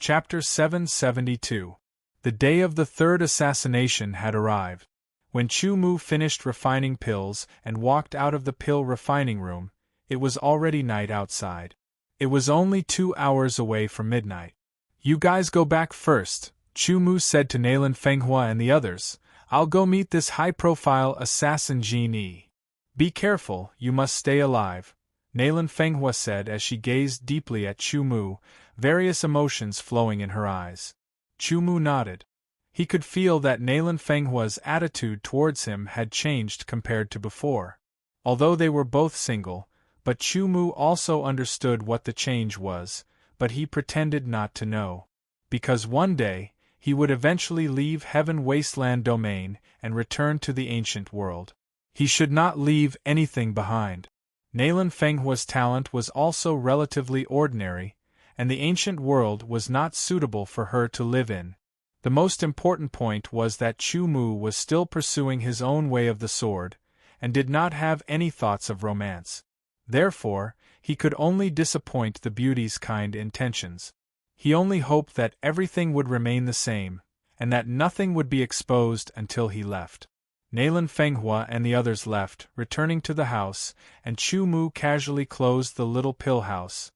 Chapter 772. The day of the third assassination had arrived. When Chu Mu finished refining pills and walked out of the pill refining room, it was already night outside. It was only 2 hours away from midnight. "You guys go back first," Chu Mu said to Nailan Fenghua and the others. "I'll go meet this high-profile assassin Jin Yi. Be careful, you must stay alive," Nailan Fenghua said as she gazed deeply at Chu Mu, various emotions flowing in her eyes. Chu Mu nodded. He could feel that Nailan Fenghua's attitude towards him had changed compared to before. Although they were both single, but Chu Mu also understood what the change was, but he pretended not to know. Because one day, he would eventually leave Heaven Wasteland Domain and return to the ancient world. He should not leave anything behind. Nailan Fenghua's talent was also relatively ordinary, and the ancient world was not suitable for her to live in. The most important point was that Chu Mu was still pursuing his own way of the sword, and did not have any thoughts of romance. Therefore, he could only disappoint the beauty's kind intentions. He only hoped that everything would remain the same, and that nothing would be exposed until he left. Nailan Fenghua and the others left, returning to the house, and Chu Mu casually closed the little pill house,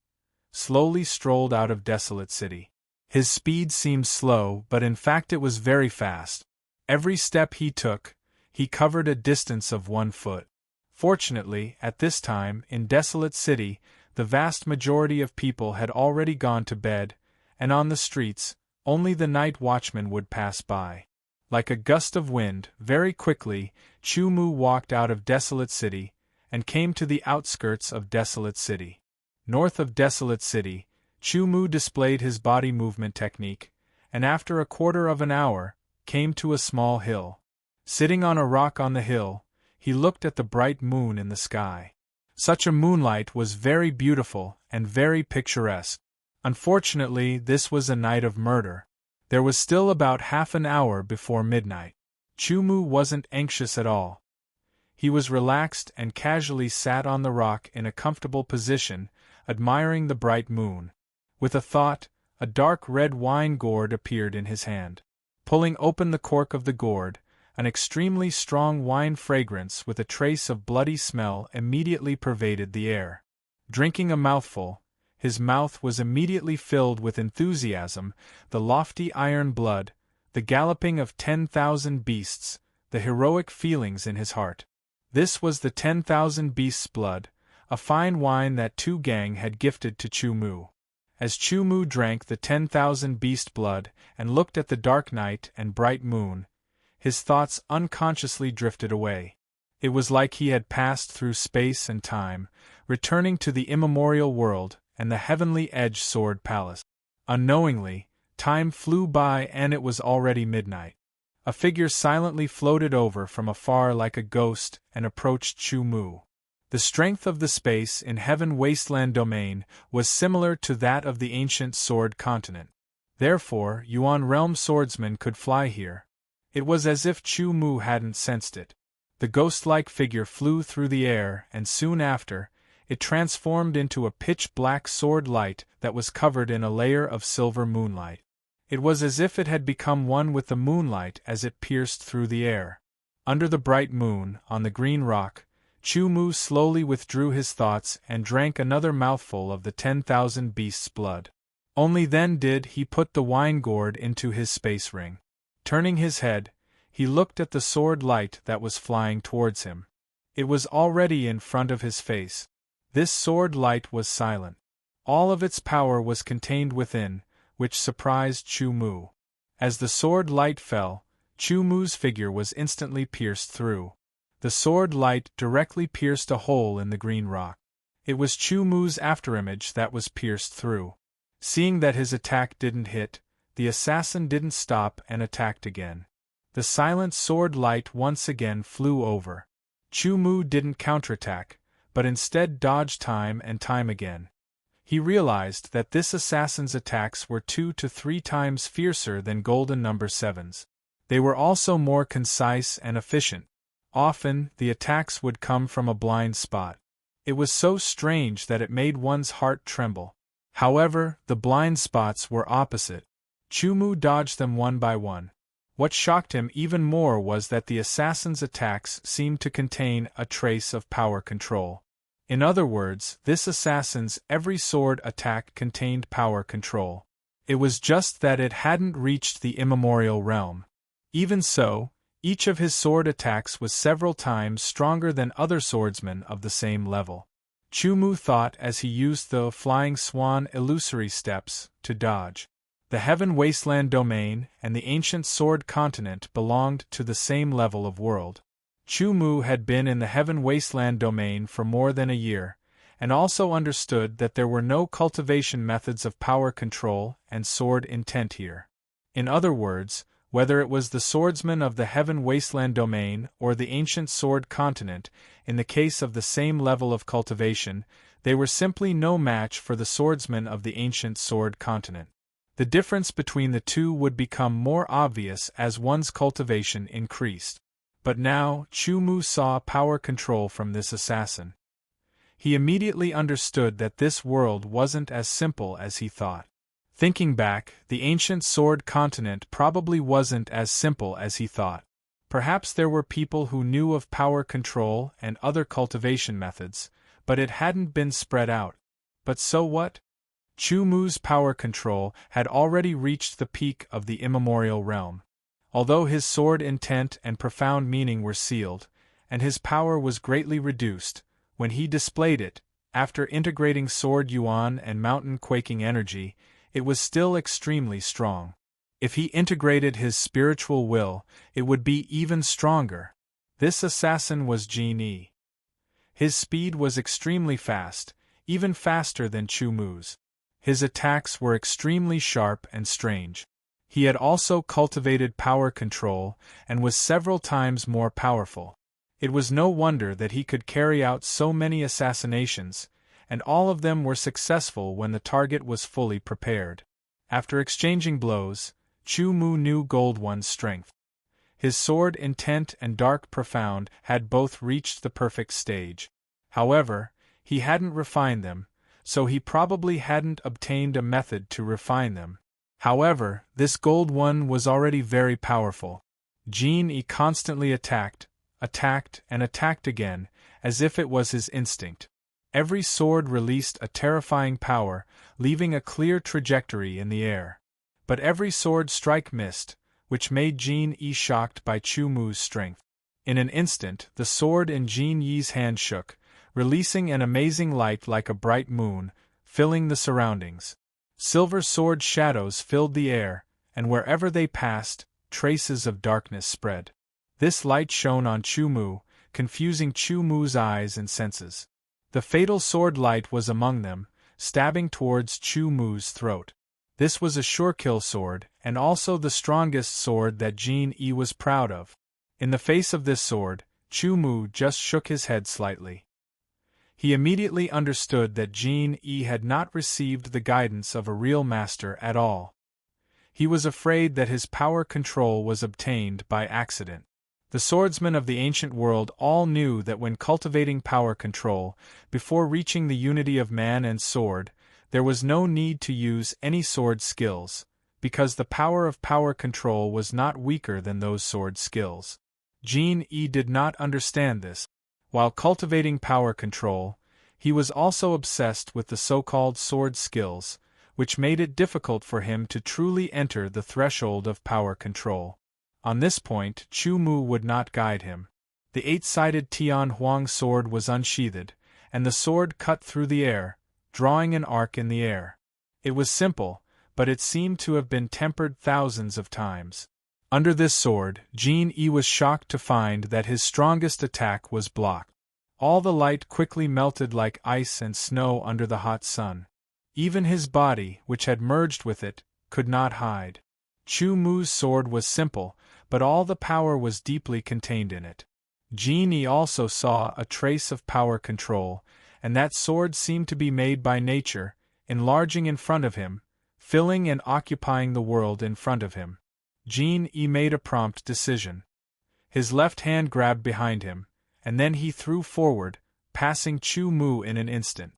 slowly strolled out of Desolate City. His speed seemed slow, but in fact it was very fast. Every step he took, he covered a distance of 1 foot. Fortunately, at this time, in Desolate City, the vast majority of people had already gone to bed, and on the streets, only the night watchman would pass by. Like a gust of wind, very quickly, Chu Mu walked out of Desolate City, and came to the outskirts of Desolate City. North of Desolate City, Chu Mu displayed his body movement technique, and after a quarter of an hour, came to a small hill. Sitting on a rock on the hill, he looked at the bright moon in the sky. Such a moonlight was very beautiful and very picturesque. Unfortunately, this was a night of murder. There was still about half an hour before midnight. Chu Mu wasn't anxious at all. He was relaxed and casually sat on the rock in a comfortable position, admiring the bright moon. With a thought, a dark red wine gourd appeared in his hand. Pulling open the cork of the gourd, an extremely strong wine fragrance with a trace of bloody smell immediately pervaded the air. Drinking a mouthful, his mouth was immediately filled with enthusiasm, the lofty iron blood, the galloping of 10,000 beasts, the heroic feelings in his heart. This was the 10,000 beasts' blood, a fine wine that Tu Gang had gifted to Chu Mu. As Chu Mu drank the 10,000 beast blood and looked at the dark night and bright moon, his thoughts unconsciously drifted away. It was like he had passed through space and time, returning to the immemorial world and the heavenly edge sword palace. Unknowingly, time flew by and it was already midnight. A figure silently floated over from afar like a ghost and approached Chu Mu. The strength of the space in Heaven Wasteland Domain was similar to that of the ancient sword continent. Therefore, Yuan Realm swordsmen could fly here. It was as if Chu Mu hadn't sensed it. The ghost-like figure flew through the air, and soon after, it transformed into a pitch-black sword light that was covered in a layer of silver moonlight. It was as if it had become one with the moonlight as it pierced through the air. Under the bright moon, on the green rock, Chu Mu slowly withdrew his thoughts and drank another mouthful of the 10,000 beasts' blood. Only then did he put the wine gourd into his space ring. Turning his head, he looked at the sword light that was flying towards him. It was already in front of his face. This sword light was silent. All of its power was contained within, which surprised Chu Mu. As the sword light fell, Chu Mu's figure was instantly pierced through. The sword light directly pierced a hole in the green rock. It was Chu Mu's afterimage that was pierced through. Seeing that his attack didn't hit, the assassin didn't stop and attacked again. The silent sword light once again flew over. Chu Mu didn't counterattack, but instead dodged time and time again. He realized that this assassin's attacks were 2 to 3 times fiercer than golden number 7s. They were also more concise and efficient. Often, the attacks would come from a blind spot. It was so strange that it made one's heart tremble. However, the blind spots were opposite. Chu Mu dodged them one by one. What shocked him even more was that the assassin's attacks seemed to contain a trace of power control. In other words, this assassin's every sword attack contained power control. It was just that it hadn't reached the immemorial realm. Even so, each of his sword attacks was several times stronger than other swordsmen of the same level. Chu Mu thought as he used the flying swan illusory steps to dodge. The heaven wasteland domain and the ancient sword continent belonged to the same level of world. Chu Mu had been in the heaven wasteland domain for more than a year, and also understood that there were no cultivation methods of power control and sword intent here. In other words, whether it was the swordsman of the heaven wasteland domain or the ancient sword continent, in the case of the same level of cultivation, they were simply no match for the swordsman of the ancient sword continent. The difference between the two would become more obvious as one's cultivation increased. But now, Chu Mu saw power control from this assassin. He immediately understood that this world wasn't as simple as he thought. Thinking back, the ancient sword continent probably wasn't as simple as he thought. Perhaps there were people who knew of power control and other cultivation methods, but it hadn't been spread out. But so what? Chu Mu's power control had already reached the peak of the immemorial realm. Although his sword intent and profound meaning were sealed, and his power was greatly reduced, when he displayed it, after integrating sword yuan and mountain quaking energy, it was still extremely strong. If he integrated his spiritual will, it would be even stronger. This assassin was Jin Yi. His speed was extremely fast, even faster than Chu Mu's. His attacks were extremely sharp and strange. He had also cultivated power control and was several times more powerful. It was no wonder that he could carry out so many assassinations, and all of them were successful when the target was fully prepared. After exchanging blows, Chu Mu knew Gold One's strength. His sword intent and dark profound had both reached the perfect stage. However, he hadn't refined them, so he probably hadn't obtained a method to refine them. However, this Gold One was already very powerful. Jin Yi constantly attacked, and attacked again, as if it was his instinct. Every sword released a terrifying power, leaving a clear trajectory in the air. But every sword strike missed, which made Jin Yi shocked by Chu Mu's strength. In an instant, the sword in Jin Yi's hand shook, releasing an amazing light like a bright moon, filling the surroundings. Silver sword shadows filled the air, and wherever they passed, traces of darkness spread. This light shone on Chu Mu, confusing Chu Mu's eyes and senses. The fatal sword light was among them, stabbing towards Chu Mu's throat. This was a sure-kill sword, and also the strongest sword that Jin Yi was proud of. In the face of this sword, Chu Mu just shook his head slightly. He immediately understood that Jin Yi had not received the guidance of a real master at all. He was afraid that his power control was obtained by accident. The swordsmen of the ancient world all knew that when cultivating power control, before reaching the unity of man and sword, there was no need to use any sword skills, because the power of power control was not weaker than those sword skills. Jin Yi did not understand this. While cultivating power control, he was also obsessed with the so-called sword skills, which made it difficult for him to truly enter the threshold of power control. On this point, Chu Mu would not guide him. The eight-sided Tian Huang sword was unsheathed, and the sword cut through the air, drawing an arc in the air. It was simple, but it seemed to have been tempered thousands of times. Under this sword, Jin Yi was shocked to find that his strongest attack was blocked. All the light quickly melted like ice and snow under the hot sun. Even his body, which had merged with it, could not hide. Chu Mu's sword was simple, but all the power was deeply contained in it. Jin Yi also saw a trace of power control, and that sword seemed to be made by nature, enlarging in front of him, filling and occupying the world in front of him. Jin Yi made a prompt decision. His left hand grabbed behind him, and then he threw forward, passing Chu Mu in an instant.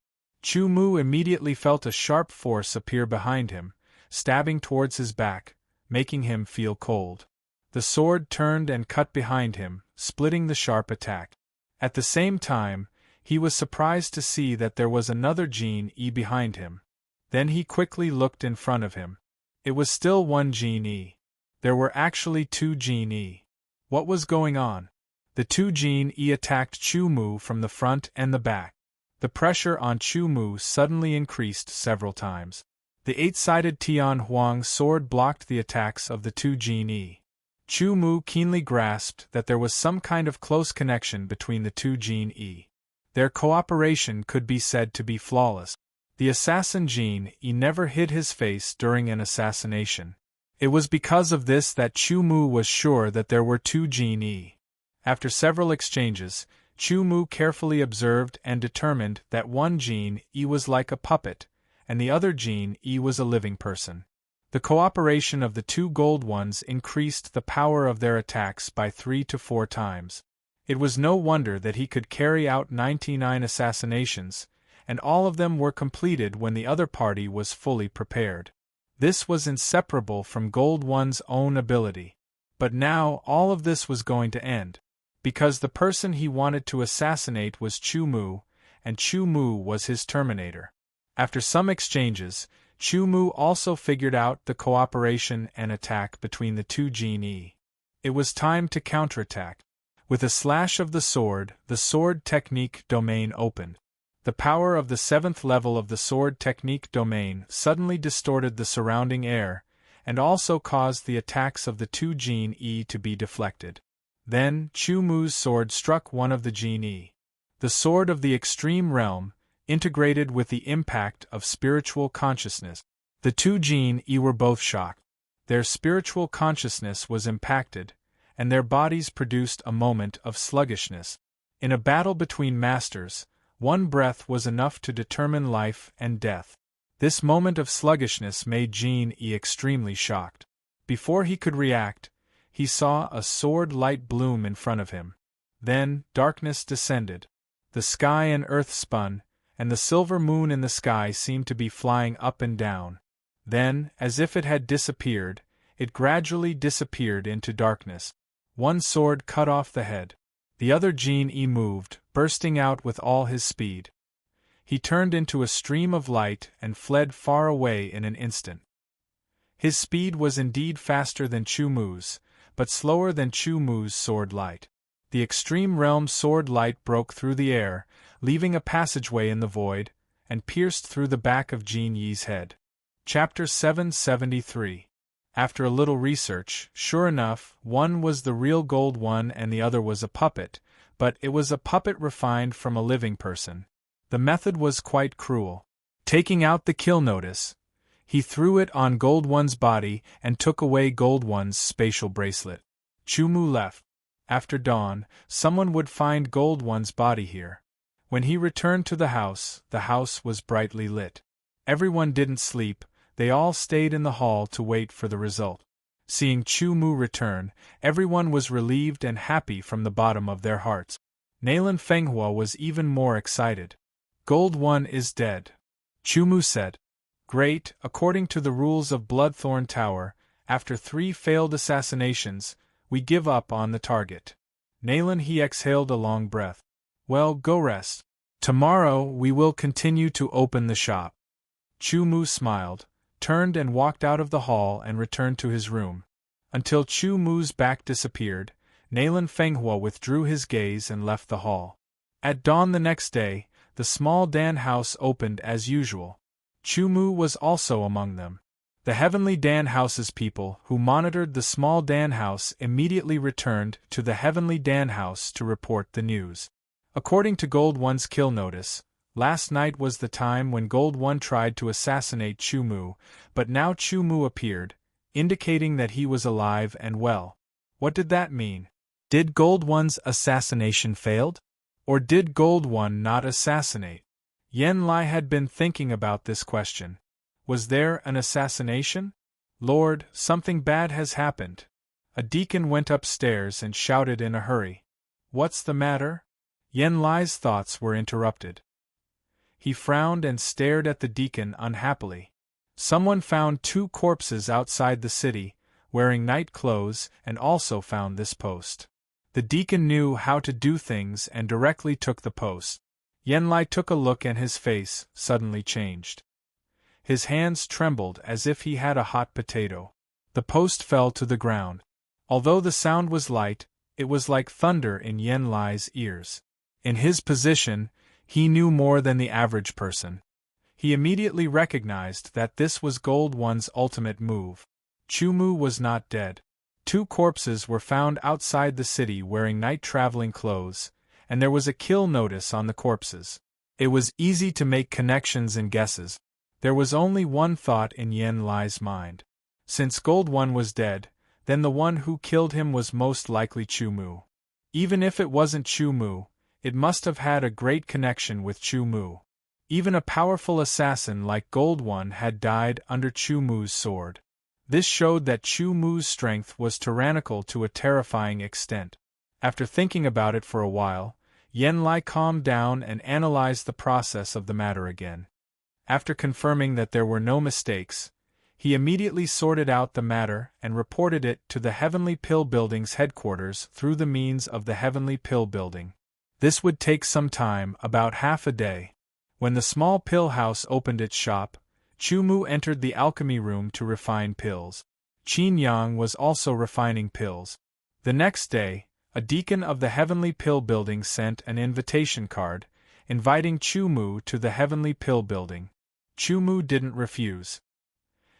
Chu Mu immediately felt a sharp force appear behind him, stabbing towards his back, making him feel cold. The sword turned and cut behind him, splitting the sharp attack. At the same time, he was surprised to see that there was another Jin E behind him. Then he quickly looked in front of him. It was still one Jin E. There were actually two Jin E. What was going on? The two Jin E attacked Chu Mu from the front and the back. The pressure on Chu Mu suddenly increased several times. The eight-sided Tian Huang sword blocked the attacks of the two Jin E. Chu Mu keenly grasped that there was some kind of close connection between the two Jin E. Their cooperation could be said to be flawless. The assassin Jin E never hid his face during an assassination. It was because of this that Chu Mu was sure that there were two Jin E. After several exchanges, Chu Mu carefully observed and determined that one Jin E was like a puppet, and the other Jin E was a living person. The cooperation of the two gold ones increased the power of their attacks by 3 to 4 times. It was no wonder that he could carry out 99 assassinations, and all of them were completed when the other party was fully prepared. This was inseparable from Gold One's own ability. But now all of this was going to end, because the person he wanted to assassinate was Chu Mu, and Chu Mu was his terminator. After some exchanges, Chu Mu also figured out the cooperation and attack between the two Jin E. It was time to counterattack. With a slash of the sword technique domain opened. The power of the 7th level of the sword technique domain suddenly distorted the surrounding air, and also caused the attacks of the two Jin E to be deflected. Then, Chu Mu's sword struck one of the Jin E. The sword of the extreme realm, integrated with the impact of spiritual consciousness. The two Jin E were both shocked. Their spiritual consciousness was impacted, and their bodies produced a moment of sluggishness. In a battle between masters, one breath was enough to determine life and death. This moment of sluggishness made Jin E extremely shocked. Before he could react, he saw a sword light bloom in front of him. Then, darkness descended. The sky and earth spun, and the silver moon in the sky seemed to be flying up and down. Then, as if it had disappeared, it gradually disappeared into darkness. One sword cut off the head. The other Jin E moved, bursting out with all his speed. He turned into a stream of light and fled far away in an instant. His speed was indeed faster than Chu Mu's, but slower than Chu Mu's sword light. The extreme realm sword light broke through the air, leaving a passageway in the void, and pierced through the back of Jin Yi's head. Chapter 773. After a little research, sure enough, one was the real Gold One and the other was a puppet, but it was a puppet refined from a living person. The method was quite cruel. Taking out the kill notice, he threw it on Gold One's body and took away Gold One's spatial bracelet. Chu Mu left. After dawn, someone would find Gold One's body here. When he returned to the house was brightly lit. Everyone didn't sleep. They all stayed in the hall to wait for the result. Seeing Chu Mu return, everyone was relieved and happy from the bottom of their hearts. Nalan Fenghua was even more excited. Gold One is dead. Chu Mu said. Great, according to the rules of Bloodthorn Tower, after 3 failed assassinations, we give up on the target. Nalan he exhaled a long breath. Well, go rest. Tomorrow we will continue to open the shop. Chu Mu smiled, turned and walked out of the hall and returned to his room. Until Chu Mu's back disappeared, Nalan Fenghua withdrew his gaze and left the hall. At dawn the next day, the small Dan house opened as usual. Chu Mu was also among them. The Heavenly Dan House's people who monitored the small Dan House immediately returned to the Heavenly Dan House to report the news. According to Gold One's kill notice, last night was the time when Gold One tried to assassinate Chu Mu, but now Chu Mu appeared, indicating that he was alive and well. What did that mean? Did Gold One's assassination failed? Or did Gold One not assassinate? Yen Lai had been thinking about this question. Was there an assassination? Lord, something bad has happened. A deacon went upstairs and shouted in a hurry. What's the matter? Yen Lai's thoughts were interrupted. He frowned and stared at the deacon unhappily. Someone found 2 corpses outside the city, wearing night clothes, and also found this post. The deacon knew how to do things and directly took the post. Yenlai took a look and his face suddenly changed. His hands trembled as if he had a hot potato. The post fell to the ground. Although the sound was light, it was like thunder in Yenlai's ears. In his position, he knew more than the average person. He immediately recognized that this was Gold One's ultimate move. Chumu was not dead. 2 corpses were found outside the city wearing night-traveling clothes, and there was a kill notice on the corpses. It was easy to make connections and guesses. There was only one thought in Yenlai's mind. Since Gold One was dead, then the one who killed him was most likely Chumu. Even if it wasn't Chumu, it must have had a great connection with Chumu. Even a powerful assassin like Gold One had died under Chumu's sword. This showed that Chumu's strength was tyrannical to a terrifying extent. After thinking about it for a while, Yenlai calmed down and analyzed the process of the matter again. After confirming that there were no mistakes, he immediately sorted out the matter and reported it to the Heavenly Pill Building's headquarters through the means of the Heavenly Pill Building. This would take some time, about half a day. When the small pill house opened its shop, Chumu entered the alchemy room to refine pills. Qin Yang was also refining pills. The next day, a deacon of the Heavenly Pill Building sent an invitation card, inviting Chumu to the Heavenly Pill Building. Chumu didn't refuse.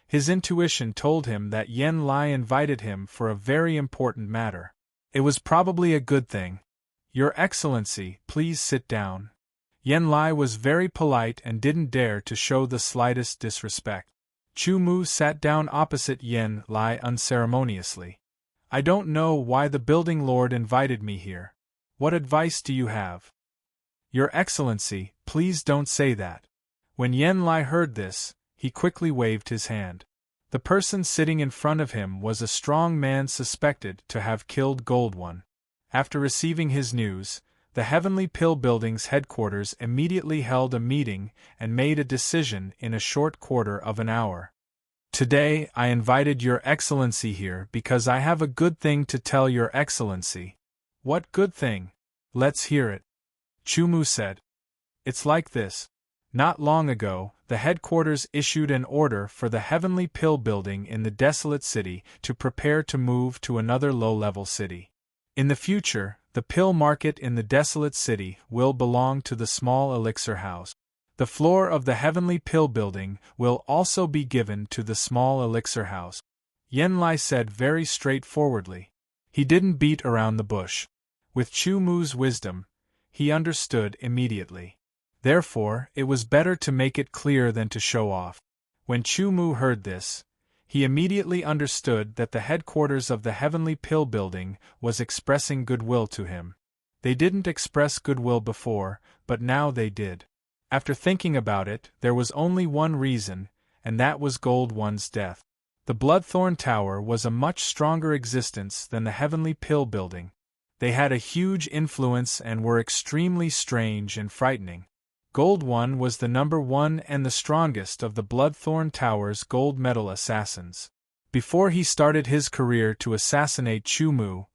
His intuition told him that Yenlai invited him for a very important matter. It was probably a good thing. "Your Excellency, please sit down." Yenlai was very polite and didn't dare to show the slightest disrespect. Chumu sat down opposite Yenlai unceremoniously. "I don't know why the building lord invited me here. What advice do you have?" "Your Excellency, please don't say that." When Yenlai heard this, he quickly waved his hand. The person sitting in front of him was a strong man suspected to have killed Gold One. After receiving his news, the Heavenly Pill Building's headquarters immediately held a meeting and made a decision in a short quarter of an hour. "Today, I invited Your Excellency here because I have a good thing to tell Your Excellency." "What good thing? Let's hear it," Chumu said. "It's like this. Not long ago, the headquarters issued an order for the Heavenly Pill Building in the desolate city to prepare to move to another low-level city. In the future, the pill market in the desolate city will belong to the small elixir house. The floor of the Heavenly Pill Building will also be given to the small elixir house," Yenlai said very straightforwardly. He didn't beat around the bush. With Chumu's wisdom, he understood immediately. Therefore, it was better to make it clear than to show off. When Chumu heard this, he immediately understood that the headquarters of the Heavenly Pill Building was expressing goodwill to him. They didn't express goodwill before, but now they did. After thinking about it, there was only one reason, and that was Gold One's death. The Bloodthorn Tower was a much stronger existence than the Heavenly Pill Building. They had a huge influence and were extremely strange and frightening. Gold One was the number 1 and the strongest of the Bloodthorn Tower's gold medal assassins. Before he started his career to assassinate Chumu,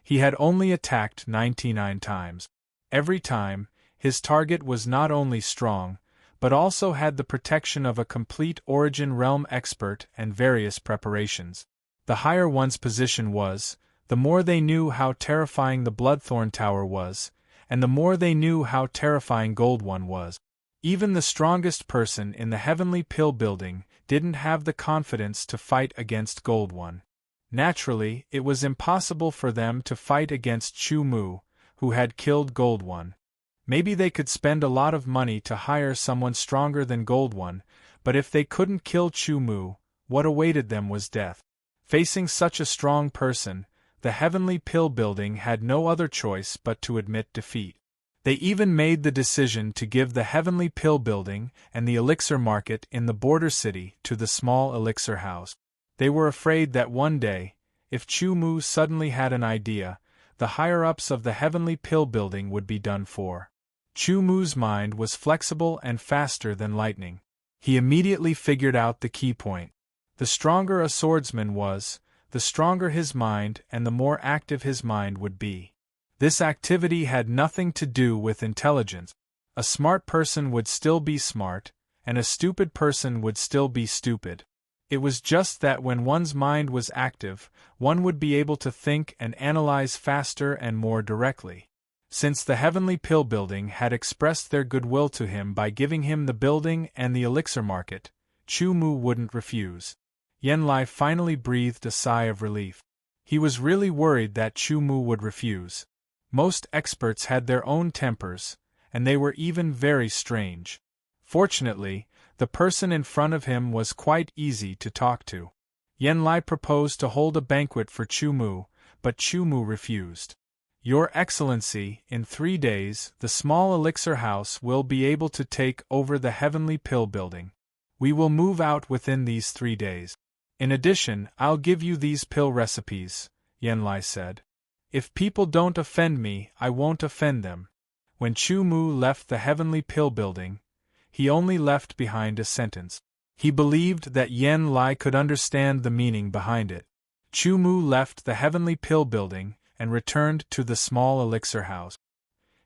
he had only attacked 99 times. Every time, his target was not only strong, but also had the protection of a complete Origin Realm expert and various preparations. The higher one's position was, the more they knew how terrifying the Bloodthorn Tower was, and the more they knew how terrifying Gold One was. Even the strongest person in the Heavenly Pill Building didn't have the confidence to fight against Gold One. Naturally, it was impossible for them to fight against Chumu, who had killed Gold One. Maybe they could spend a lot of money to hire someone stronger than Gold One, but if they couldn't kill Chumu, what awaited them was death. Facing such a strong person, the Heavenly Pill Building had no other choice but to admit defeat. They even made the decision to give the Heavenly Pill Building and the elixir market in the border city to the small elixir house. They were afraid that one day, if Chumu suddenly had an idea, the higher-ups of the Heavenly Pill Building would be done for. Chu Mu's mind was flexible and faster than lightning. He immediately figured out the key point. The stronger a swordsman was, the stronger his mind and the more active his mind would be. This activity had nothing to do with intelligence. A smart person would still be smart, and a stupid person would still be stupid. It was just that when one's mind was active, one would be able to think and analyze faster and more directly. Since the Heavenly Pill Building had expressed their goodwill to him by giving him the building and the elixir market, Chu Mu wouldn't refuse. Yen Lai finally breathed a sigh of relief. He was really worried that Chu Mu would refuse. Most experts had their own tempers, and they were even very strange. Fortunately, the person in front of him was quite easy to talk to. Yen Lai proposed to hold a banquet for Chu Mu, but Chu Mu refused. Your Excellency, in 3 days, the small elixir house will be able to take over the Heavenly Pill Building. We will move out within these 3 days. In addition, I'll give you these pill recipes, Yen Lai said. If people don't offend me, I won't offend them. When Chu Mu left the Heavenly Pill Building, he only left behind a sentence. He believed that Yen Lai could understand the meaning behind it. Chu Mu left the Heavenly Pill Building and returned to the small elixir house.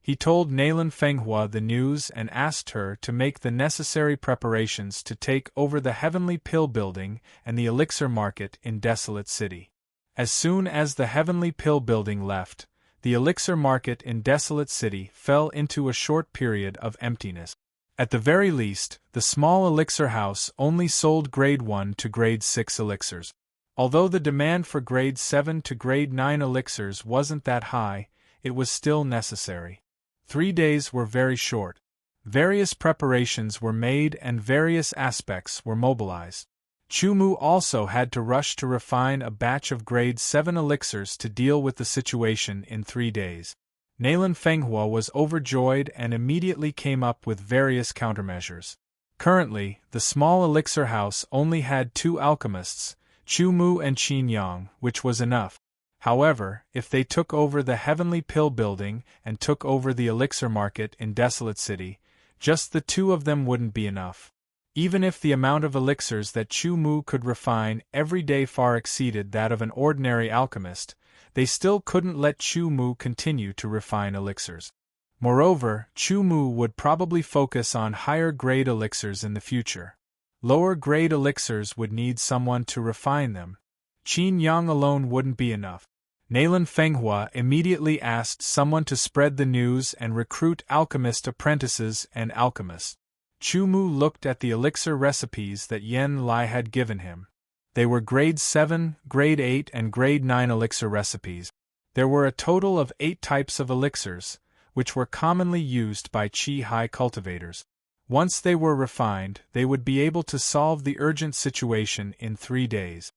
He told Nalan Fenghua the news and asked her to make the necessary preparations to take over the Heavenly Pill Building and the elixir market in Desolate City. As soon as the Heavenly Pill Building left, the elixir market in Desolate City fell into a short period of emptiness. At the very least, the small elixir house only sold grade 1 to grade 6 elixirs. Although the demand for grade 7 to grade 9 elixirs wasn't that high, it was still necessary. 3 days were very short. Various preparations were made and various aspects were mobilized. Chu Mu also had to rush to refine a batch of grade 7 elixirs to deal with the situation in 3 days. Nalan Fenghua was overjoyed and immediately came up with various countermeasures. Currently, the small elixir house only had 2 alchemists, Chu Mu and Qin Yang, which was enough. However, if they took over the Heavenly Pill Building and took over the elixir market in Desolate City, just the 2 of them wouldn't be enough. Even if the amount of elixirs that Chu Mu could refine every day far exceeded that of an ordinary alchemist, they still couldn't let Chu Mu continue to refine elixirs. Moreover, Chu Mu would probably focus on higher-grade elixirs in the future. Lower-grade elixirs would need someone to refine them. Qin Yang alone wouldn't be enough. Nalan Fenghua immediately asked someone to spread the news and recruit alchemist apprentices and alchemists. Chu Mu looked at the elixir recipes that Yen Lai had given him. They were grade 7, grade 8 and grade 9 elixir recipes. There were a total of 8 types of elixirs, which were commonly used by Qi-Hai cultivators. Once they were refined, they would be able to solve the urgent situation in 3 days.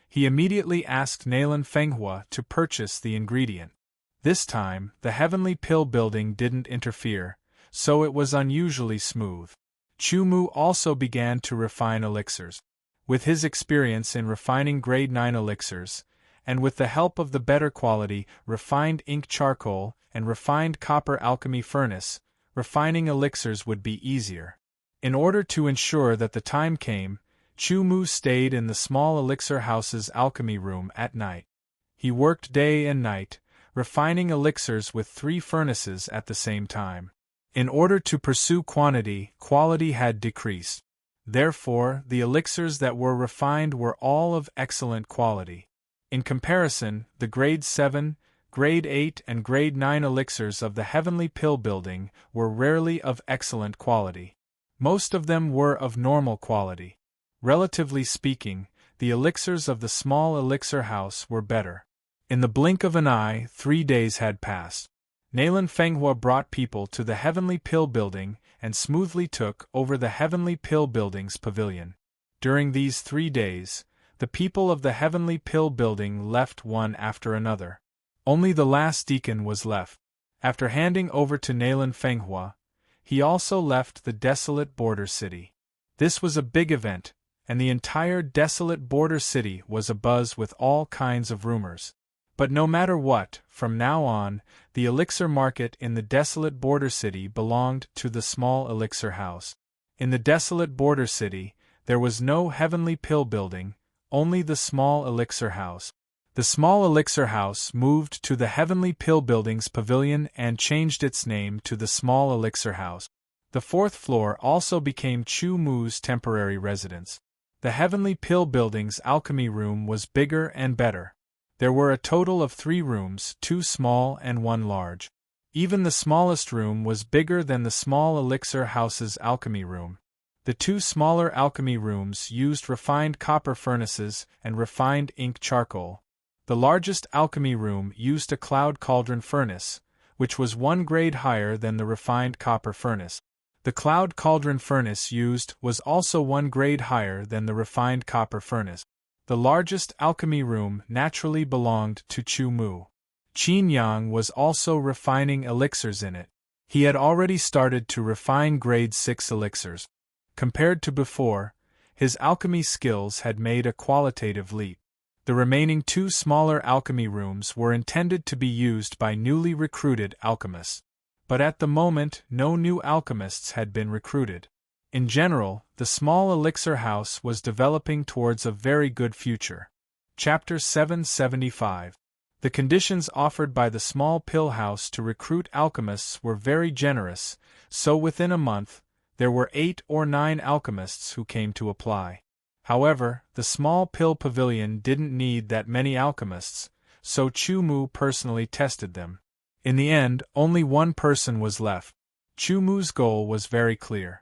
He immediately asked Nalan Fenghua to purchase the ingredient. This time, the Heavenly Pill Building didn't interfere, so it was unusually smooth. Chu Mu also began to refine elixirs. With his experience in refining grade 9 elixirs, and with the help of the better quality refined ink charcoal and refined copper alchemy furnace, refining elixirs would be easier. In order to ensure that the time came, Chu Mu stayed in the small elixir house's alchemy room at night. He worked day and night, refining elixirs with 3 furnaces at the same time. In order to pursue quantity, quality had decreased. Therefore, the elixirs that were refined were all of excellent quality. In comparison, the grade 7, grade 8 and grade 9 elixirs of the Heavenly Pill Building were rarely of excellent quality. Most of them were of normal quality. Relatively speaking, the elixirs of the small elixir house were better. In the blink of an eye, 3 days had passed. Nalan Fenghua brought people to the Heavenly Pill Building and smoothly took over the Heavenly Pill Building's pavilion. During these 3 days, the people of the Heavenly Pill Building left one after another. Only the last deacon was left. After handing over to Nalan Fenghua, he also left the desolate border city. This was a big event, and the entire desolate border city was abuzz with all kinds of rumors. But no matter what, from now on, the elixir market in the desolate border city belonged to the small elixir house. In the desolate border city, there was no heavenly pill building, only the small elixir house. The small elixir house moved to the heavenly pill building's pavilion and changed its name to the small elixir house. The fourth floor also became Chu Mu's temporary residence. The heavenly pill building's alchemy room was bigger and better. There were a total of 3 rooms, 2 small and 1 large. Even the smallest room was bigger than the small elixir house's alchemy room. The 2 smaller alchemy rooms used refined copper furnaces and refined ink charcoal. The largest alchemy room used a cloud cauldron furnace, which was 1 grade higher than the refined copper furnace. The cloud cauldron furnace used was also 1 grade higher than the refined copper furnace. The largest alchemy room naturally belonged to Chu Mu. Qin Yang was also refining elixirs in it. He had already started to refine grade 6 elixirs. Compared to before, his alchemy skills had made a qualitative leap. The remaining 2 smaller alchemy rooms were intended to be used by newly recruited alchemists. But at the moment, no new alchemists had been recruited. In general, the small elixir house was developing towards a very good future. Chapter 775. The conditions offered by the small pill house to recruit alchemists were very generous, so within a month, there were 8 or 9 alchemists who came to apply. However, the small pill pavilion didn't need that many alchemists, so Chu Mu personally tested them. In the end, only 1 person was left. Chu Mu's goal was very clear.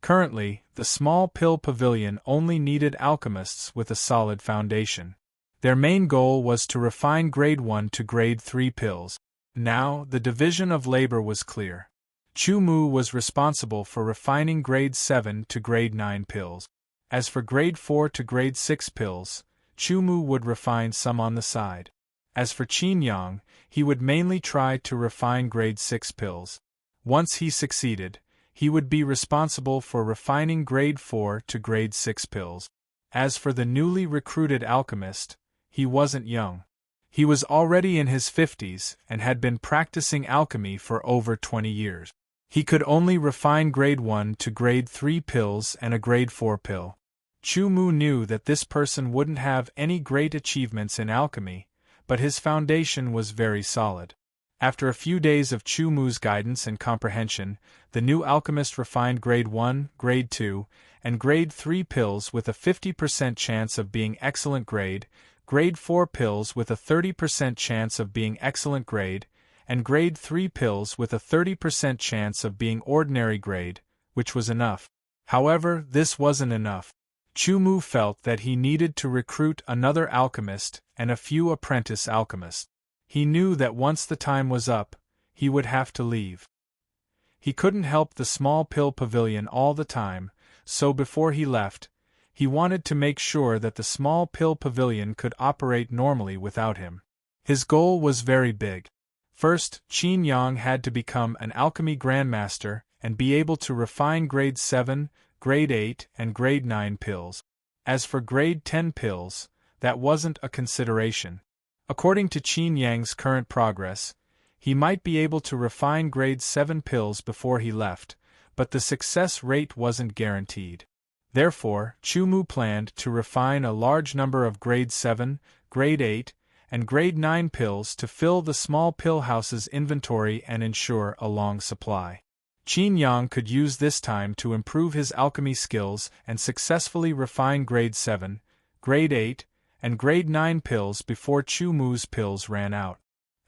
Currently, the small pill pavilion only needed alchemists with a solid foundation. Their main goal was to refine grade 1 to grade 3 pills. Now, the division of labor was clear. Chu Mu was responsible for refining grade 7 to grade 9 pills. As for grade 4 to grade 6 pills, Chu Mu would refine some on the side. As for Qin Yang, he would mainly try to refine grade 6 pills. Once he succeeded, he would be responsible for refining grade 4 to grade 6 pills. As for the newly recruited alchemist, he wasn't young. He was already in his 50s and had been practicing alchemy for over 20 years. He could only refine grade 1 to grade 3 pills and a grade 4 pill. Chu Mu knew that this person wouldn't have any great achievements in alchemy, but his foundation was very solid. After a few days of Chu Mu's guidance and comprehension, the new alchemist refined grade 1, grade 2, and grade 3 pills with a 50% chance of being excellent grade, grade 4 pills with a 30% chance of being excellent grade, and grade 3 pills with a 30% chance of being ordinary grade, which was enough. However, this wasn't enough. Chu Mu felt that he needed to recruit another alchemist and a few apprentice alchemists. He knew that once the time was up, he would have to leave. He couldn't help the small pill pavilion all the time, so before he left, he wanted to make sure that the small pill pavilion could operate normally without him. His goal was very big. First, Qin Yang had to become an alchemy grandmaster and be able to refine grade 7, grade 8, and grade 9 pills. As for grade 10 pills, that wasn't a consideration. According to Qin Yang's current progress, he might be able to refine grade 7 pills before he left, but the success rate wasn't guaranteed. Therefore, Chu Mu planned to refine a large number of grade 7, grade 8, and grade 9 pills to fill the small pill house's inventory and ensure a long supply. Qin Yang could use this time to improve his alchemy skills and successfully refine grade 7, grade 8, and grade 9 pills before Chu Mu's pills ran out.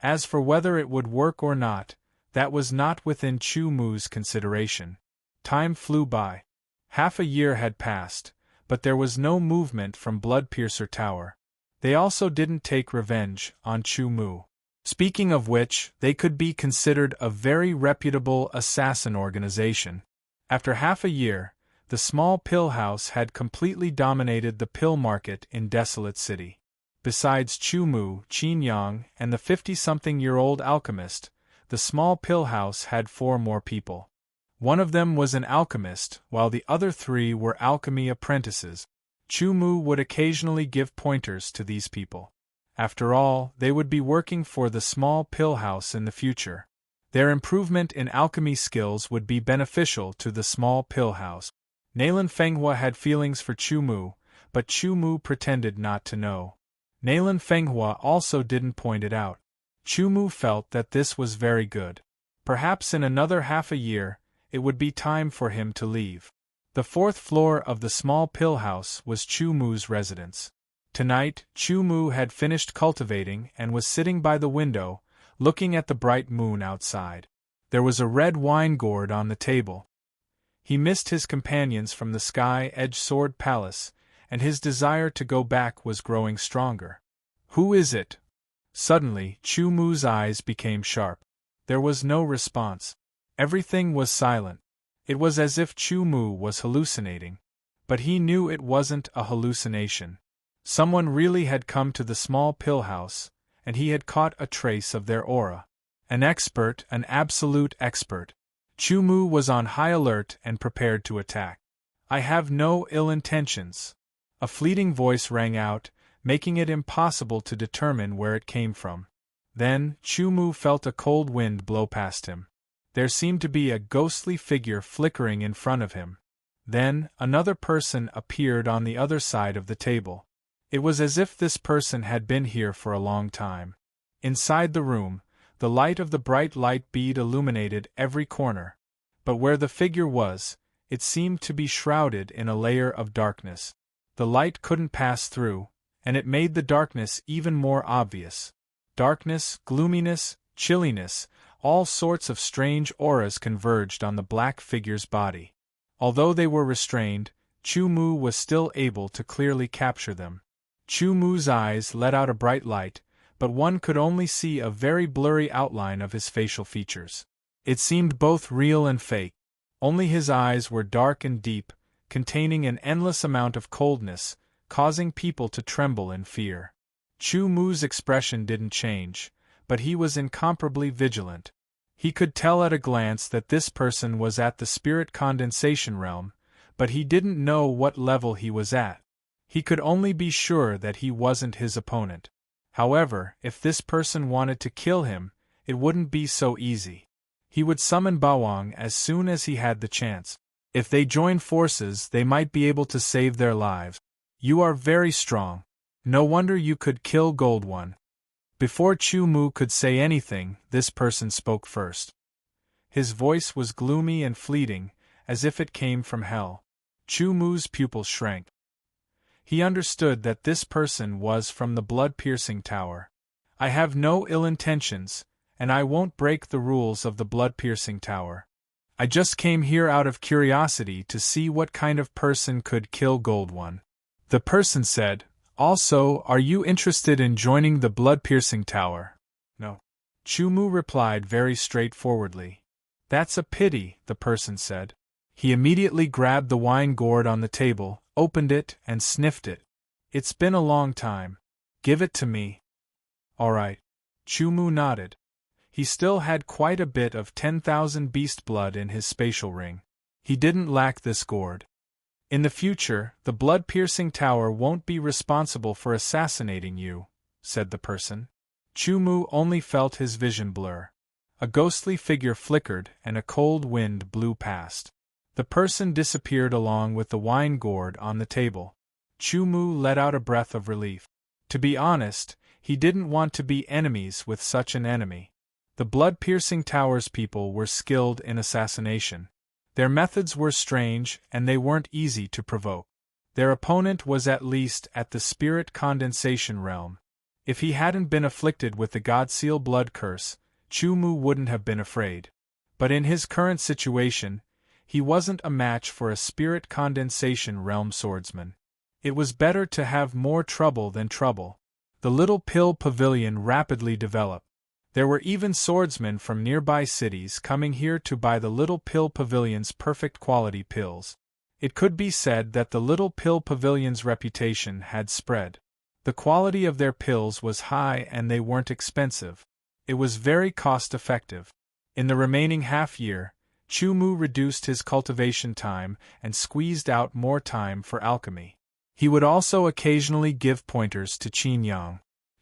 As for whether it would work or not, that was not within Chu Mu's consideration. Time flew by. Half a year had passed, but there was no movement from Bloodpiercer Tower. They also didn't take revenge on Chu Mu. Speaking of which, they could be considered a very reputable assassin organization. After half a year, the small pill house had completely dominated the pill market in Desolate City. Besides Chu Mu, Qin Yang, and the 50-something-year-old alchemist, the small pill house had 4 more people. One of them was an alchemist, while the other 3 were alchemy apprentices. Chu Mu would occasionally give pointers to these people. After all, they would be working for the small pill house in the future. Their improvement in alchemy skills would be beneficial to the small pill house. Nalan Fenghua had feelings for Chu Mu, but Chu Mu pretended not to know. Nalan Fenghua also didn't point it out. Chu Mu felt that this was very good. Perhaps in another half a year, it would be time for him to leave. The fourth floor of the small pill house was Chu Mu's residence. Tonight, Chu Mu had finished cultivating and was sitting by the window, looking at the bright moon outside. There was a red wine gourd on the table. He missed his companions from the sky-edged sword palace, and his desire to go back was growing stronger. "Who is it?" Suddenly, Chu Mu's eyes became sharp. There was no response. Everything was silent. It was as if Chu Mu was hallucinating. But he knew it wasn't a hallucination. Someone really had come to the small pill house, and he had caught a trace of their aura. An expert, an absolute expert. Chu Mu was on high alert and prepared to attack. "I have no ill intentions." A fleeting voice rang out, making it impossible to determine where it came from. Then, Chu Mu felt a cold wind blow past him. There seemed to be a ghostly figure flickering in front of him. Then, another person appeared on the other side of the table. It was as if this person had been here for a long time. Inside the room, the light of the bright light bead illuminated every corner. But where the figure was, it seemed to be shrouded in a layer of darkness. The light couldn't pass through, and it made the darkness even more obvious. Darkness, gloominess, chilliness, all sorts of strange auras converged on the black figure's body. Although they were restrained, Chu Mu was still able to clearly capture them. Chu Mu's eyes let out a bright light, but one could only see a very blurry outline of his facial features. It seemed both real and fake. Only his eyes were dark and deep, containing an endless amount of coldness, causing people to tremble in fear. Chu Mu's expression didn't change, but he was incomparably vigilant. He could tell at a glance that this person was at the spirit condensation realm, but he didn't know what level he was at. He could only be sure that he wasn't his opponent. However, if this person wanted to kill him, it wouldn't be so easy. He would summon Bawang as soon as he had the chance. If they joined forces, they might be able to save their lives. "You are very strong. No wonder you could kill Gold One." Before Chu Mu could say anything, this person spoke first. His voice was gloomy and fleeting, as if it came from hell. Chu Mu's pupils shrank. He understood that this person was from the blood-piercing tower. "I have no ill intentions, and I won't break the rules of the blood-piercing tower. I just came here out of curiosity to see what kind of person could kill Gold One." The person said, "Also, are you interested in joining the blood-piercing tower?" "No." Chu Mu replied very straightforwardly. "That's a pity," the person said. He immediately grabbed the wine gourd on the table, opened it, and sniffed it. "It's been a long time. Give it to me." "All right." Chu Mu nodded. He still had quite a bit of 10,000 beast blood in his spatial ring. He didn't lack this gourd. "In the future, the blood-piercing tower won't be responsible for assassinating you," said the person. Chu Mu only felt his vision blur. A ghostly figure flickered and a cold wind blew past. The person disappeared along with the wine gourd on the table. Chu Mu let out a breath of relief. To be honest, he didn't want to be enemies with such an enemy. The blood-piercing tower's people were skilled in assassination. Their methods were strange, and they weren't easy to provoke. Their opponent was at least at the spirit condensation realm. If he hadn't been afflicted with the Godseal blood curse, Chu Mu wouldn't have been afraid. But in his current situation, he wasn't a match for a spirit condensation realm swordsman. It was better to have more trouble than trouble. The little pill pavilion rapidly developed. There were even swordsmen from nearby cities coming here to buy the Little Pill Pavilion's perfect quality pills. It could be said that the Little Pill Pavilion's reputation had spread. The quality of their pills was high and they weren't expensive. It was very cost-effective. In the remaining half-year, Chu Mu reduced his cultivation time and squeezed out more time for alchemy. He would also occasionally give pointers to Qin Yang.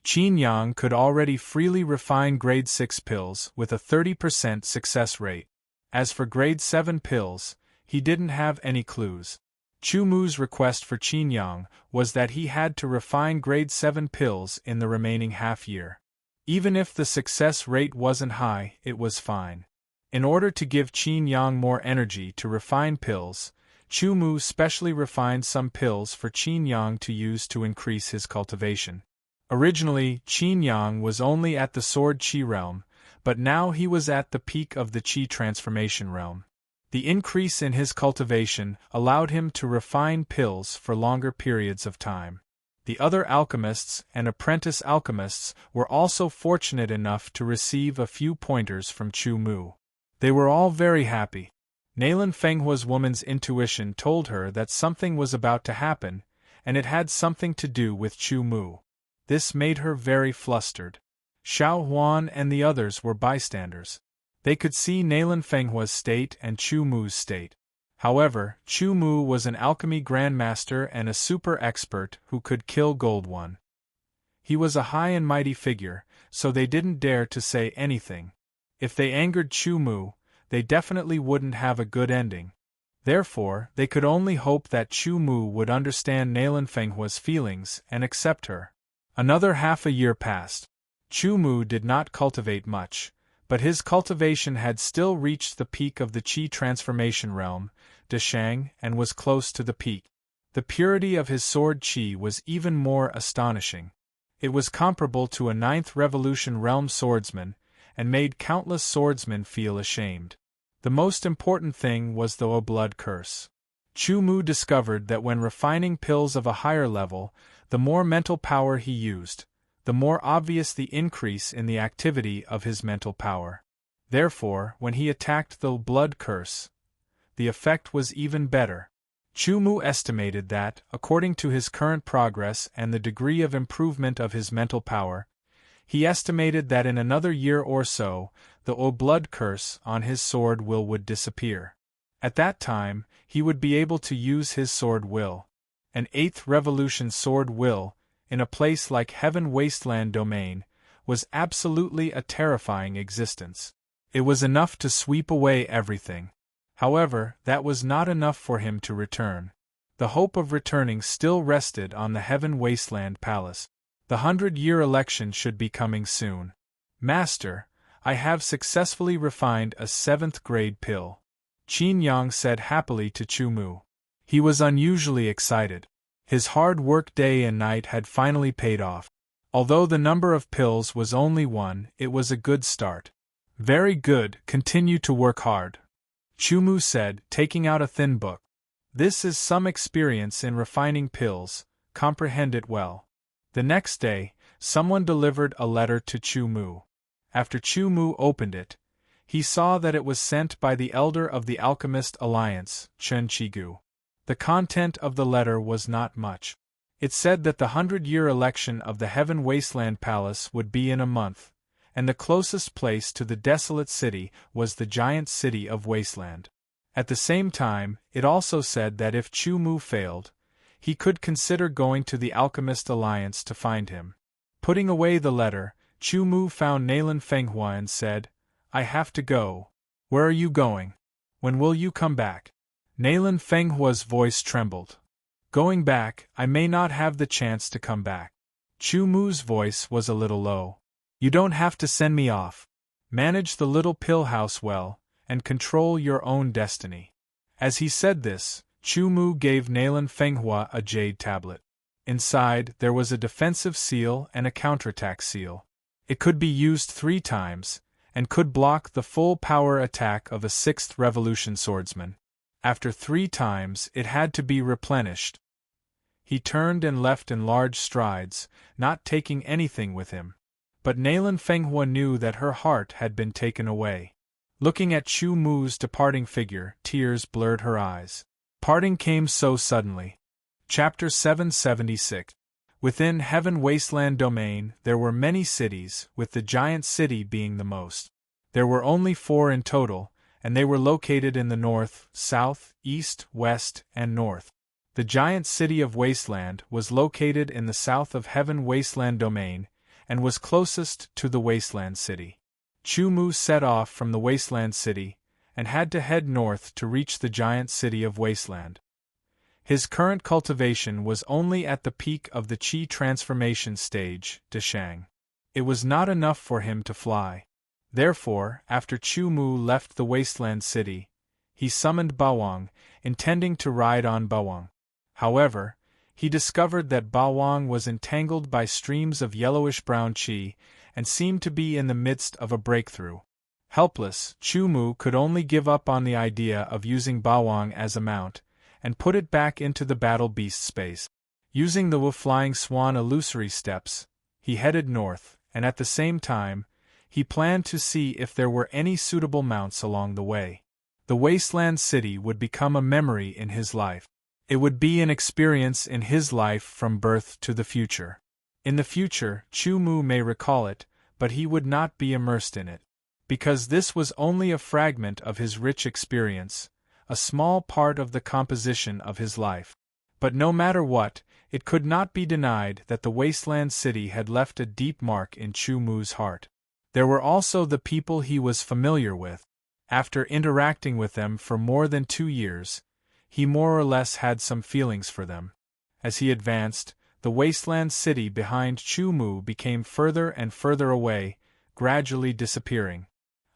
Qin Yang could already freely refine grade 6 pills with a 30% success rate. As for grade 7 pills, he didn't have any clues. Chu Mu's request for Qin Yang was that he had to refine grade 7 pills in the remaining half year. Even if the success rate wasn't high, it was fine. In order to give Qin Yang more energy to refine pills, Chu Mu specially refined some pills for Qin Yang to use to increase his cultivation. Originally, Qin Yang was only at the Sword Qi realm, but now he was at the peak of the Qi transformation realm. The increase in his cultivation allowed him to refine pills for longer periods of time. The other alchemists and apprentice alchemists were also fortunate enough to receive a few pointers from Chu Mu. They were all very happy. Naylan Fenghua's woman's intuition told her that something was about to happen, and it had something to do with Chu Mu. This made her very flustered. Xiao Huan and the others were bystanders. They could see Naylan Fenghua's state and Chu Mu's state. However, Chu Mu was an alchemy grandmaster and a super expert who could kill Gold One. He was a high and mighty figure, so they didn't dare to say anything. If they angered Chu Mu, they definitely wouldn't have a good ending. Therefore, they could only hope that Chu Mu would understand Naylan Fenghua's feelings and accept her. Another half a year passed. Chu Mu did not cultivate much, but his cultivation had still reached the peak of the Qi transformation realm, Deshang, and was close to the peak. The purity of his sword Qi was even more astonishing. It was comparable to a 9th Revolution realm swordsman, and made countless swordsmen feel ashamed. The most important thing was the blood curse. Chu Mu discovered that when refining pills of a higher level, the more mental power he used, the more obvious the increase in the activity of his mental power. Therefore, when he attacked the blood curse, the effect was even better. Chu Mu estimated that, according to his current progress and the degree of improvement of his mental power, he estimated that in another year or so, the blood curse on his sword will would disappear. At that time, he would be able to use his sword will. An 8th Revolution sword will, in a place like Heaven Wasteland Domain, was absolutely a terrifying existence. It was enough to sweep away everything. However, that was not enough for him to return. The hope of returning still rested on the Heaven Wasteland Palace. The 100-year election should be coming soon. Master, I have successfully refined a 7th grade pill, Qin Yang said happily to Chu Mu. He was unusually excited. His hard work day and night had finally paid off. Although the number of pills was only 1, it was a good start. Very good, continue to work hard, Chu Mu said, taking out a thin book. This is some experience in refining pills, comprehend it well. The next day, someone delivered a letter to Chu Mu. After Chu Mu opened it, he saw that it was sent by the elder of the Alchemist Alliance, Chen Qigu. The content of the letter was not much. It said that the 100-year election of the Heaven Wasteland Palace would be in a month, and the closest place to the desolate city was the giant city of Wasteland. At the same time, it also said that if Chu Mu failed, he could consider going to the Alchemist Alliance to find him. Putting away the letter, Chu Mu found Naylan Fenghua and said, I have to go. Where are you going? When will you come back? Naylan Fenghua's voice trembled. Going back, I may not have the chance to come back. Chu Mu's voice was a little low. You don't have to send me off. Manage the little pill house well, and control your own destiny. As he said this, Chu Mu gave Naylan Fenghua a jade tablet. Inside, there was a defensive seal and a counterattack seal. It could be used 3 times, and could block the full power attack of a 6th Revolution swordsman. After 3 times, it had to be replenished. He turned and left in large strides, not taking anything with him. But Naylan Fenghua knew that her heart had been taken away. Looking at Chu Mu's departing figure, tears blurred her eyes. Parting came so suddenly. Chapter 776. Within Heaven Wasteland Domain, there were many cities, with the giant city being the most. There were only 4 in total, and they were located in the north, south, east, west, and north. The giant city of Wasteland was located in the south of Heaven Wasteland Domain, and was closest to the wasteland city. Chu-Mu set off from the wasteland city, and had to head north to reach the giant city of Wasteland. His current cultivation was only at the peak of the Qi transformation stage, Deshang. It was not enough for him to fly. Therefore, after Chu-Mu left the wasteland city, he summoned Bawang, intending to ride on Bawang. However, he discovered that Bawang was entangled by streams of yellowish-brown qi, and seemed to be in the midst of a breakthrough. Helpless, Chu-Mu could only give up on the idea of using Bawang as a mount, and put it back into the battle beast space. Using the flying swan illusory steps, he headed north, and at the same time, he planned to see if there were any suitable mounts along the way. The wasteland city would become a memory in his life. It would be an experience in his life from birth to the future. In the future, Chu-Mu may recall it, but he would not be immersed in it. Because this was only a fragment of his rich experience, a small part of the composition of his life. But no matter what, it could not be denied that the wasteland city had left a deep mark in Chu-Mu's heart. There were also the people he was familiar with. After interacting with them for more than 2 years, he more or less had some feelings for them. As he advanced, the wasteland city behind Chu-Mu became further and further away, gradually disappearing.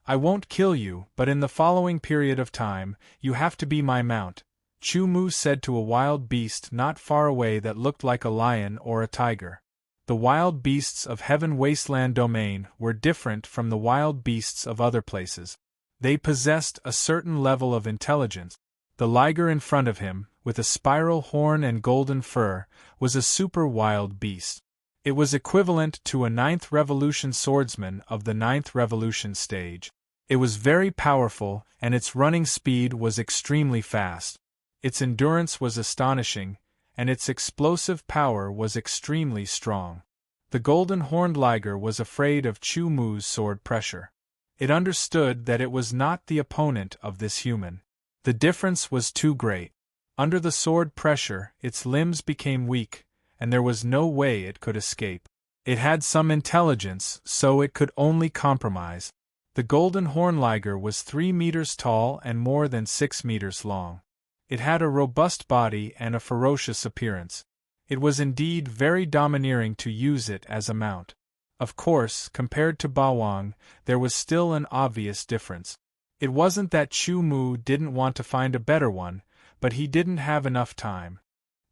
"I won't kill you, but in the following period of time, you have to be my mount," Chu-Mu said to a wild beast not far away that looked like a lion or a tiger. The wild beasts of Heaven Wasteland Domain were different from the wild beasts of other places. They possessed a certain level of intelligence. The liger in front of him, with a spiral horn and golden fur, was a super wild beast. It was equivalent to a 9th Revolution swordsman of the 9th Revolution stage. It was very powerful, and its running speed was extremely fast. Its endurance was astonishing, and its explosive power was extremely strong. The golden-horned liger was afraid of Chu-Mu's sword pressure. It understood that it was not the opponent of this human. The difference was too great. Under the sword pressure, its limbs became weak, and there was no way it could escape. It had some intelligence, so it could only compromise. The golden horn liger was 3 meters tall and more than 6 meters long. It had a robust body and a ferocious appearance. It was indeed very domineering to use it as a mount. Of course, compared to Bawang, there was still an obvious difference. It wasn't that Chu-Mu didn't want to find a better one, but he didn't have enough time.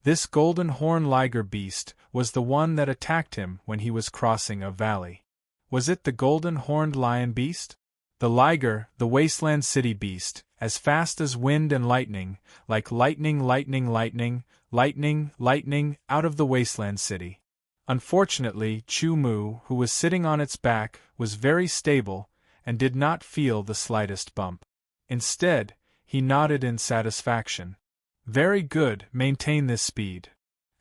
This golden horn liger beast was the one that attacked him when he was crossing a valley. Was it the golden-horned lion beast? The liger, the wasteland city beast, as fast as wind and lightning, like lightning, lightning, lightning, lightning, lightning, out of the wasteland city. Unfortunately, Chu-Mu, who was sitting on its back, was very stable, and did not feel the slightest bump. Instead, he nodded in satisfaction. Very good, maintain this speed.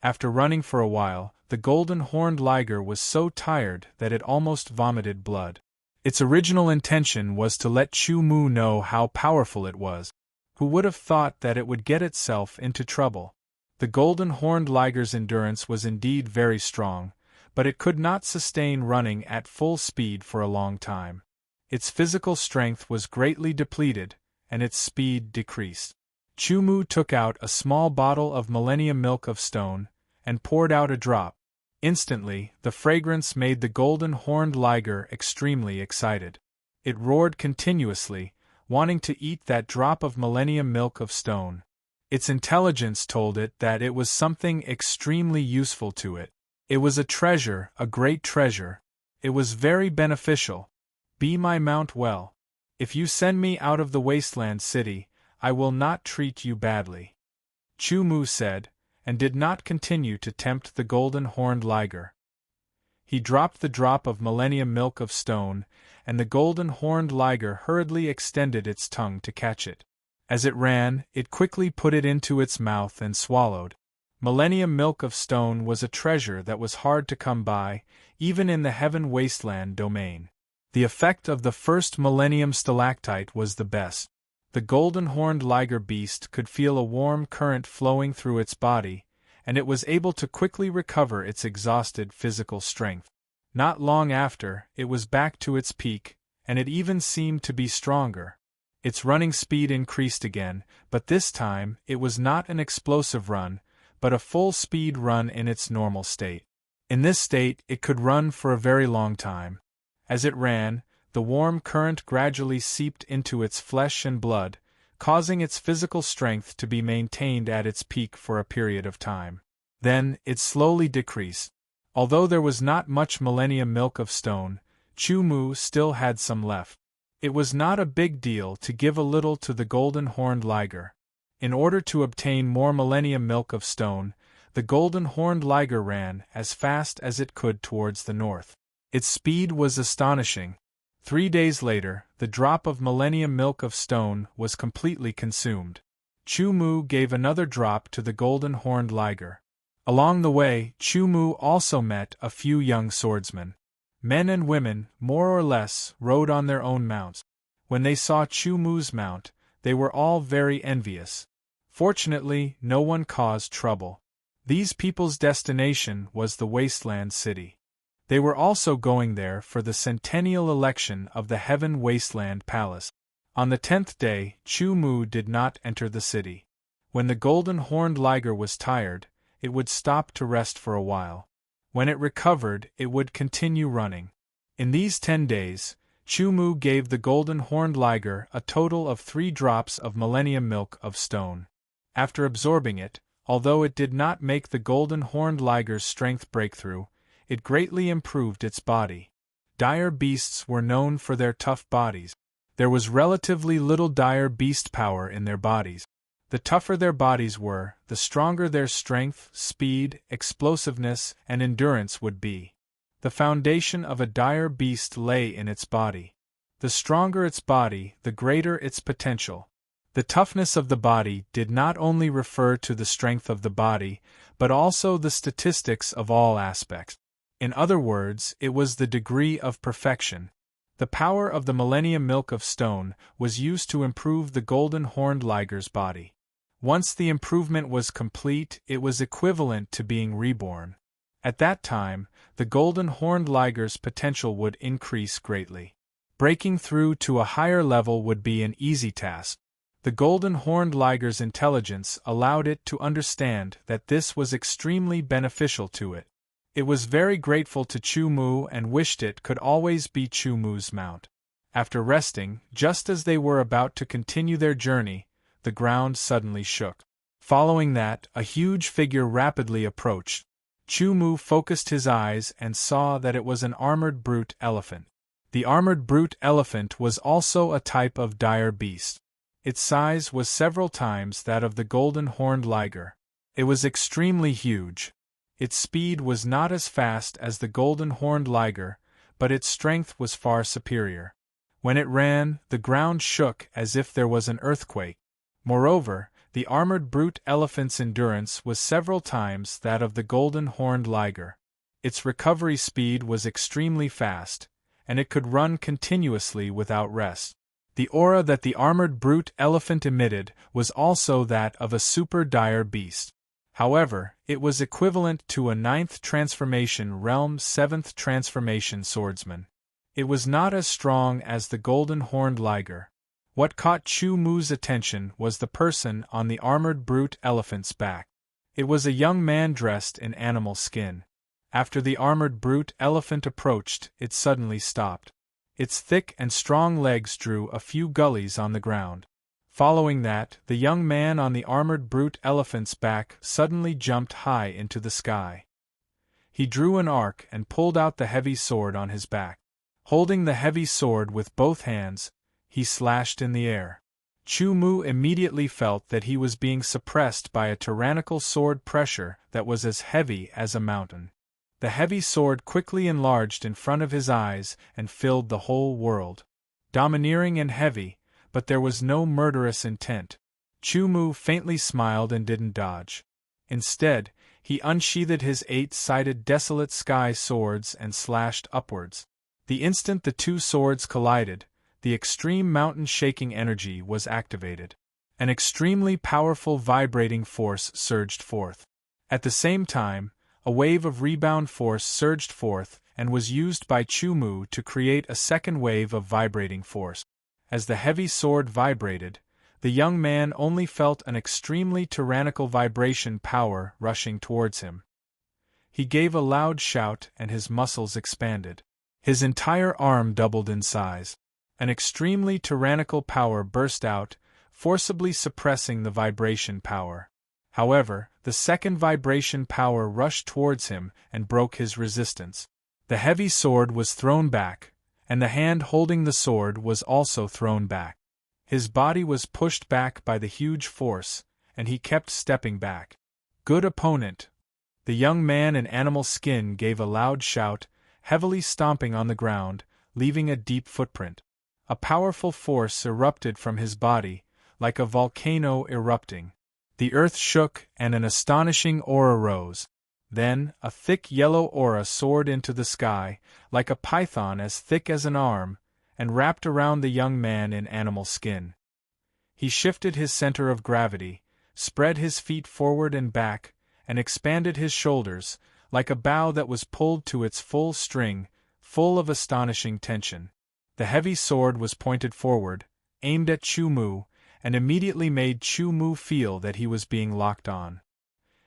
After running for a while, the golden-horned liger was so tired that it almost vomited blood. Its original intention was to let Chu-Mu know how powerful it was. Who would have thought that it would get itself into trouble? The golden-horned liger's endurance was indeed very strong, but it could not sustain running at full speed for a long time. Its physical strength was greatly depleted, and its speed decreased. Chu-Mu took out a small bottle of Millennium Milk of Stone, and poured out a drop. Instantly, the fragrance made the golden-horned liger extremely excited. It roared continuously, wanting to eat that drop of Millennium Milk of Stone. Its intelligence told it that it was something extremely useful to it. It was a treasure, a great treasure. It was very beneficial. Be my mount well. If you send me out of the wasteland city, I will not treat you badly. Chu-Mu said, and did not continue to tempt the golden-horned liger. He dropped the drop of Millennium Milk of Stone, and the golden-horned liger hurriedly extended its tongue to catch it. As it ran, it quickly put it into its mouth and swallowed. Millennium Milk of Stone was a treasure that was hard to come by, even in the Heaven Wasteland Domain. The effect of the first Millennium Stalactite was the best. The golden-horned liger beast could feel a warm current flowing through its body, and it was able to quickly recover its exhausted physical strength. Not long after, it was back to its peak, and it even seemed to be stronger. Its running speed increased again, but this time, it was not an explosive run, but a full-speed run in its normal state. In this state, it could run for a very long time. As it ran, the warm current gradually seeped into its flesh and blood, causing its physical strength to be maintained at its peak for a period of time. Then, it slowly decreased. Although there was not much millennium milk of stone, Chu-Mu still had some left. It was not a big deal to give a little to the golden-horned liger. In order to obtain more millennium milk of stone, the golden-horned liger ran as fast as it could towards the north. Its speed was astonishing. 3 days later, the drop of millennium milk of stone was completely consumed. Chu-Mu gave another drop to the golden-horned liger. Along the way, Chu-Mu also met a few young swordsmen. Men and women, more or less, rode on their own mounts. When they saw Chu-Mu's mount, they were all very envious. Fortunately, no one caused trouble. These people's destination was the Wasteland City. They were also going there for the centennial election of the Heaven Wasteland Palace. On the 10th day, Chu-Mu did not enter the city. When the golden-horned liger was tired, it would stop to rest for a while. When it recovered, it would continue running. In these 10 days, Chu-Mu gave the golden-horned liger a total of 3 drops of millennium milk of stone. After absorbing it, although it did not make the golden-horned liger's strength breakthrough, it greatly improved its body. Dire beasts were known for their tough bodies. There was relatively little dire beast power in their bodies. The tougher their bodies were, the stronger their strength, speed, explosiveness, and endurance would be. The foundation of a dire beast lay in its body. The stronger its body, the greater its potential. The toughness of the body did not only refer to the strength of the body, but also the statistics of all aspects. In other words, it was the degree of perfection. The power of the millennium milk of stone was used to improve the golden-horned liger's body. Once the improvement was complete, it was equivalent to being reborn. At that time, the golden-horned liger's potential would increase greatly. Breaking through to a higher level would be an easy task. The golden-horned liger's intelligence allowed it to understand that this was extremely beneficial to it. It was very grateful to Chu-Mu and wished it could always be Chu-Mu's mount. After resting, just as they were about to continue their journey, the ground suddenly shook. Following that, a huge figure rapidly approached. Chu-Mu focused his eyes and saw that it was an armored brute elephant. The armored brute elephant was also a type of dire beast. Its size was several times that of the golden-horned liger. It was extremely huge. Its speed was not as fast as the golden-horned liger, but its strength was far superior. When it ran, the ground shook as if there was an earthquake. Moreover, the armored brute elephant's endurance was several times that of the golden-horned liger. Its recovery speed was extremely fast, and it could run continuously without rest. The aura that the armored brute elephant emitted was also that of a super dire beast. However, it was equivalent to a 9th transformation realm 7th transformation swordsman. It was not as strong as the golden-horned liger. What caught Chu-Mu's attention was the person on the armored brute elephant's back. It was a young man dressed in animal skin. After the armored brute elephant approached, it suddenly stopped. Its thick and strong legs drew a few gullies on the ground. Following that, the young man on the armored brute elephant's back suddenly jumped high into the sky. He drew an arc and pulled out the heavy sword on his back. Holding the heavy sword with both hands, he slashed in the air. Chu-Mu immediately felt that he was being suppressed by a tyrannical sword pressure that was as heavy as a mountain. The heavy sword quickly enlarged in front of his eyes and filled the whole world. Domineering and heavy, but there was no murderous intent. Chu-Mu faintly smiled and didn't dodge. Instead, he unsheathed his 8-sided desolate sky swords and slashed upwards. The instant the two swords collided, the extreme mountain-shaking energy was activated. An extremely powerful vibrating force surged forth. At the same time, a wave of rebound force surged forth and was used by Chu-Mu to create a second wave of vibrating force. As the heavy sword vibrated, the young man only felt an extremely tyrannical vibration power rushing towards him. He gave a loud shout and his muscles expanded. His entire arm doubled in size. An extremely tyrannical power burst out, forcibly suppressing the vibration power. However, the second vibration power rushed towards him and broke his resistance. The heavy sword was thrown back, and the hand holding the sword was also thrown back. His body was pushed back by the huge force, and he kept stepping back. Good opponent! The young man in animal skin gave a loud shout, heavily stomping on the ground, leaving a deep footprint. A powerful force erupted from his body, like a volcano erupting. The earth shook and an astonishing aura rose. Then, a thick yellow aura soared into the sky, like a python as thick as an arm, and wrapped around the young man in animal skin. He shifted his center of gravity, spread his feet forward and back, and expanded his shoulders, like a bow that was pulled to its full string, full of astonishing tension. The heavy sword was pointed forward, aimed at Chu-Mu, and immediately made Chu-Mu feel that he was being locked on.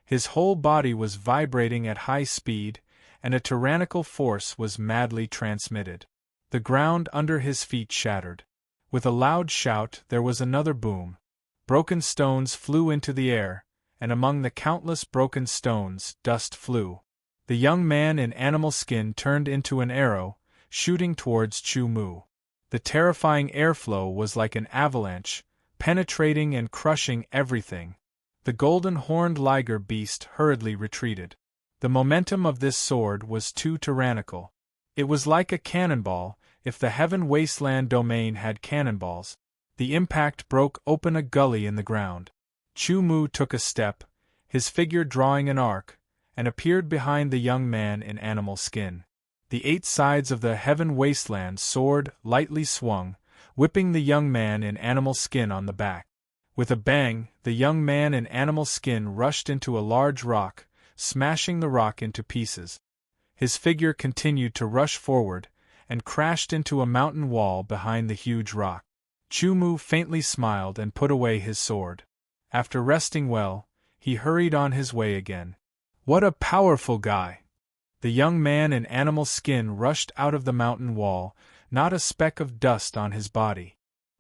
His whole body was vibrating at high speed, and a tyrannical force was madly transmitted. The ground under his feet shattered. With a loud shout there was another boom. Broken stones flew into the air, and among the countless broken stones dust flew. The young man in animal skin turned into an arrow, shooting towards Chu-Mu. The terrifying airflow was like an avalanche, penetrating and crushing everything. The golden-horned liger beast hurriedly retreated. The momentum of this sword was too tyrannical. It was like a cannonball, if the heaven wasteland domain had cannonballs. The impact broke open a gully in the ground. Chu-Mu took a step, his figure drawing an arc, and appeared behind the young man in animal skin. The 8 sides of the heaven wasteland sword lightly swung, whipping the young man in animal skin on the back. With a bang, the young man in animal skin rushed into a large rock, smashing the rock into pieces. His figure continued to rush forward, and crashed into a mountain wall behind the huge rock. Chu-Mu faintly smiled and put away his sword. After resting well, he hurried on his way again. What a powerful guy! The young man in animal skin rushed out of the mountain wall, not a speck of dust on his body.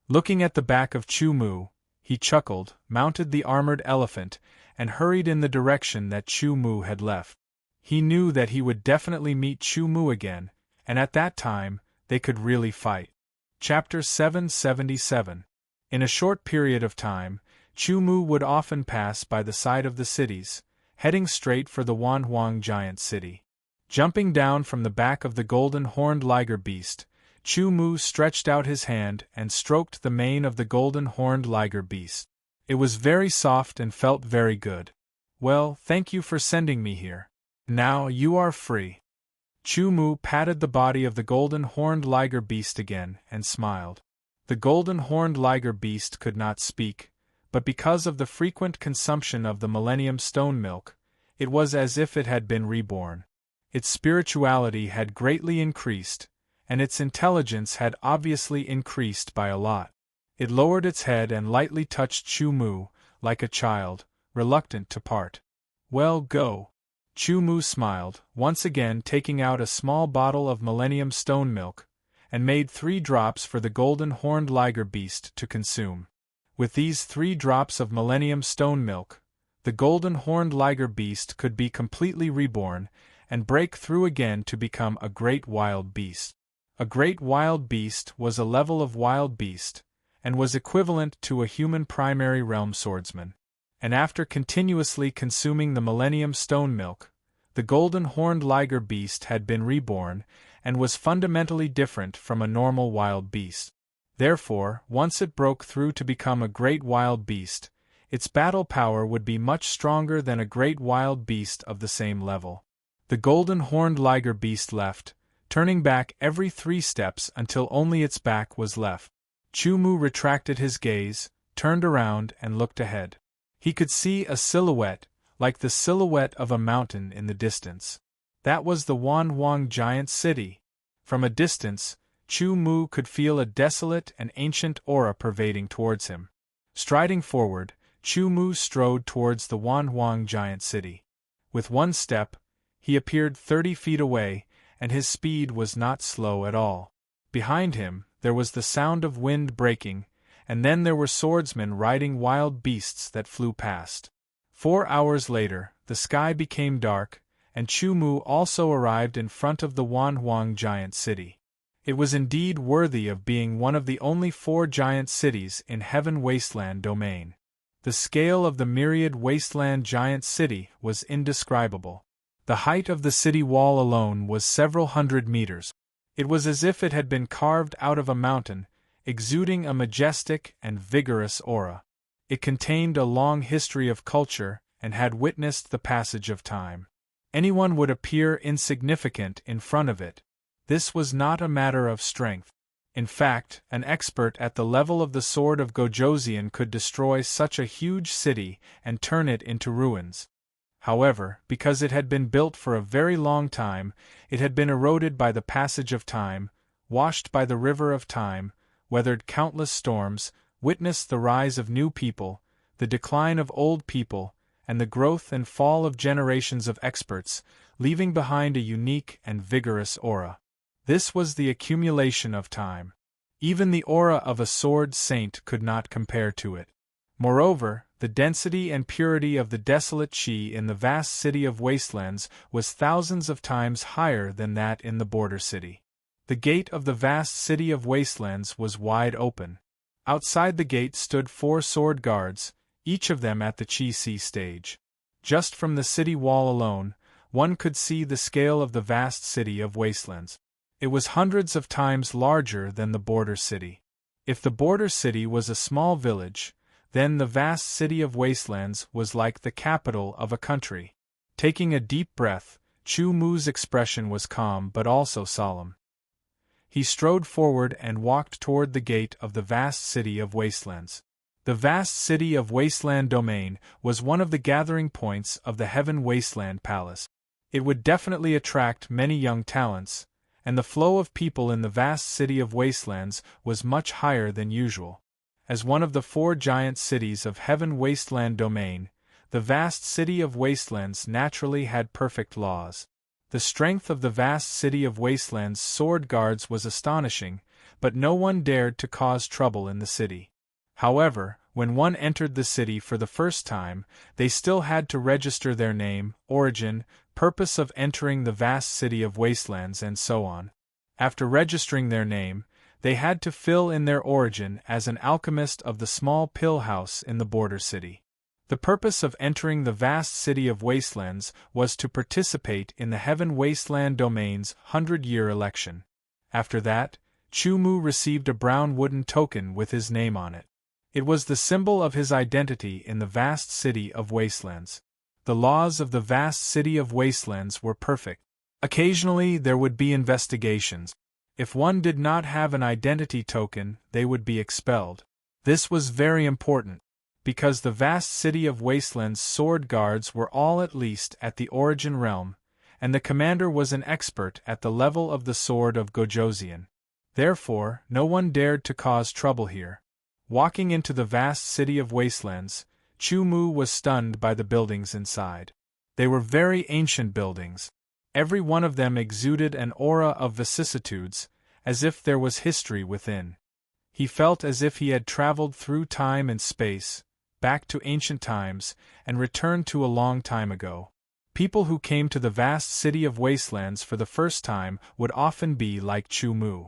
Looking at the back of Chu-Mu, he chuckled, mounted the armored elephant, and hurried in the direction that Chu-Mu had left. He knew that he would definitely meet Chu-Mu again, and at that time, they could really fight. Chapter 777. In a short period of time, Chu-Mu would often pass by the side of the cities, heading straight for the Wanhuang giant city. Jumping down from the back of the golden-horned liger beast, Chu-Mu stretched out his hand and stroked the mane of the golden-horned liger beast. It was very soft and felt very good. Well, thank you for sending me here. Now you are free. Chu-Mu patted the body of the golden-horned liger beast again and smiled. The golden-horned liger beast could not speak, but because of the frequent consumption of the Millennium Stone milk, it was as if it had been reborn. Its spirituality had greatly increased, and its intelligence had obviously increased by a lot. It lowered its head and lightly touched Chu-Mu, like a child, reluctant to part. Well, go. Chu-Mu smiled, once again taking out a small bottle of Millennium Stone milk, and made 3 drops for the golden-horned liger beast to consume. With these 3 drops of Millennium Stone milk, the golden-horned liger beast could be completely reborn, and break through again to become a great wild beast. A great wild beast was a level of wild beast, and was equivalent to a human primary realm swordsman. And after continuously consuming the Millennium Stone milk, the golden-horned liger beast had been reborn, and was fundamentally different from a normal wild beast. Therefore, once it broke through to become a great wild beast, its battle power would be much stronger than a great wild beast of the same level. The golden-horned liger beast left, turning back every 3 steps until only its back was left. Chu-Mu retracted his gaze, turned around and looked ahead. He could see a silhouette, like the silhouette of a mountain in the distance. That was the Wanwang giant city. From a distance, Chu Mu could feel a desolate and ancient aura pervading towards him. Striding forward, Chu Mu strode towards the Wanwang giant city. With one step, he appeared 30 feet away, and his speed was not slow at all. Behind him, there was the sound of wind breaking, and then there were swordsmen riding wild beasts that flew past. 4 hours later, the sky became dark, and Chu Mu also arrived in front of the Wanwang giant city. It was indeed worthy of being one of the only 4 giant cities in Heaven Wasteland domain. The scale of the myriad Wasteland giant city was indescribable. The height of the city wall alone was several hundred meters. It was as if it had been carved out of a mountain, exuding a majestic and vigorous aura. It contained a long history of culture and had witnessed the passage of time. Anyone would appear insignificant in front of it. This was not a matter of strength. In fact, an expert at the level of the sword of Gojoseon could destroy such a huge city and turn it into ruins. However, because it had been built for a very long time, it had been eroded by the passage of time, washed by the river of time, weathered countless storms, witnessed the rise of new people, the decline of old people, and the growth and fall of generations of experts, leaving behind a unique and vigorous aura. This was the accumulation of time. Even the aura of a sword saint could not compare to it. Moreover, the density and purity of the desolate chi in the vast city of Wastelands was thousands of times higher than that in the border city. The gate of the vast city of Wastelands was wide open. Outside the gate stood 4 sword guards, each of them at the Chi-Si stage. Just from the city wall alone, one could see the scale of the vast city of Wastelands. It was hundreds of times larger than the border city. If the border city was a small village, then the vast city of Wastelands was like the capital of a country. Taking a deep breath, Chu Mu's expression was calm but also solemn. He strode forward and walked toward the gate of the vast city of Wastelands. The vast city of Wasteland Domain was one of the gathering points of the Heaven Wasteland Palace. It would definitely attract many young talents, and the flow of people in the vast city of Wastelands was much higher than usual. As one of the 4 giant cities of Heaven Wasteland Domain, the vast city of Wastelands naturally had perfect laws. The strength of the vast city of Wasteland's sword guards was astonishing, but no one dared to cause trouble in the city. However, when one entered the city for the first time, they still had to register their name, origin, purpose of entering the vast city of Wastelands and so on. After registering their name, they had to fill in their origin as an alchemist of the small pill house in the border city. The purpose of entering the vast city of Wastelands was to participate in the Heaven Wasteland Domain's 100-year election. After that, Chu Mu received a brown wooden token with his name on it. It was the symbol of his identity in the vast city of Wastelands. The laws of the vast city of Wastelands were perfect. Occasionally there would be investigations. If one did not have an identity token, they would be expelled. This was very important, because the vast city of Wasteland's sword guards were all at least at the origin realm, and the commander was an expert at the level of the sword of Gojoseon. Therefore, no one dared to cause trouble here. Walking into the vast city of Wastelands, Chu Mu was stunned by the buildings inside. They were very ancient buildings. Every one of them exuded an aura of vicissitudes, as if there was history within. He felt as if he had traveled through time and space, back to ancient times, and returned to a long time ago. People who came to the vast city of Wastelands for the first time would often be like Chu Mu.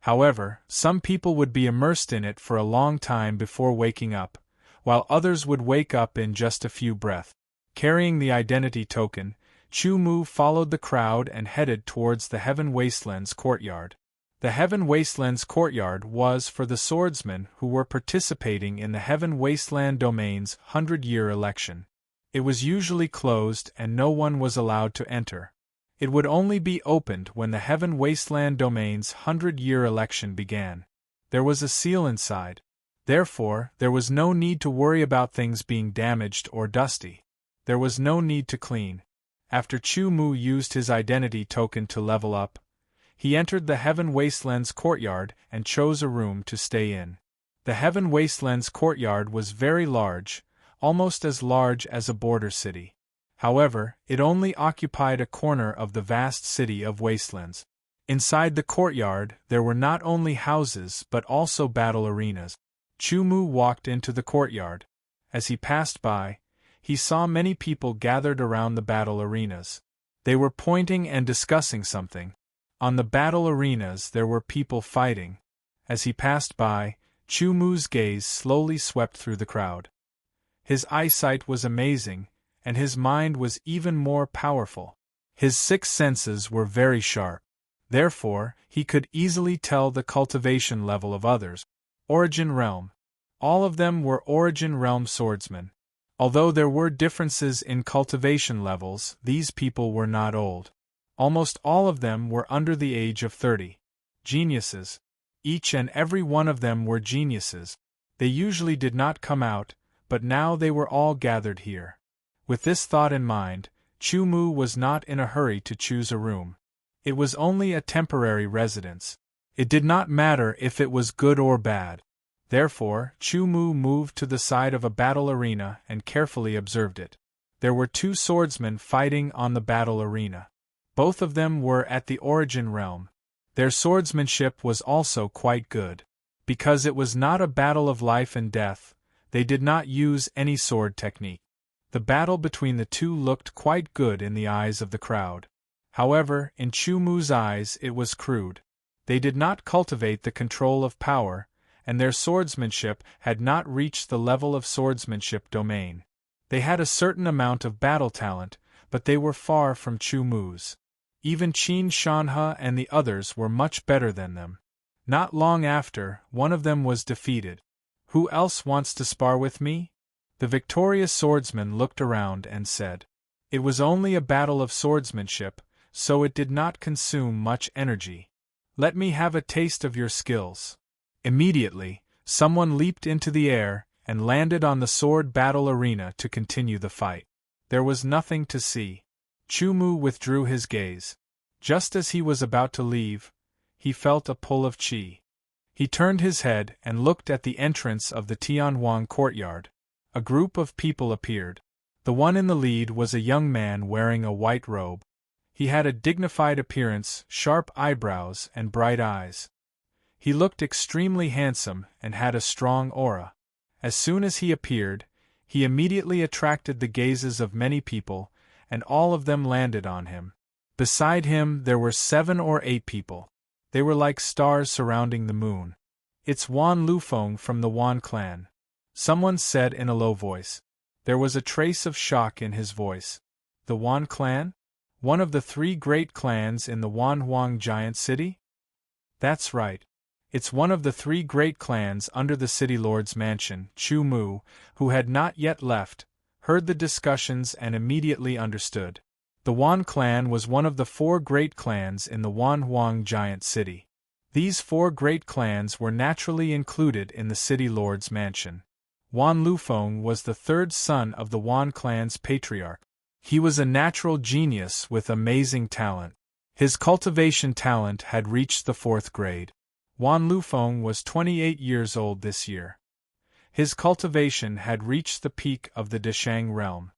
However, some people would be immersed in it for a long time before waking up, while others would wake up in just a few breaths. Carrying the identity token, Chu Mu followed the crowd and headed towards the Heaven Wastelands courtyard. The Heaven Wastelands courtyard was for the swordsmen who were participating in the Heaven Wasteland Domain's 100-year election. It was usually closed and no one was allowed to enter. It would only be opened when the Heaven Wasteland Domain's 100-year election began. There was a seal inside. Therefore, there was no need to worry about things being damaged or dusty. There was no need to clean. After Chu Mu used his identity token to level up, he entered the Heaven Wasteland's courtyard and chose a room to stay in. The Heaven Wasteland's courtyard was very large, almost as large as a border city. However, it only occupied a corner of the vast city of Wastelands. Inside the courtyard, there were not only houses but also battle arenas. Chu Mu walked into the courtyard. As he passed by, he saw many people gathered around the battle arenas. They were pointing and discussing something. On the battle arenas there were people fighting. As he passed by, Chu Mu's gaze slowly swept through the crowd. His eyesight was amazing, and his mind was even more powerful. His six senses were very sharp. Therefore, he could easily tell the cultivation level of others. Origin Realm. All of them were Origin Realm swordsmen. Although there were differences in cultivation levels, these people were not old. Almost all of them were under the age of 30. Geniuses. Each and every one of them were geniuses. They usually did not come out, but now they were all gathered here. With this thought in mind, Chu Mu was not in a hurry to choose a room. It was only a temporary residence. It did not matter if it was good or bad. Therefore, Chu Mu moved to the side of a battle arena and carefully observed it. There were two swordsmen fighting on the battle arena. Both of them were at the Origin Realm. Their swordsmanship was also quite good. Because it was not a battle of life and death, they did not use any sword technique. The battle between the two looked quite good in the eyes of the crowd. However, in Chu Mu's eyes it was crude. They did not cultivate the control of power, and their swordsmanship had not reached the level of swordsmanship domain. They had a certain amount of battle talent, but they were far from Chu Mu's. Even Qin Shanhe and the others were much better than them. Not long after, one of them was defeated. Who else wants to spar with me? The victorious swordsman looked around and said. It was only a battle of swordsmanship, so it did not consume much energy. Let me have a taste of your skills. Immediately, someone leaped into the air and landed on the sword battle arena to continue the fight. There was nothing to see. Chu Mu withdrew his gaze. Just as he was about to leave, he felt a pull of qi. He turned his head and looked at the entrance of the Tianhuang courtyard. A group of people appeared. The one in the lead was a young man wearing a white robe. He had a dignified appearance, sharp eyebrows, and bright eyes. He looked extremely handsome and had a strong aura. As soon as he appeared, he immediately attracted the gazes of many people, and all of them landed on him. Beside him there were 7 or 8 people. They were like stars surrounding the moon. It's Wan Lufeng from the Wan clan. Someone said in a low voice. There was a trace of shock in his voice. The Wan clan? One of the 3 great clans in the Wanhuang giant city? That's right. It's one of the 3 great clans under the city lord's mansion. Chu Mu, who had not yet left, heard the discussions and immediately understood. The Wan clan was one of the 4 great clans in the Wanhuang giant city. These 4 great clans were naturally included in the city lord's mansion. Wan Lufeng was the 3rd son of the Wan clan's patriarch. He was a natural genius with amazing talent. His cultivation talent had reached the 4th grade. Wan Lufeng was 28 years old this year. His cultivation had reached the peak of the Deshang realm.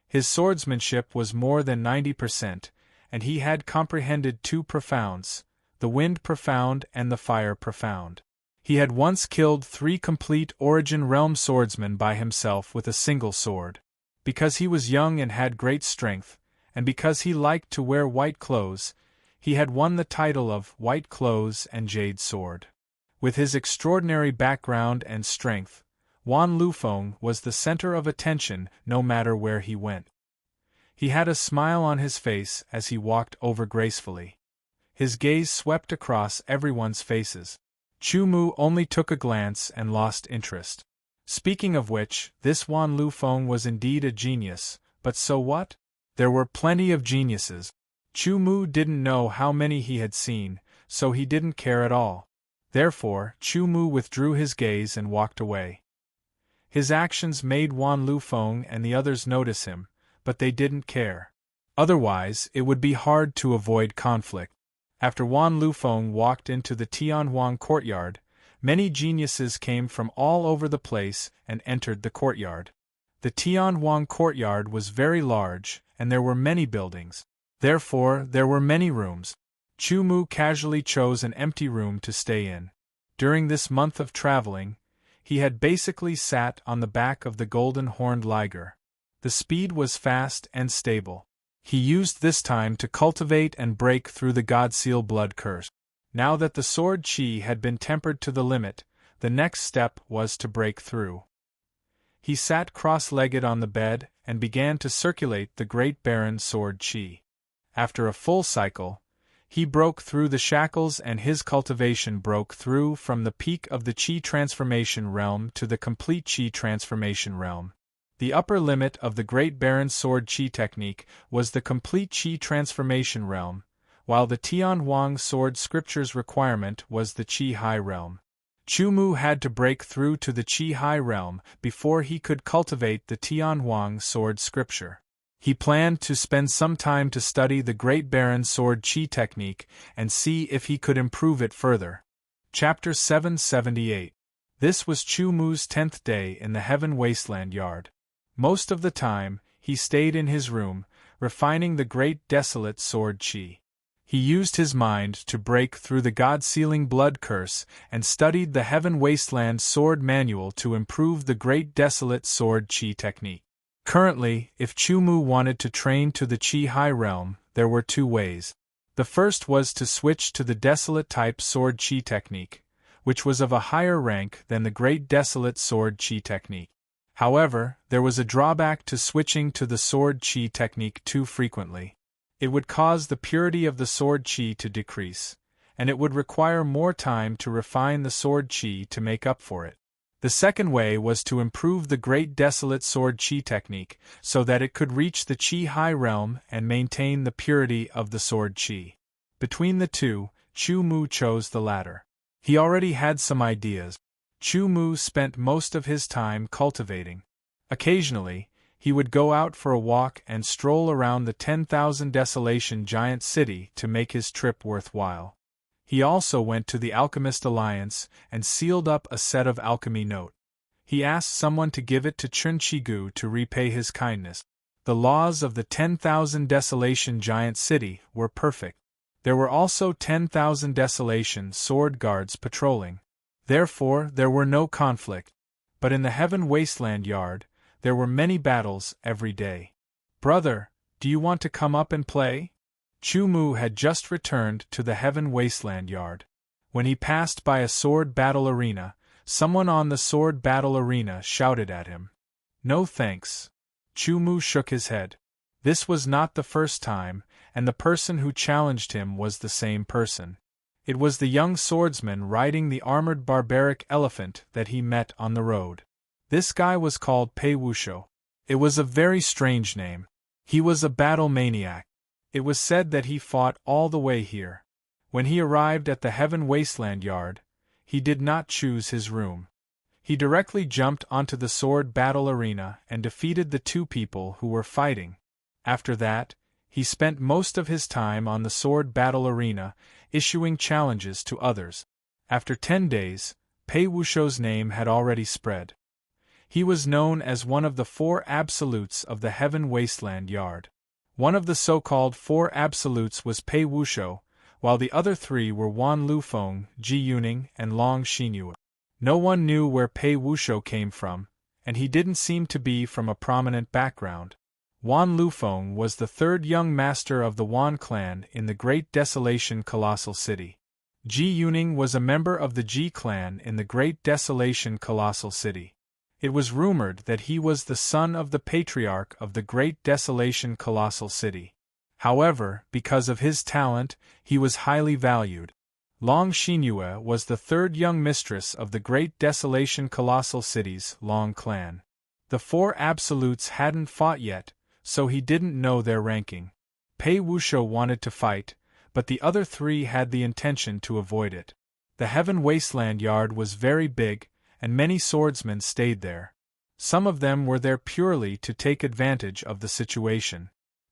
His swordsmanship was more than 90%, and he had comprehended 2 profounds, the wind profound and the fire profound. He had once killed 3 complete Origin Realm swordsmen by himself with a single sword. Because he was young and had great strength, and because he liked to wear white clothes, he had won the title of White Clothes and Jade Sword. With his extraordinary background and strength, Wan Lufeng was the center of attention no matter where he went. He had a smile on his face as he walked over gracefully. His gaze swept across everyone's faces. Chu Mu only took a glance and lost interest. Speaking of which, this Wan Lufeng was indeed a genius, but so what? There were plenty of geniuses. Chu Mu didn't know how many he had seen, so he didn't care at all. Therefore, Chu Mu withdrew his gaze and walked away. His actions made Wan Lufeng and the others notice him, but they didn't care. Otherwise, it would be hard to avoid conflict. After Wan Lufeng walked into the Tianhuang courtyard, many geniuses came from all over the place and entered the courtyard. The Tianhuang courtyard was very large, and there were many buildings. Therefore, there were many rooms. Chu Mu casually chose an empty room to stay in. During this month of traveling, he had basically sat on the back of the golden-horned liger. The speed was fast and stable. He used this time to cultivate and break through the God-seal blood curse. Now that the sword chi had been tempered to the limit, the next step was to break through. He sat cross-legged on the bed and began to circulate the Great Baron sword chi. After a full cycle, he broke through the shackles and his cultivation broke through from the peak of the chi transformation realm to the complete chi transformation realm. The upper limit of the Great Baron's sword chi technique was the complete chi transformation realm, while the Tianhuang sword scripture's requirement was the chi high realm. Chu Mu had to break through to the chi high realm before he could cultivate the Tianhuang sword scripture. He planned to spend some time to study the Great Baron's sword chi technique and see if he could improve it further. Chapter 778. This was Chu Mu's 10th day in the Heaven Wasteland Yard. Most of the time, he stayed in his room, refining the great desolate sword chi. He used his mind to break through the God-sealing blood curse and studied the Heaven Wasteland sword manual to improve the great desolate sword chi technique. Currently, if Chu Mu wanted to train to the chi high realm, there were two ways. The first was to switch to the desolate type sword chi technique, which was of a higher rank than the great desolate sword chi technique. However, there was a drawback to switching to the sword chi technique too frequently. It would cause the purity of the sword chi to decrease, and it would require more time to refine the sword chi to make up for it. The second way was to improve the great desolate sword chi technique so that it could reach the chi high realm and maintain the purity of the sword chi. Between the two, Chu Mu chose the latter. He already had some ideas. Chu Mu spent most of his time cultivating. Occasionally, he would go out for a walk and stroll around the 10,000 desolation giant city to make his trip worthwhile. He also went to the Alchemist Alliance and sealed up a set of alchemy note. He asked someone to give it to Chun Chigu to repay his kindness. The laws of the 10,000 desolation giant city were perfect. There were also 10,000 desolation sword guards patrolling. Therefore, there were no conflict. But in the Heaven Wasteland Yard, there were many battles every day. "Brother, do you want to come up and play?" Chu Mu had just returned to the Heaven Wasteland Yard. When he passed by a sword battle arena, someone on the sword battle arena shouted at him. "No thanks." Chu Mu shook his head. This was not the first time, and the person who challenged him was the same person. It was the young swordsman riding the armored barbaric elephant that he met on the road. This guy was called Pei Wushou. It was a very strange name. He was a battle maniac. It was said that he fought all the way here. When he arrived at the Heaven Wasteland Yard, he did not choose his room. He directly jumped onto the sword battle arena and defeated the two people who were fighting. After that, he spent most of his time on the sword battle arena, issuing challenges to others. After 10 days, Pei Wushou's name had already spread. He was known as one of the 4 absolutes of the Heaven Wasteland Yard. One of the so-called 4 absolutes was Pei Wushou, while the other 3 were Wan Lufeng, Ji Yuning, and Long Xinyue. No one knew where Pei Wushou came from, and he didn't seem to be from a prominent background. Wan Lufeng was the 3rd young master of the Wan clan in the Great Desolation Colossal City. Ji Yuning was a member of the Ji clan in the Great Desolation Colossal City. It was rumored that he was the son of the patriarch of the Great Desolation Colossal City. However, because of his talent, he was highly valued. Long Xinyue was the 3rd young mistress of the Great Desolation Colossal City's Long clan. The 4 absolutes hadn't fought yet, so he didn't know their ranking. Pei Wushou wanted to fight, but the other 3 had the intention to avoid it. The Heaven Wasteland Yard was very big, and many swordsmen stayed there. Some of them were there purely to take advantage of the situation.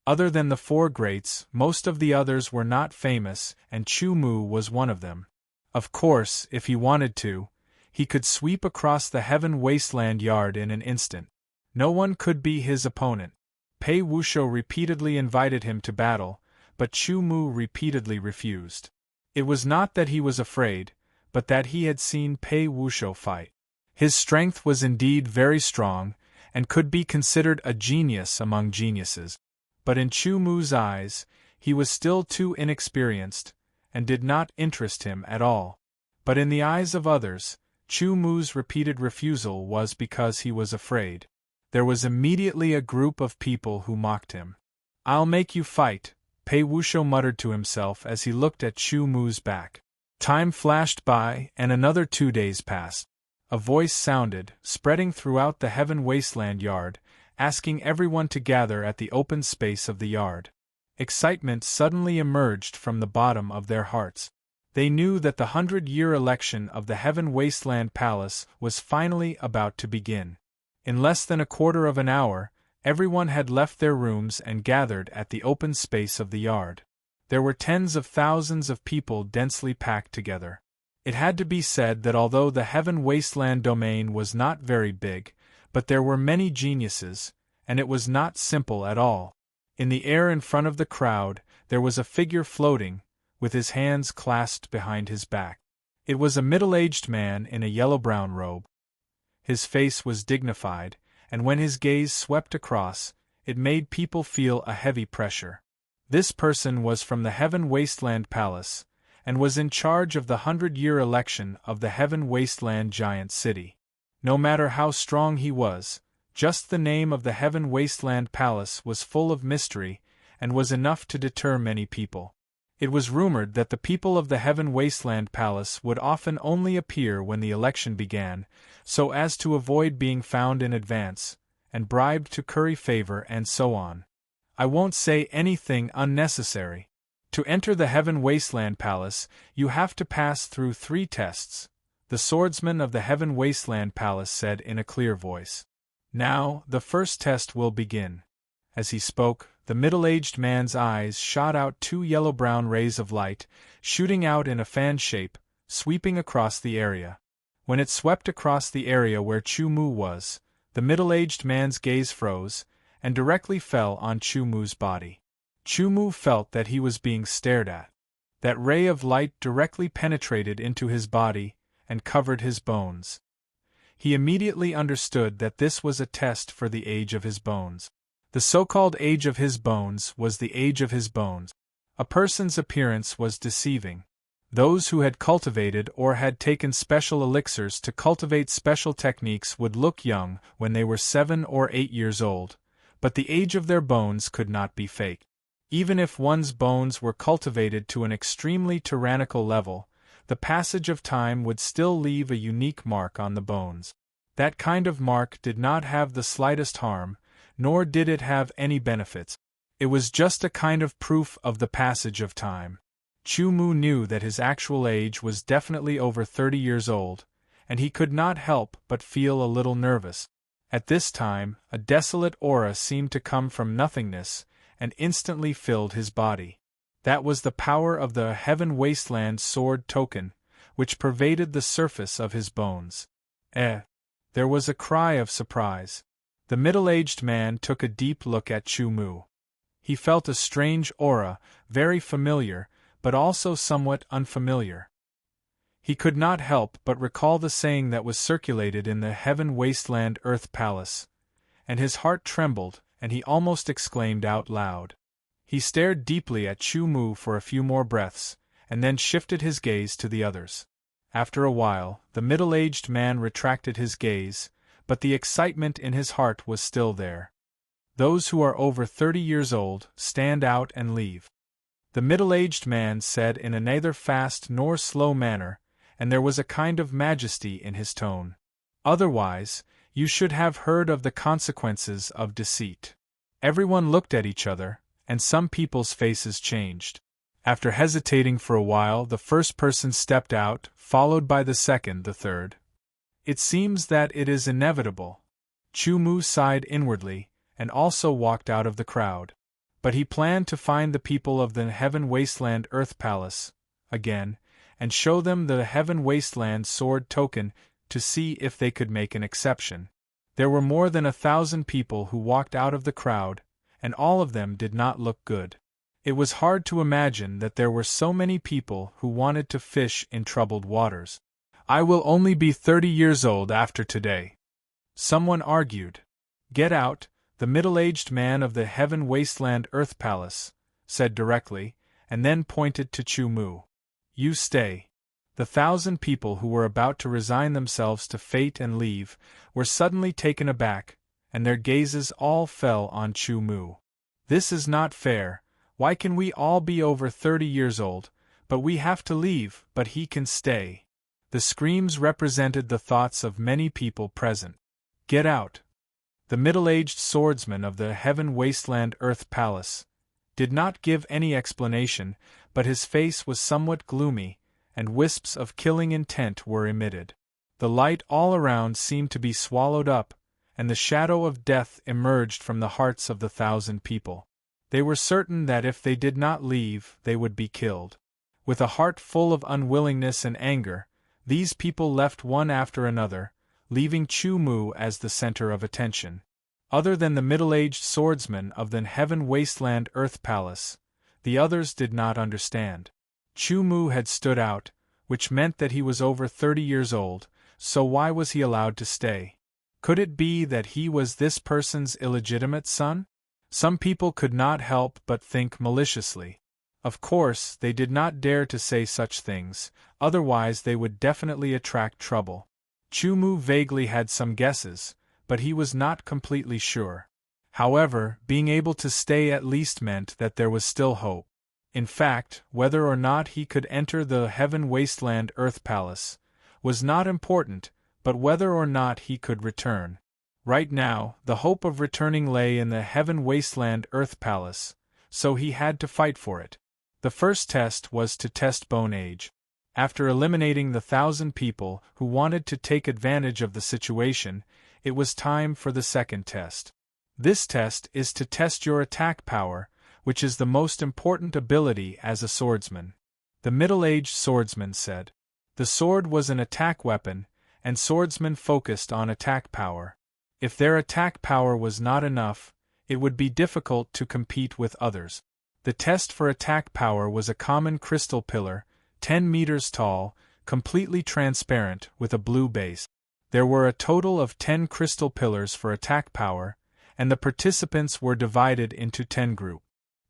Other than the four greats, most of the others were not famous, and Chu Mu was one of them. Of course, if he wanted to, he could sweep across the heaven wasteland yard in an instant. No one could be his opponent. Pei Wushou repeatedly invited him to battle, but Chu Mu repeatedly refused. It was not that he was afraid, but that he had seen Pei Wushou fight. His strength was indeed very strong, and could be considered a genius among geniuses. But in Chu Mu's eyes, he was still too inexperienced, and did not interest him at all. But in the eyes of others, Chu Mu's repeated refusal was because he was afraid. There was immediately a group of people who mocked him. "I'll make you fight," Pei Wushou muttered to himself as he looked at Chu Mu's back. Time flashed by, and another 2 days passed. A voice sounded, spreading throughout the heaven wasteland yard, asking everyone to gather at the open space of the yard. Excitement suddenly emerged from the bottom of their hearts. They knew that the 100-year election of the heaven wasteland palace was finally about to begin. In less than a quarter of an hour, everyone had left their rooms and gathered at the open space of the yard. There were tens of thousands of people densely packed together. It had to be said that although the heaven wasteland domain was not very big, but there were many geniuses, and it was not simple at all. In the air in front of the crowd, there was a figure floating, with his hands clasped behind his back. It was a middle-aged man in a yellow-brown robe. His face was dignified, and when his gaze swept across, it made people feel a heavy pressure. This person was from the Heaven Wasteland Palace, and was in charge of the 100-year election of the Heaven Wasteland Giant City. No matter how strong he was, just the name of the Heaven Wasteland Palace was full of mystery, and was enough to deter many people. It was rumored that the people of the Heaven Wasteland Palace would often only appear when the election began, so as to avoid being found in advance, and bribed to curry favor and so on. I won't say anything unnecessary. To enter the Heaven Wasteland Palace, you have to pass through 3 tests, the swordsman of the Heaven Wasteland Palace said in a clear voice. Now, the first test will begin. As he spoke, the middle-aged man's eyes shot out 2 yellow-brown rays of light, shooting out in a fan shape, sweeping across the area. When it swept across the area where Chu Mu was, the middle-aged man's gaze froze, and directly fell on Chu Mu's body. Chu Mu felt that he was being stared at. That ray of light directly penetrated into his body, and covered his bones. He immediately understood that this was a test for the age of his bones. The so-called age of his bones was the age of his bones. A person's appearance was deceiving. Those who had cultivated or had taken special elixirs to cultivate special techniques would look young when they were 7 or 8 years old, but the age of their bones could not be faked. Even if one's bones were cultivated to an extremely tyrannical level, the passage of time would still leave a unique mark on the bones. That kind of mark did not have the slightest harm, nor did it have any benefits. It was just a kind of proof of the passage of time. Chu Mu knew that his actual age was definitely over 30 years old, and he could not help but feel a little nervous. At this time, a desolate aura seemed to come from nothingness, and instantly filled his body. That was the power of the Heaven Wasteland Sword token, which pervaded the surface of his bones. There was a cry of surprise. The middle-aged man took a deep look at Chu Mu. He felt a strange aura, very familiar, but also somewhat unfamiliar. He could not help but recall the saying that was circulated in the Heaven Wasteland Earth Palace, and his heart trembled, and he almost exclaimed out loud. He stared deeply at Chu Mu for a few more breaths, and then shifted his gaze to the others. After a while, the middle-aged man retracted his gaze, but the excitement in his heart was still there. Those who are over 30 years old stand out and leave. The middle-aged man said in a neither fast nor slow manner, and there was a kind of majesty in his tone. Otherwise, you should have heard of the consequences of deceit. Everyone looked at each other, and some people's faces changed. After hesitating for a while, the first person stepped out, followed by the second, the third. It seems that it is inevitable. Chu Mu sighed inwardly, and also walked out of the crowd. But he planned to find the people of the Heaven Wasteland Earth Palace, again, and show them the Heaven Wasteland sword token to see if they could make an exception. There were more than 1,000 people who walked out of the crowd, and all of them did not look good. It was hard to imagine that there were so many people who wanted to fish in troubled waters. "I will only be 30 years old after today," someone argued. "Get out," the middle-aged man of the Heaven Wasteland Earth Palace said directly, and then pointed to Chu Mu. "You stay." The 1,000 people who were about to resign themselves to fate and leave were suddenly taken aback, and their gazes all fell on Chu Mu. "This is not fair. Why can we all be over 30 years old, but we have to leave, but he can stay?" The screams represented the thoughts of many people present. "Get out." The middle-aged swordsman of the Heaven Wasteland Earth Palace did not give any explanation, but his face was somewhat gloomy, and wisps of killing intent were emitted. The light all around seemed to be swallowed up, and the shadow of death emerged from the hearts of the 1,000 people. They were certain that if they did not leave, they would be killed. With a heart full of unwillingness and anger, these people left one after another, leaving Chu Mu as the center of attention. Other than the middle-aged swordsman of the Heaven Wasteland Earth Palace, the others did not understand. Chu Mu had stood out, which meant that he was over 30 years old, so why was he allowed to stay? Could it be that he was this person's illegitimate son? Some people could not help but think maliciously. Of course, they did not dare to say such things, otherwise they would definitely attract trouble. Chu Mu vaguely had some guesses, but he was not completely sure. However, being able to stay at least meant that there was still hope. In fact, whether or not he could enter the Heaven Wasteland Earth Palace was not important, but whether or not he could return. Right now, the hope of returning lay in the Heaven Wasteland Earth Palace, so he had to fight for it. The first test was to test bone age. After eliminating the 1,000 people who wanted to take advantage of the situation, it was time for the second test. This test is to test your attack power, which is the most important ability as a swordsman. The middle-aged swordsman said. The sword was an attack weapon, and swordsmen focused on attack power. If their attack power was not enough, it would be difficult to compete with others. The test for attack power was a common crystal pillar, 10 meters tall, completely transparent, with a blue base. There were a total of 10 crystal pillars for attack power, and the participants were divided into 10 groups.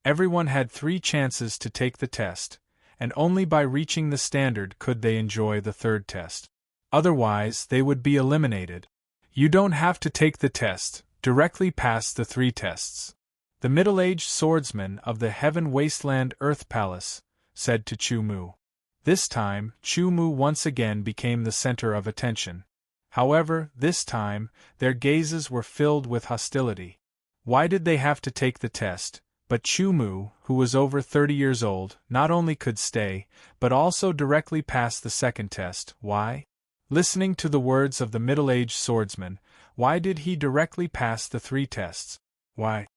Everyone had 3 chances to take the test, and only by reaching the standard could they enjoy the third test. Otherwise, they would be eliminated. You don't have to take the test, directly pass the 3 tests. The middle-aged swordsman of the Heaven Wasteland Earth Palace said to Chu Mu. This time, Chu Mu once again became the center of attention. However, this time, their gazes were filled with hostility. Why did they have to take the test? But Chu Mu, who was over 30 years old, not only could stay, but also directly pass the second test. Why? Listening to the words of the middle-aged swordsman, why did he directly pass the 3 tests? Why?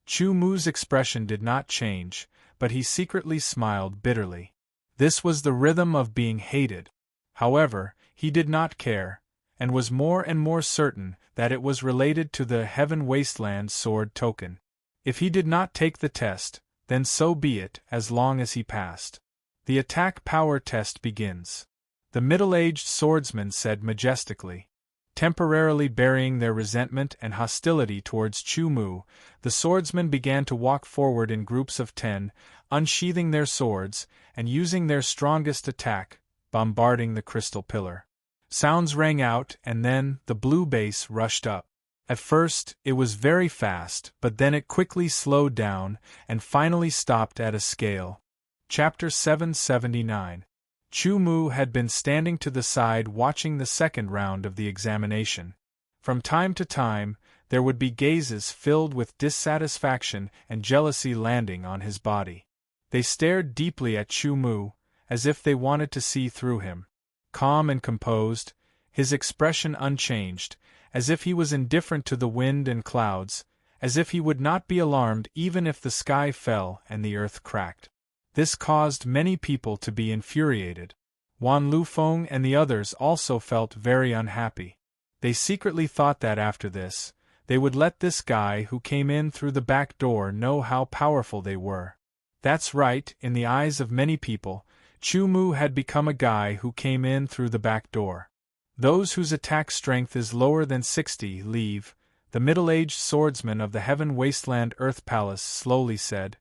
Chu Mu's expression did not change, but he secretly smiled bitterly. This was the rhythm of being hated. However, he did not care, and was more and more certain that it was related to the Heaven Wasteland sword token. If he did not take the test, then so be it, as long as he passed. The attack power test begins. The middle-aged swordsman said majestically. Temporarily burying their resentment and hostility towards Chu Mu, the swordsmen began to walk forward in groups of 10, unsheathing their swords, and using their strongest attack, bombarding the crystal pillar. Sounds rang out, and then the blue base rushed up. At first, it was very fast, but then it quickly slowed down, and finally stopped at a scale. Chapter 779. Chu Mu had been standing to the side watching the second round of the examination. From time to time, there would be gazes filled with dissatisfaction and jealousy landing on his body. They stared deeply at Chu Mu, as if they wanted to see through him. Calm and composed, his expression unchanged, as if he was indifferent to the wind and clouds, as if he would not be alarmed even if the sky fell and the earth cracked. This caused many people to be infuriated. Wan Lufeng and the others also felt very unhappy. They secretly thought that after this, they would let this guy who came in through the back door know how powerful they were. That's right, in the eyes of many people, Chu Mu had become a guy who came in through the back door. Those whose attack strength is lower than 60 leave, the middle-aged swordsman of the Heaven Wasteland Earth Palace slowly said,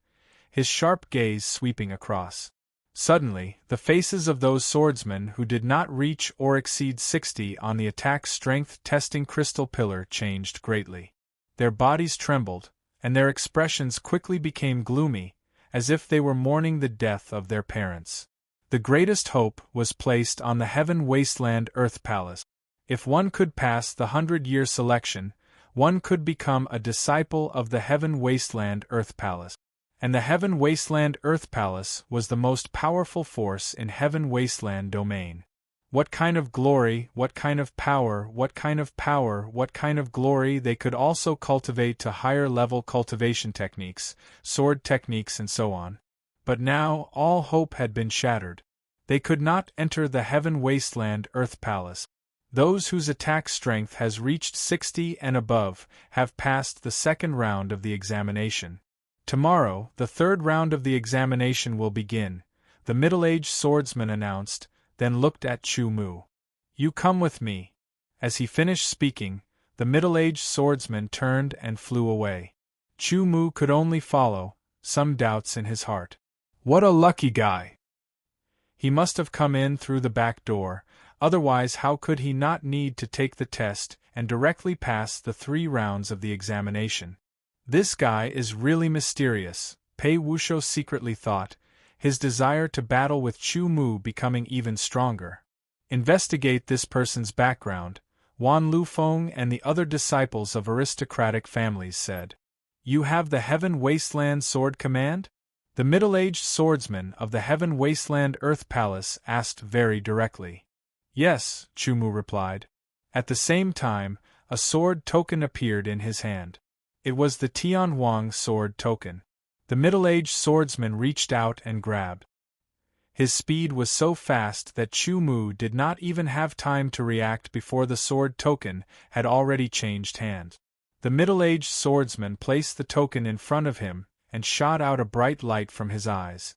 his sharp gaze sweeping across. Suddenly, the faces of those swordsmen who did not reach or exceed 60 on the attack strength testing crystal pillar changed greatly. Their bodies trembled, and their expressions quickly became gloomy, as if they were mourning the death of their parents. The greatest hope was placed on the Heaven Wasteland Earth Palace. If one could pass the 100-year selection, one could become a disciple of the Heaven Wasteland Earth Palace. And the Heaven Wasteland Earth Palace was the most powerful force in Heaven Wasteland domain. What kind of glory, what kind of power, what kind of power, what kind of glory they could also cultivate to higher-level cultivation techniques, sword techniques and so on. But now all hope had been shattered. They could not enter the Heaven Wasteland Earth Palace. Those whose attack strength has reached 60 and above have passed the second round of the examination. Tomorrow, the third round of the examination will begin, the middle-aged swordsman announced, then looked at Chu Mu. You come with me. As he finished speaking, the middle-aged swordsman turned and flew away. Chu Mu could only follow, some doubts in his heart. What a lucky guy! He must have come in through the back door, otherwise how could he not need to take the test and directly pass the 3 rounds of the examination? This guy is really mysterious, Pei Wushou secretly thought, his desire to battle with Chu Mu becoming even stronger. Investigate this person's background, Wan Lufeng and the other disciples of aristocratic families said. You have the Heaven Wasteland Sword Command? The middle-aged swordsman of the Heaven Wasteland Earth Palace asked very directly. Yes, Chu Mu replied. At the same time, a sword token appeared in his hand. It was the Tian Wang sword token. The middle-aged swordsman reached out and grabbed. His speed was so fast that Chu Mu did not even have time to react before the sword token had already changed hands. The middle-aged swordsman placed the token in front of him and shot out a bright light from his eyes.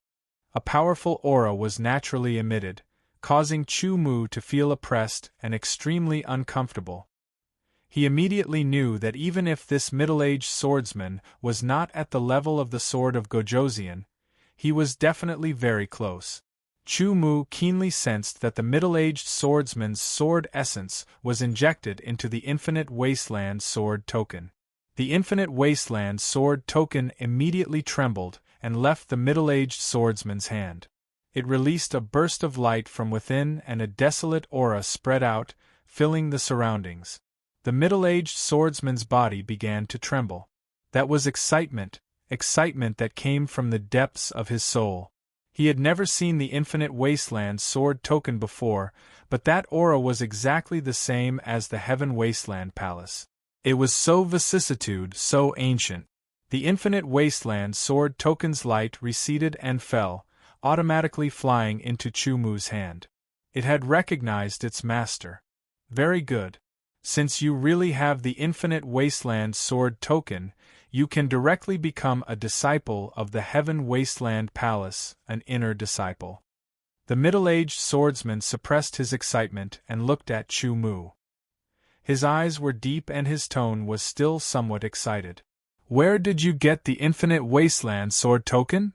A powerful aura was naturally emitted, causing Chu Mu to feel oppressed and extremely uncomfortable. He immediately knew that even if this middle-aged swordsman was not at the level of the sword of Gojoseon, he was definitely very close. Chu Mu keenly sensed that the middle-aged swordsman's sword essence was injected into the Infinite Wasteland sword token. The Infinite Wasteland sword token immediately trembled and left the middle-aged swordsman's hand. It released a burst of light from within and a desolate aura spread out, filling the surroundings. The middle-aged swordsman's body began to tremble. That was excitement that came from the depths of his soul. He had never seen the Infinite Wasteland sword token before, but that aura was exactly the same as the Heaven Wasteland Palace. It was so vicissitude, so ancient. The Infinite Wasteland sword token's light receded and fell, automatically flying into Chu Mu's hand. It had recognized its master. Very good. Since you really have the Infinite Wasteland sword token, you can directly become a disciple of the Heaven Wasteland Palace, an inner disciple. The middle-aged swordsman suppressed his excitement and looked at Chu Mu. His eyes were deep and his tone was still somewhat excited. Where did you get the Infinite Wasteland sword token?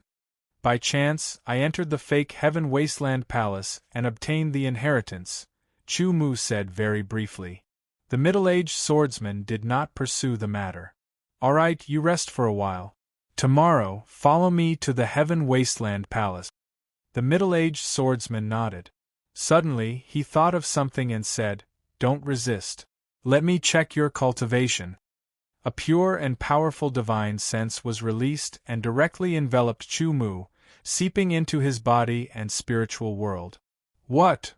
By chance, I entered the fake Heaven Wasteland Palace and obtained the inheritance, Chu Mu said very briefly. The middle-aged swordsman did not pursue the matter. All right, you rest for a while. Tomorrow, follow me to the Heaven Wasteland Palace. The middle-aged swordsman nodded. Suddenly, he thought of something and said, Don't resist. Let me check your cultivation. A pure and powerful divine sense was released and directly enveloped Chu Mu, seeping into his body and spiritual world. What?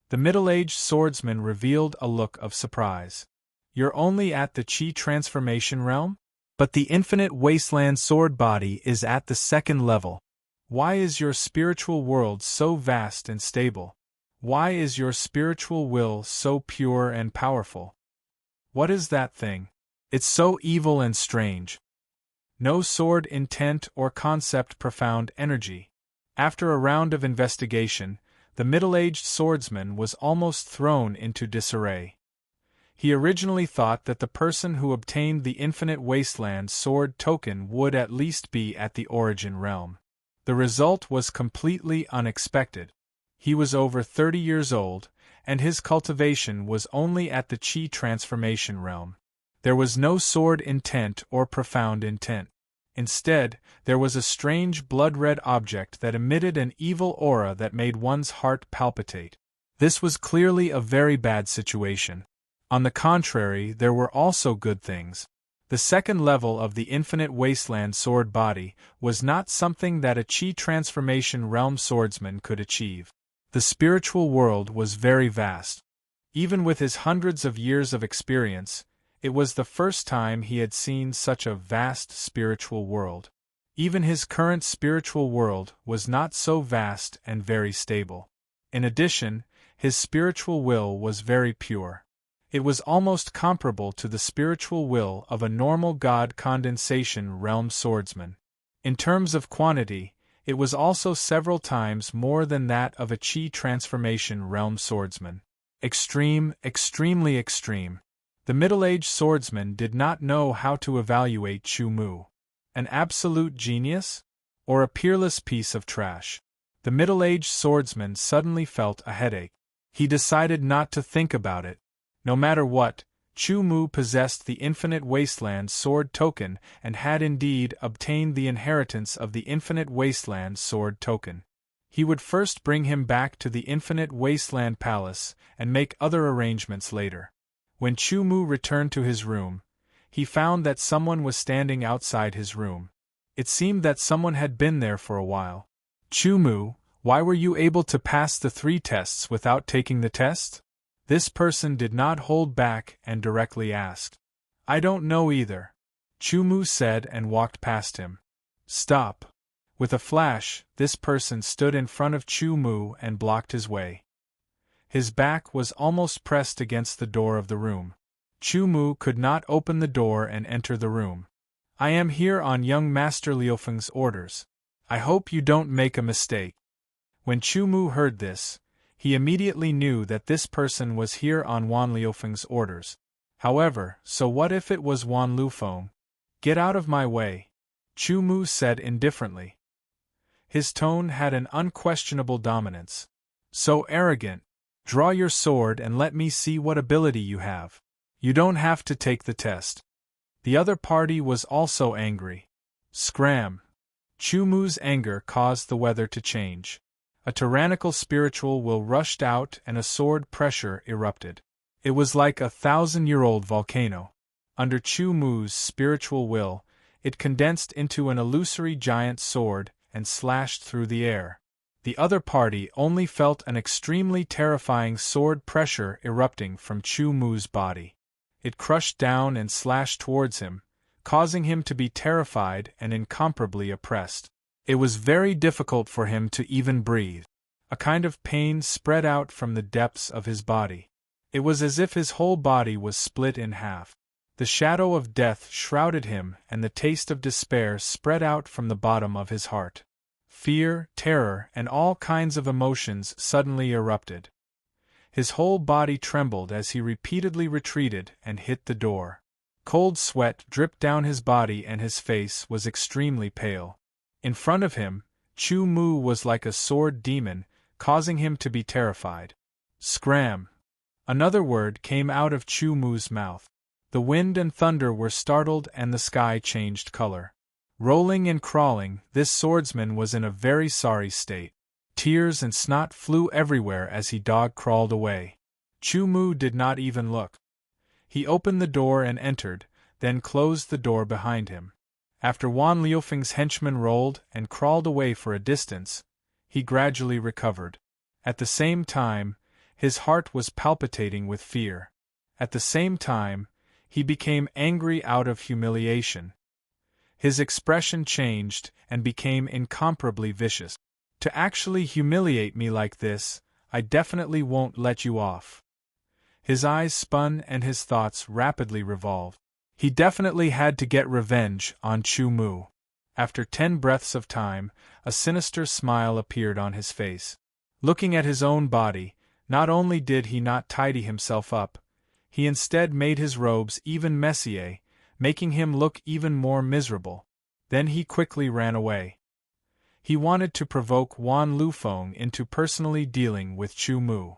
The middle-aged swordsman revealed a look of surprise. You're only at the Qi transformation realm? But the infinite wasteland sword body is at the second level. Why is your spiritual world so vast and stable? Why is your spiritual will so pure and powerful? What is that thing? It's so evil and strange. No sword intent or concept profound energy. After a round of investigation, the middle-aged swordsman was almost thrown into disarray. He originally thought that the person who obtained the infinite wasteland sword token would at least be at the origin realm. The result was completely unexpected. He was over 30 years old, and his cultivation was only at the chi transformation realm. There was no sword intent or profound intent. Instead, there was a strange blood-red object that emitted an evil aura that made one's heart palpitate. This was clearly a very bad situation. On the contrary, there were also good things. The second level of the infinite wasteland sword body was not something that a chi transformation realm swordsman could achieve. The spiritual world was very vast. Even with his hundreds of years of experience, it was the first time he had seen such a vast spiritual world. Even his current spiritual world was not so vast and very stable. In addition, his spiritual will was very pure. It was almost comparable to the spiritual will of a normal god condensation realm swordsman. In terms of quantity, it was also several times more than that of a chi transformation realm swordsman. Extreme, extremely extreme. The middle-aged swordsman did not know how to evaluate Chu Mu. An absolute genius? Or a peerless piece of trash? The middle-aged swordsman suddenly felt a headache. He decided not to think about it. No matter what, Chu Mu possessed the infinite wasteland sword token and had indeed obtained the inheritance of the infinite wasteland sword token. He would first bring him back to the infinite wasteland palace and make other arrangements later. When Chu Mu returned to his room, he found that someone was standing outside his room. It seemed that someone had been there for a while. Chu Mu, why were you able to pass the 3 tests without taking the test? This person did not hold back and directly asked. I don't know either, Chu Mu said and walked past him. Stop. With a flash, this person stood in front of Chu Mu and blocked his way. His back was almost pressed against the door of the room. Chu Mu could not open the door and enter the room. I am here on young Master Liufeng's orders. I hope you don't make a mistake. When Chu Mu heard this, he immediately knew that this person was here on Wan Liufeng's orders. However, so what if it was Wan Lufeng? Get out of my way, Chu Mu said indifferently. His tone had an unquestionable dominance. So arrogant. Draw your sword and let me see what ability you have. You don't have to take the test. The other party was also angry. Scram. Chu Mu's anger caused the weather to change. A tyrannical spiritual will rushed out and a sword pressure erupted. It was like a 1,000-year-old volcano. Under Chu Mu's spiritual will, it condensed into an illusory giant sword and slashed through the air. The other party only felt an extremely terrifying sword pressure erupting from Chu Mu's body. It crushed down and slashed towards him, causing him to be terrified and incomparably oppressed. It was very difficult for him to even breathe. A kind of pain spread out from the depths of his body. It was as if his whole body was split in half. The shadow of death shrouded him and the taste of despair spread out from the bottom of his heart. Fear, terror, and all kinds of emotions suddenly erupted. His whole body trembled as he repeatedly retreated and hit the door. Cold sweat dripped down his body and his face was extremely pale. In front of him, Chu Mu was like a sword demon, causing him to be terrified. Scram! Another word came out of Chu Mu's mouth. The wind and thunder were startled and the sky changed color. Rolling and crawling, this swordsman was in a very sorry state. Tears and snot flew everywhere as he dog-crawled away. Chu Mu did not even look. He opened the door and entered, then closed the door behind him. After Wan Liufeng's henchman rolled and crawled away for a distance, he gradually recovered. At the same time, his heart was palpitating with fear. At the same time, he became angry out of humiliation. His expression changed and became incomparably vicious. To actually humiliate me like this, I definitely won't let you off. His eyes spun and his thoughts rapidly revolved. He definitely had to get revenge on Chu Mu. After 10 breaths of time, a sinister smile appeared on his face. Looking at his own body, not only did he not tidy himself up, he instead made his robes even messier, making him look even more miserable. Then he quickly ran away. He wanted to provoke Wan Lufeng into personally dealing with Chu Mu.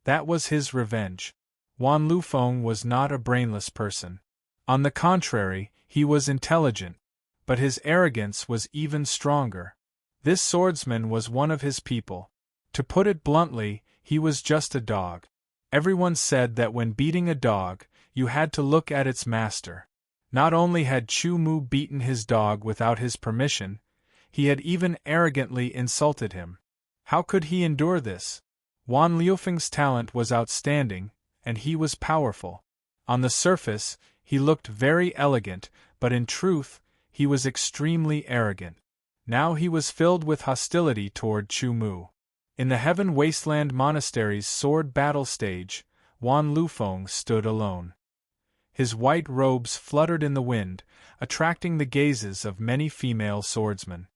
That was his revenge. Wan Lufeng was not a brainless person. On the contrary, he was intelligent. But his arrogance was even stronger. This swordsman was one of his people. To put it bluntly, he was just a dog. Everyone said that when beating a dog, you had to look at its master. Not only had Chu Mu beaten his dog without his permission, he had even arrogantly insulted him. How could he endure this? Wan Lufeng's talent was outstanding, and he was powerful. On the surface, he looked very elegant, but in truth, he was extremely arrogant. Now he was filled with hostility toward Chu Mu. In the Heaven Wasteland Monastery's sword battle stage, Wan Lufeng stood alone. His white robes fluttered in the wind, attracting the gazes of many female swordsmen.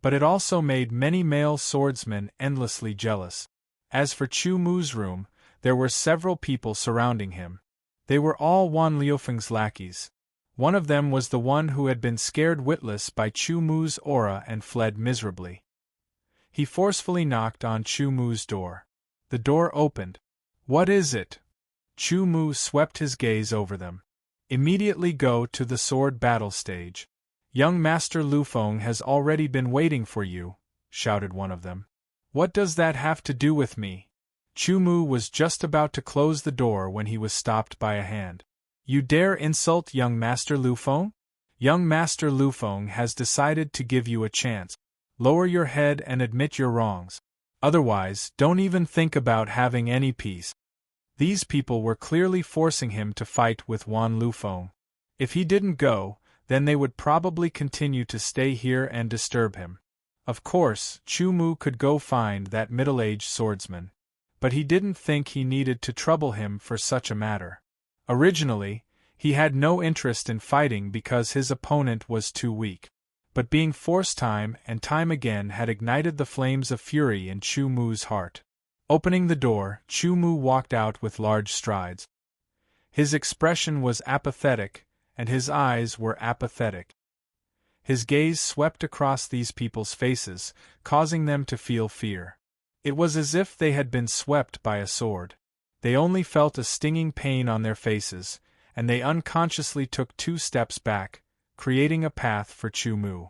But it also made many male swordsmen endlessly jealous. As for Chu Mu's room, there were several people surrounding him. They were all Wan Lufeng's lackeys. One of them was the one who had been scared witless by Chu Mu's aura and fled miserably. He forcefully knocked on Chu Mu's door. The door opened. "What is it?" Chu Mu swept his gaze over them. "Immediately go to the sword battle stage. Young Master Lufeng has already been waiting for you," shouted one of them. "What does that have to do with me?" Chu Mu was just about to close the door when he was stopped by a hand. "You dare insult young Master Lufeng? Young Master Lufeng has decided to give you a chance. Lower your head and admit your wrongs. Otherwise, don't even think about having any peace." These people were clearly forcing him to fight with Wan Lufeng. If he didn't go, then they would probably continue to stay here and disturb him. Of course, Chu Mu could go find that middle-aged swordsman. But he didn't think he needed to trouble him for such a matter. Originally, he had no interest in fighting because his opponent was too weak. But being forced time and time again had ignited the flames of fury in Chu Mu's heart. Opening the door, Chu Mu walked out with large strides. His expression was apathetic, and his eyes were apathetic. His gaze swept across these people's faces, causing them to feel fear. It was as if they had been swept by a sword. They only felt a stinging pain on their faces, and they unconsciously took 2 steps back, creating a path for Chu Mu.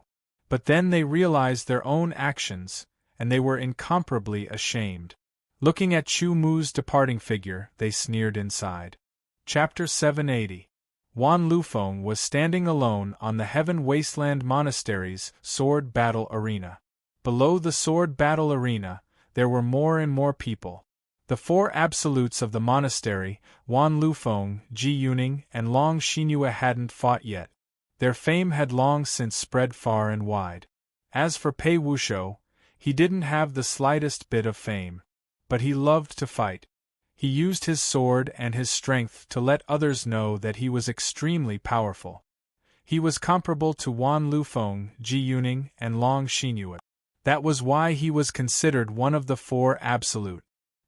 But then they realized their own actions, and they were incomparably ashamed. Looking at Chu Mu's departing figure, they sneered inside. Chapter 780. Wan Lufeng was standing alone on the Heaven Wasteland Monastery's sword battle arena. Below the sword battle arena, there were more and more people. The 4 absolutes of the monastery, Wan Lufeng, Ji Yuning, and Long Xinyue hadn't fought yet. Their fame had long since spread far and wide. As for Pei Wushou, he didn't have the slightest bit of fame. But he loved to fight. He used his sword and his strength to let others know that he was extremely powerful. He was comparable to Wan Lufeng, Ji Yuning, and Long Xinyue. That was why he was considered one of the 4 absolute.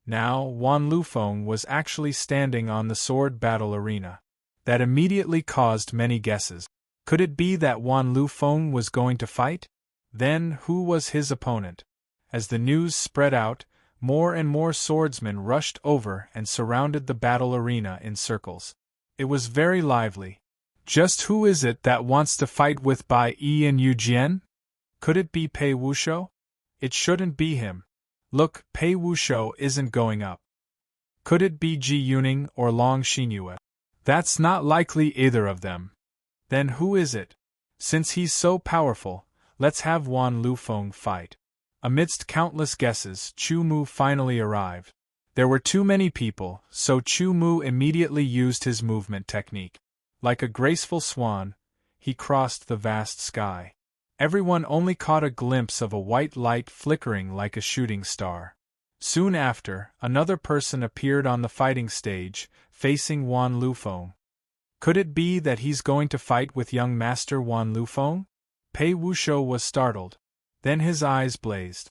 Now, Wan Lufeng was actually standing on the sword battle arena. That immediately caused many guesses. Could it be that Wan Lufeng was going to fight? Then, who was his opponent? As the news spread out, more and more swordsmen rushed over and surrounded the battle arena in circles. It was very lively. Just who is it that wants to fight with Bai Yi and Yu Jian? Could it be Pei Wushou? It shouldn't be him. Look, Pei Wushou isn't going up. Could it be Ji Yuning or Long Xinyue? That's not likely either of them. Then who is it? Since he's so powerful, let's have Wan Lufeng fight. Amidst countless guesses, Chu Mu finally arrived. There were too many people, so Chu Mu immediately used his movement technique. Like a graceful swan, he crossed the vast sky. Everyone only caught a glimpse of a white light flickering like a shooting star. Soon after, another person appeared on the fighting stage, facing Wan Lufeng. Could it be that he's going to fight with young Master Wan Lufeng? Pei Wushou was startled. Then his eyes blazed.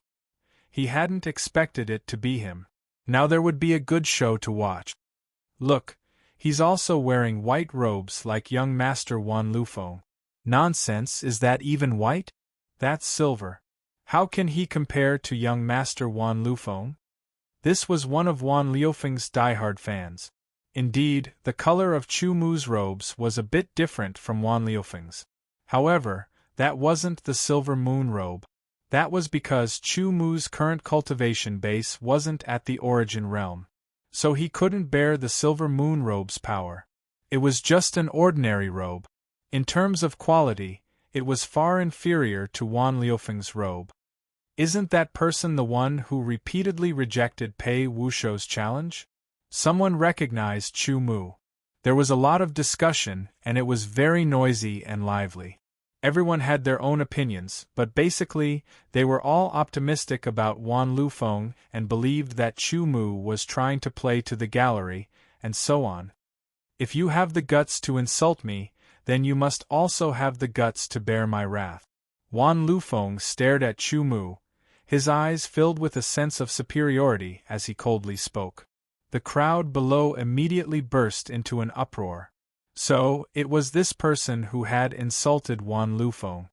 He hadn't expected it to be him. Now there would be a good show to watch. Look, he's also wearing white robes like young Master Wan Lufeng. Nonsense, is that even white? That's silver. How can he compare to young Master Wan Lufeng? This was one of Wan Liufeng's diehard fans. Indeed, the color of Chu Mu's robes was a bit different from Wan Liufeng's. However, that wasn't the silver moon robe. That was because Chu Mu's current cultivation base wasn't at the origin realm. So he couldn't bear the silver moon robe's power. It was just an ordinary robe. In terms of quality, it was far inferior to Wan Liufeng's robe. Isn't that person the one who repeatedly rejected Pei Wushou's challenge? Someone recognized Chu Mu. There was a lot of discussion, and it was very noisy and lively. Everyone had their own opinions, but basically, they were all optimistic about Wan Lufeng and believed that Chu Mu was trying to play to the gallery, and so on. If you have the guts to insult me, then you must also have the guts to bear my wrath. Wan Lufeng stared at Chu Mu, his eyes filled with a sense of superiority as he coldly spoke. The crowd below immediately burst into an uproar. So, it was this person who had insulted Wan Lufeng.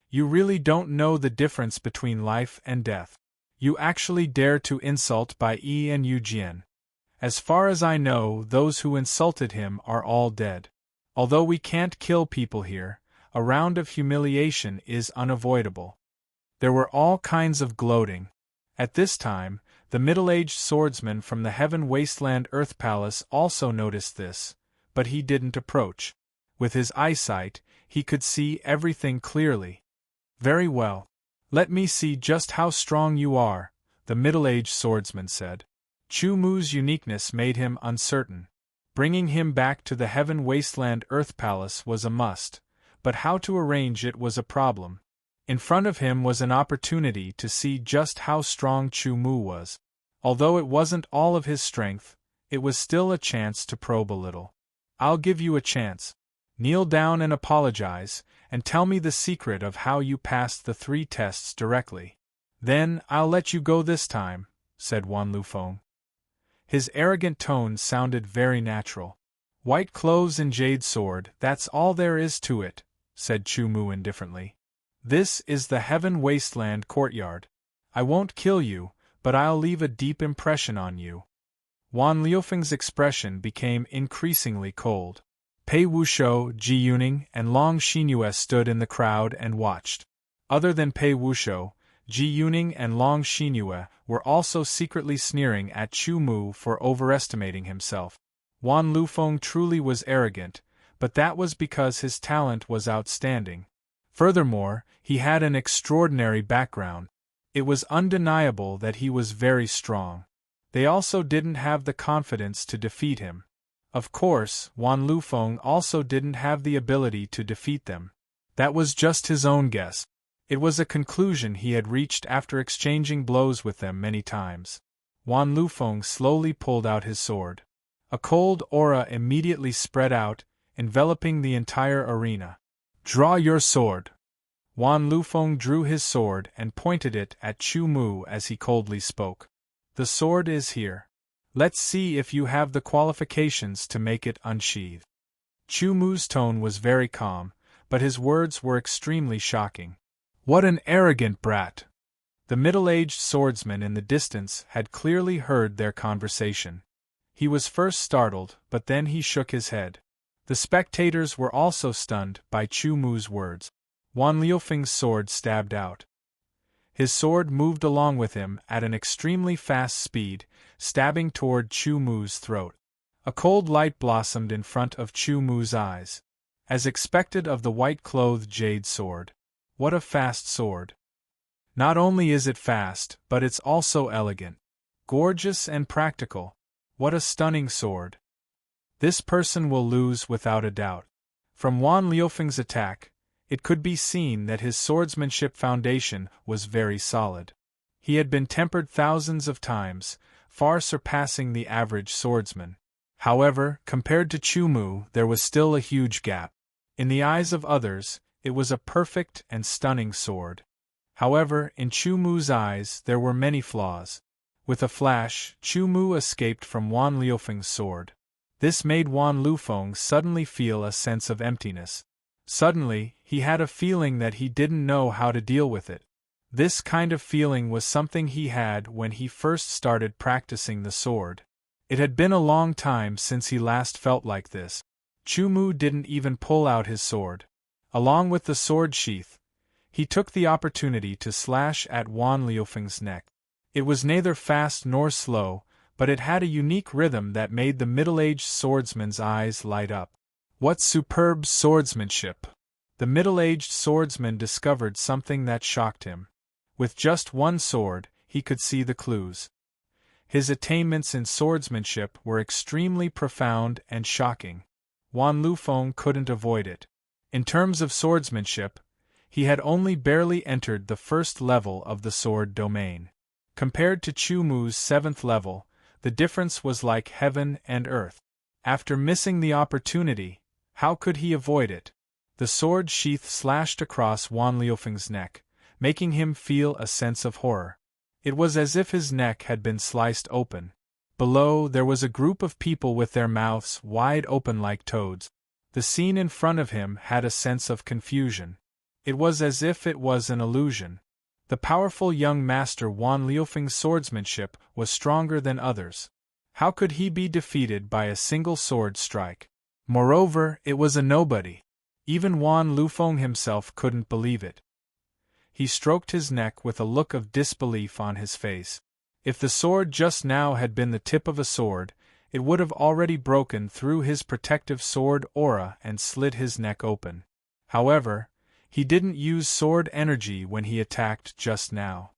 You really don't know the difference between life and death. You actually dare to insult Bai Yi and Yu Jian. As far as I know, those who insulted him are all dead. Although we can't kill people here, a round of humiliation is unavoidable. There were all kinds of gloating. At this time, the middle-aged swordsman from the Heaven Wasteland Earth Palace also noticed this, but he didn't approach. With his eyesight, he could see everything clearly. Very well. Let me see just how strong you are, the middle-aged swordsman said. Chu Mu's uniqueness made him uncertain. Bringing him back to the Heaven Wasteland Earth Palace was a must, but how to arrange it was a problem. In front of him was an opportunity to see just how strong Chu Mu was. Although it wasn't all of his strength, it was still a chance to probe a little. I'll give you a chance. Kneel down and apologize, and tell me the secret of how you passed the 3 tests directly. Then, I'll let you go this time, said Wan Lufeng. His arrogant tone sounded very natural. White clothes and jade sword, that's all there is to it, said Chu Mu indifferently. This is the Heaven Wasteland courtyard. I won't kill you, but I'll leave a deep impression on you. Wan Liufeng's expression became increasingly cold. Pei Wushou, Ji Yuning, and Long Xinyue stood in the crowd and watched. Other than Pei Wushou, Ji Yuning and Long Xinyue were also secretly sneering at Chu Mu for overestimating himself. Wan Lufeng truly was arrogant, but that was because his talent was outstanding. Furthermore, he had an extraordinary background. It was undeniable that he was very strong. They also didn't have the confidence to defeat him. Of course, Wan Lufeng also didn't have the ability to defeat them. That was just his own guess. It was a conclusion he had reached after exchanging blows with them many times. Wan Lufeng slowly pulled out his sword. A cold aura immediately spread out, enveloping the entire arena. Draw your sword. Wan Lufeng drew his sword and pointed it at Chu Mu as he coldly spoke. The sword is here. Let's see if you have the qualifications to make it unsheathe. Chu Mu's tone was very calm, but his words were extremely shocking. What an arrogant brat! The middle-aged swordsman in the distance had clearly heard their conversation. He was first startled, but then he shook his head. The spectators were also stunned by Chu Mu's words. Wan Liufeng's sword stabbed out. His sword moved along with him at an extremely fast speed, stabbing toward Chu Mu's throat. A cold light blossomed in front of Chu Mu's eyes. As expected of the white-clothed jade sword. What a fast sword! Not only is it fast, but it's also elegant. Gorgeous and practical. What a stunning sword! This person will lose without a doubt. From Wan Liufeng's attack, it could be seen that his swordsmanship foundation was very solid. He had been tempered thousands of times, far surpassing the average swordsman. However, compared to Chu Mu, there was still a huge gap. In the eyes of others, it was a perfect and stunning sword. However, in Chu Mu's eyes, there were many flaws. With a flash, Chu Mu escaped from Wan Liufeng's sword. This made Wan Lufeng suddenly feel a sense of emptiness. Suddenly, he had a feeling that he didn't know how to deal with it. This kind of feeling was something he had when he first started practicing the sword. It had been a long time since he last felt like this. Chu Mu didn't even pull out his sword. Along with the sword sheath, he took the opportunity to slash at Wan Liufeng's neck. It was neither fast nor slow, but it had a unique rhythm that made the middle-aged swordsman's eyes light up. What superb swordsmanship! The middle-aged swordsman discovered something that shocked him. With just one sword, he could see the clues. His attainments in swordsmanship were extremely profound and shocking. Wan Lufeng couldn't avoid it. In terms of swordsmanship, he had only barely entered the first level of the sword domain. Compared to Chu Mu's 7th level, the difference was like heaven and earth. After missing the opportunity, how could he avoid it? The sword sheath slashed across Wan Liufeng's neck, making him feel a sense of horror. It was as if his neck had been sliced open. Below, there was a group of people with their mouths wide open like toads. The scene in front of him had a sense of confusion. It was as if it was an illusion. The powerful young master Wan Liufeng's swordsmanship was stronger than others. How could he be defeated by a single sword strike? Moreover, it was a nobody. Even Wan Lufeng himself couldn't believe it. He stroked his neck with a look of disbelief on his face. If the sword just now had been the tip of a sword, it would have already broken through his protective sword aura and slit his neck open. However, he didn't use sword energy when he attacked just now.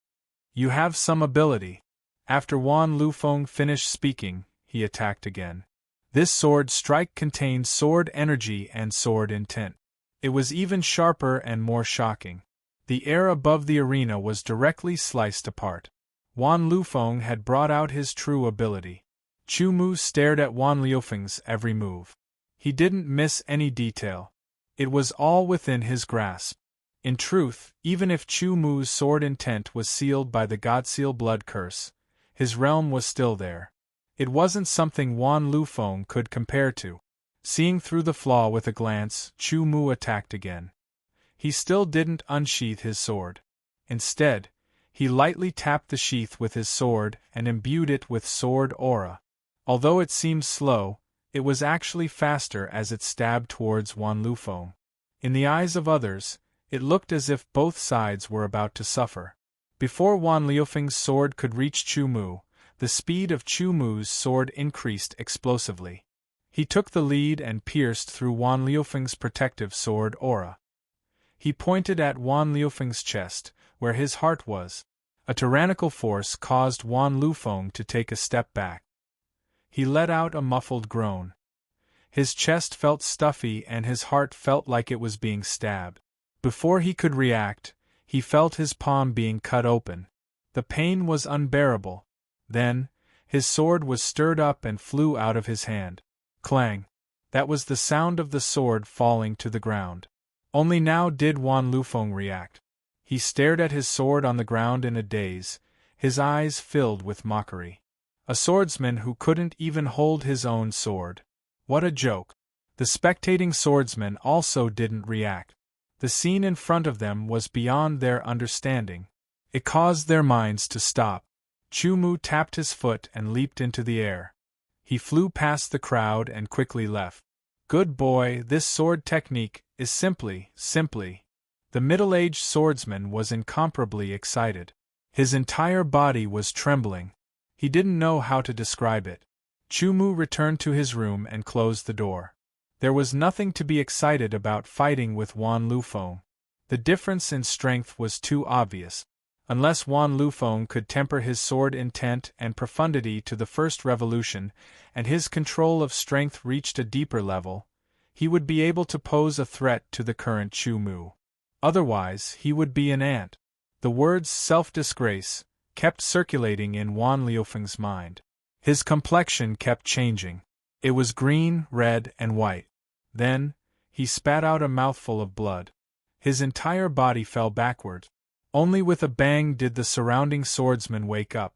You have some ability. After Wan Lufeng finished speaking, he attacked again. This sword strike contained sword energy and sword intent. It was even sharper and more shocking. The air above the arena was directly sliced apart. Wan Lufeng had brought out his true ability. Chu Mu stared at Wan Liufeng's every move. He didn't miss any detail. It was all within his grasp. In truth, even if Chu Mu's sword intent was sealed by the Godseal blood curse, his realm was still there. It wasn't something Wan Lufeng could compare to. Seeing through the flaw with a glance, Chu Mu attacked again. He still didn't unsheath his sword. Instead, he lightly tapped the sheath with his sword and imbued it with sword aura. Although it seemed slow, it was actually faster as it stabbed towards Wan Lufeng. In the eyes of others, it looked as if both sides were about to suffer. Before Wan Liufeng's sword could reach Chu Mu, the speed of Chu Mu's sword increased explosively. He took the lead and pierced through Wan Liufeng's protective sword aura. He pointed at Wan Liufeng's chest, where his heart was. A tyrannical force caused Wan Lufeng to take a step back. He let out a muffled groan. His chest felt stuffy and his heart felt like it was being stabbed. Before he could react, he felt his palm being cut open. The pain was unbearable. Then, his sword was stirred up and flew out of his hand. Clang! That was the sound of the sword falling to the ground. Only now did Wan Lufeng react. He stared at his sword on the ground in a daze, his eyes filled with mockery. A swordsman who couldn't even hold his own sword. What a joke! The spectating swordsmen also didn't react. The scene in front of them was beyond their understanding. It caused their minds to stop. Chu Mu tapped his foot and leaped into the air. He flew past the crowd and quickly left. Good boy, this sword technique is simply. The middle-aged swordsman was incomparably excited. His entire body was trembling. He didn't know how to describe it. Chu Mu returned to his room and closed the door. There was nothing to be excited about fighting with Wan Lufeng. The difference in strength was too obvious. Unless Wan Lufeng could temper his sword intent and profundity to the first revolution, and his control of strength reached a deeper level, he would be able to pose a threat to the current Chu Mu. Otherwise, he would be an ant. The words self-disgrace kept circulating in Wan Liufeng's mind. His complexion kept changing. It was green, red, and white. Then, he spat out a mouthful of blood. His entire body fell backward. Only with a bang did the surrounding swordsmen wake up.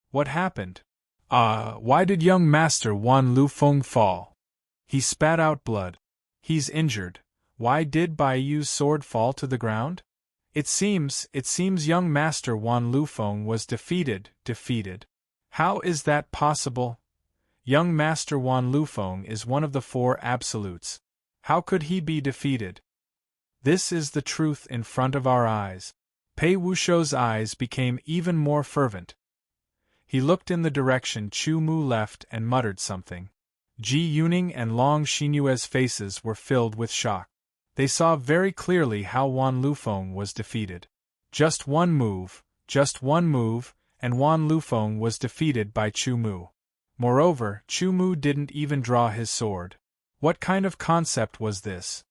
What happened? Why did young Master Wan Lufeng fall? He spat out blood. He's injured. Why did Bai Yu's sword fall to the ground? It seems young Master Wan Lufeng was defeated. How is that possible? Young Master Wan Lufeng is one of the four absolutes. How could he be defeated? This is the truth in front of our eyes. Pei Wushou's eyes became even more fervent. He looked in the direction Chu Mu left and muttered something. Ji Yuning and Long Xinyue's faces were filled with shock. They saw very clearly how Wan Lufeng was defeated. Just one move, and Wan Lufeng was defeated by Chu Mu. Moreover, Chu Mu didn't even draw his sword. What kind of concept was this?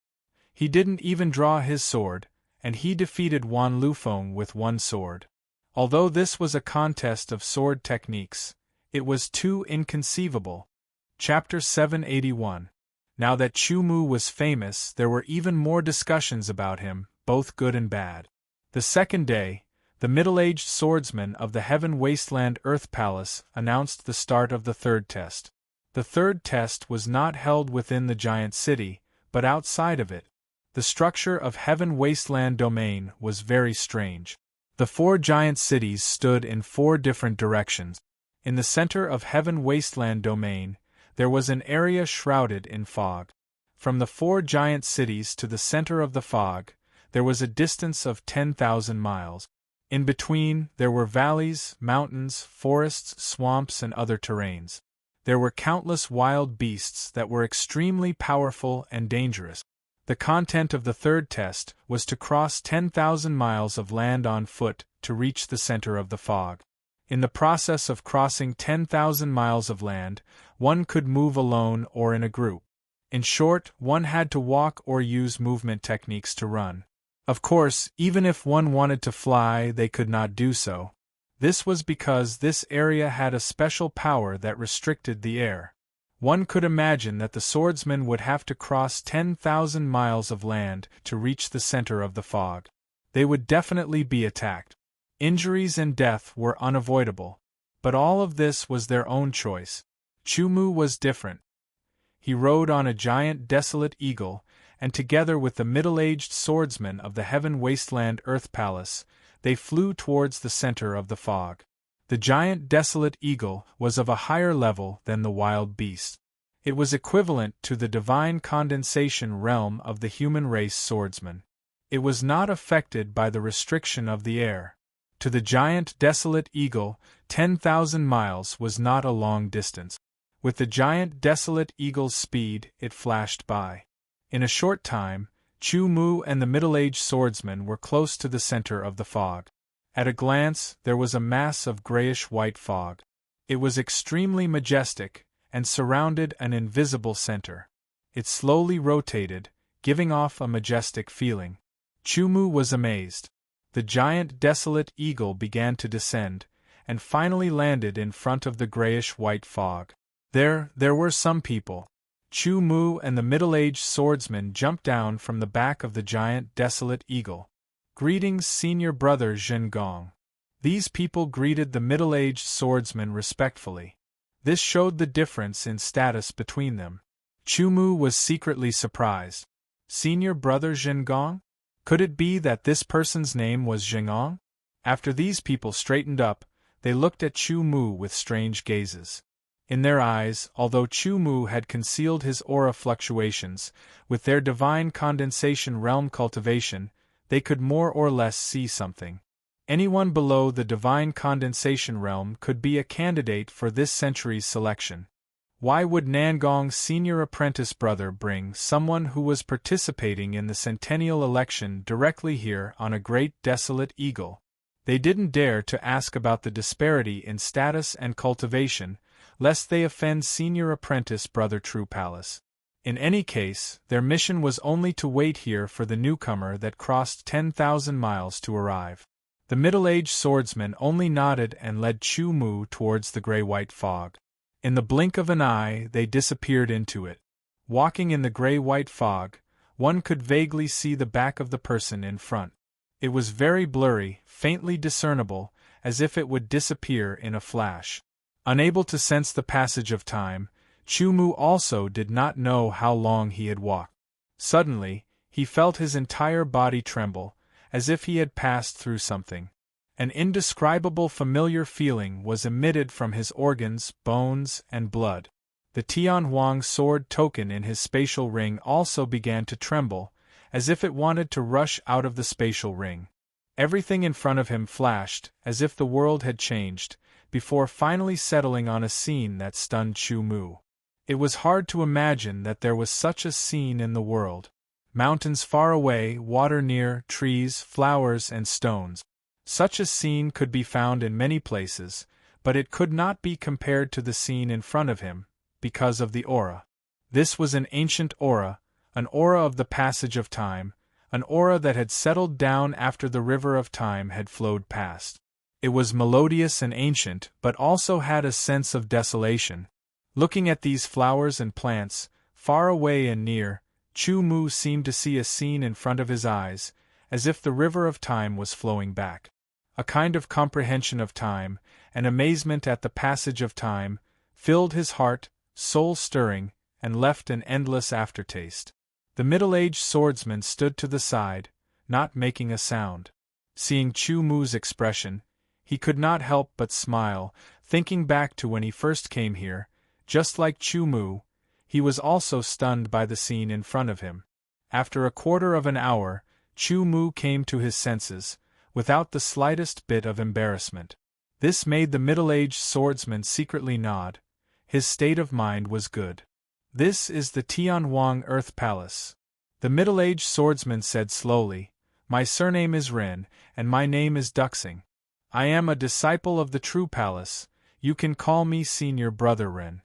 He didn't even draw his sword, and he defeated Wan Lufeng with one sword. Although this was a contest of sword techniques, it was too inconceivable. Chapter 781. Now that Chu Mu was famous, there were even more discussions about him, both good and bad. The second day, the middle-aged swordsman of the Heaven Wasteland Earth Palace announced the start of the third test. The third test was not held within the giant city, but outside of it. The structure of Heaven Wasteland Domain was very strange. The four giant cities stood in four different directions. In the center of Heaven Wasteland Domain, there was an area shrouded in fog. From the four giant cities to the center of the fog, there was a distance of 10,000 miles. In between, there were valleys, mountains, forests, swamps, and other terrains. There were countless wild beasts that were extremely powerful and dangerous. The content of the third test was to cross 10,000 miles of land on foot to reach the center of the fog. In the process of crossing 10,000 miles of land, one could move alone or in a group. In short, one had to walk or use movement techniques to run. Of course, even if one wanted to fly, they could not do so. This was because this area had a special power that restricted the air. One could imagine that the swordsmen would have to cross 10,000 miles of land to reach the center of the fog. They would definitely be attacked. Injuries and death were unavoidable. But all of this was their own choice. Chu Mu was different. He rode on a giant desolate eagle, and together with the middle-aged swordsman of the Heaven Wasteland Earth Palace, they flew towards the center of the fog. The giant desolate eagle was of a higher level than the wild beast. It was equivalent to the divine condensation realm of the human race swordsman. It was not affected by the restriction of the air. To the giant desolate eagle, 10,000 miles was not a long distance. With the giant desolate eagle's speed, it flashed by. In a short time, Chu Mu and the middle-aged swordsman were close to the center of the fog. At a glance, there was a mass of grayish-white fog. It was extremely majestic, and surrounded an invisible center. It slowly rotated, giving off a majestic feeling. Chu Mu was amazed. The giant desolate eagle began to descend, and finally landed in front of the grayish-white fog. There were some people. Chu Mu and the middle-aged swordsman jumped down from the back of the giant desolate eagle. Greetings, senior brother Zhengong. These people greeted the middle-aged swordsman respectfully. This showed the difference in status between them. Chu Mu was secretly surprised. Senior brother Zhengong? Could it be that this person's name was Zhengong? After these people straightened up, they looked at Chu Mu with strange gazes. In their eyes, although Chu Mu had concealed his aura fluctuations, with their divine condensation realm cultivation, they could more or less see something. Anyone below the divine condensation realm could be a candidate for this century's selection. Why would Nangong's senior apprentice brother bring someone who was participating in the centennial election directly here on a great desolate eagle? They didn't dare to ask about the disparity in status and cultivation, lest they offend senior apprentice brother True Palace. In any case, their mission was only to wait here for the newcomer that crossed 10,000 miles to arrive. The middle-aged swordsman only nodded and led Chu Mu towards the gray-white fog. In the blink of an eye they disappeared into it. Walking in the gray-white fog, one could vaguely see the back of the person in front. It was very blurry, faintly discernible, as if it would disappear in a flash. Unable to sense the passage of time, Chu Mu also did not know how long he had walked. Suddenly, he felt his entire body tremble, as if he had passed through something. An indescribable familiar feeling was emitted from his organs, bones, and blood. The Tianhuang sword token in his spatial ring also began to tremble, as if it wanted to rush out of the spatial ring. Everything in front of him flashed, as if the world had changed, before finally settling on a scene that stunned Chu Mu. It was hard to imagine that there was such a scene in the world. Mountains far away, water near, trees, flowers, and stones. Such a scene could be found in many places, but it could not be compared to the scene in front of him, because of the aura. This was an ancient aura, an aura of the passage of time, an aura that had settled down after the river of time had flowed past. It was melodious and ancient, but also had a sense of desolation. Looking at these flowers and plants, far away and near, Chu Mu seemed to see a scene in front of his eyes, as if the river of time was flowing back. A kind of comprehension of time, and amazement at the passage of time, filled his heart, soul-stirring, and left an endless aftertaste. The middle-aged swordsman stood to the side, not making a sound. Seeing Chu Mu's expression, he could not help but smile, thinking back to when he first came here. Just like Chu Mu, he was also stunned by the scene in front of him. After a quarter of an hour, Chu Mu came to his senses, without the slightest bit of embarrassment. This made the middle-aged swordsman secretly nod. His state of mind was good. "This is the Tianhuang Earth Palace," the middle-aged swordsman said slowly. "My surname is Ren, and my name is Duxing. I am a disciple of the true palace. You can call me Senior Brother Ren."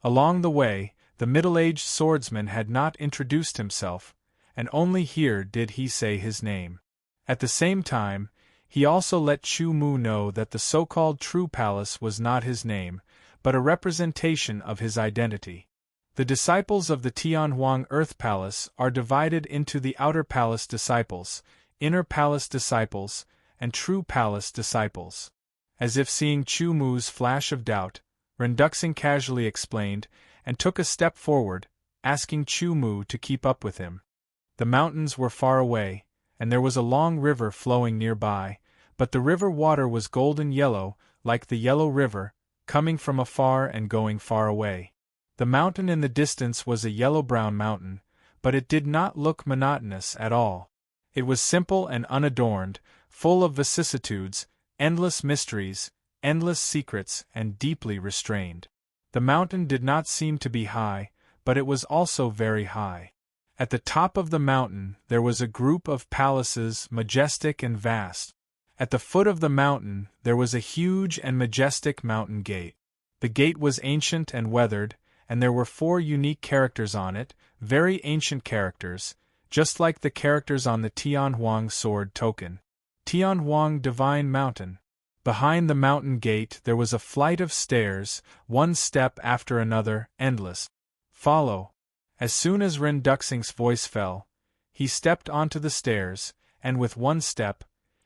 Along the way, the middle-aged swordsman had not introduced himself, and only here did he say his name. At the same time, he also let Chu Mu know that the so-called true palace was not his name, but a representation of his identity. The disciples of the Tianhuang Earth Palace are divided into the Outer Palace disciples, Inner Palace disciples, and True Palace disciples. As if seeing Chu Mu's flash of doubt, Renduxing casually explained, and took a step forward, asking Chu Mu to keep up with him. The mountains were far away, and there was a long river flowing nearby, but the river water was golden yellow, like the Yellow River, coming from afar and going far away. The mountain in the distance was a yellow-brown mountain, but it did not look monotonous at all. It was simple and unadorned, full of vicissitudes, endless mysteries, endless secrets, and deeply restrained. The mountain did not seem to be high, but it was also very high. At the top of the mountain there was a group of palaces, majestic and vast. At the foot of the mountain there was a huge and majestic mountain gate. The gate was ancient and weathered, and there were 4 unique characters on it, very ancient characters, just like the characters on the Tianhuang sword token. Tianhuang Divine Mountain. Behind the mountain gate there was a flight of stairs, one step after another, endless. "Follow." As soon as Renduxing's voice fell, he stepped onto the stairs, and with one step,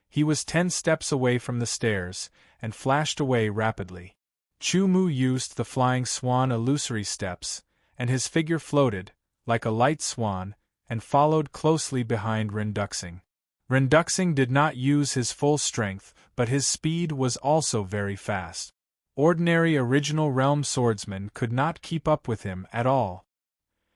he was 10 steps away from the stairs, and flashed away rapidly. Chu Mu used the flying swan illusory steps, and his figure floated, like a light swan, and followed closely behind Renduxing. Renduxing did not use his full strength, but his speed was also very fast. Ordinary original realm swordsmen could not keep up with him at all.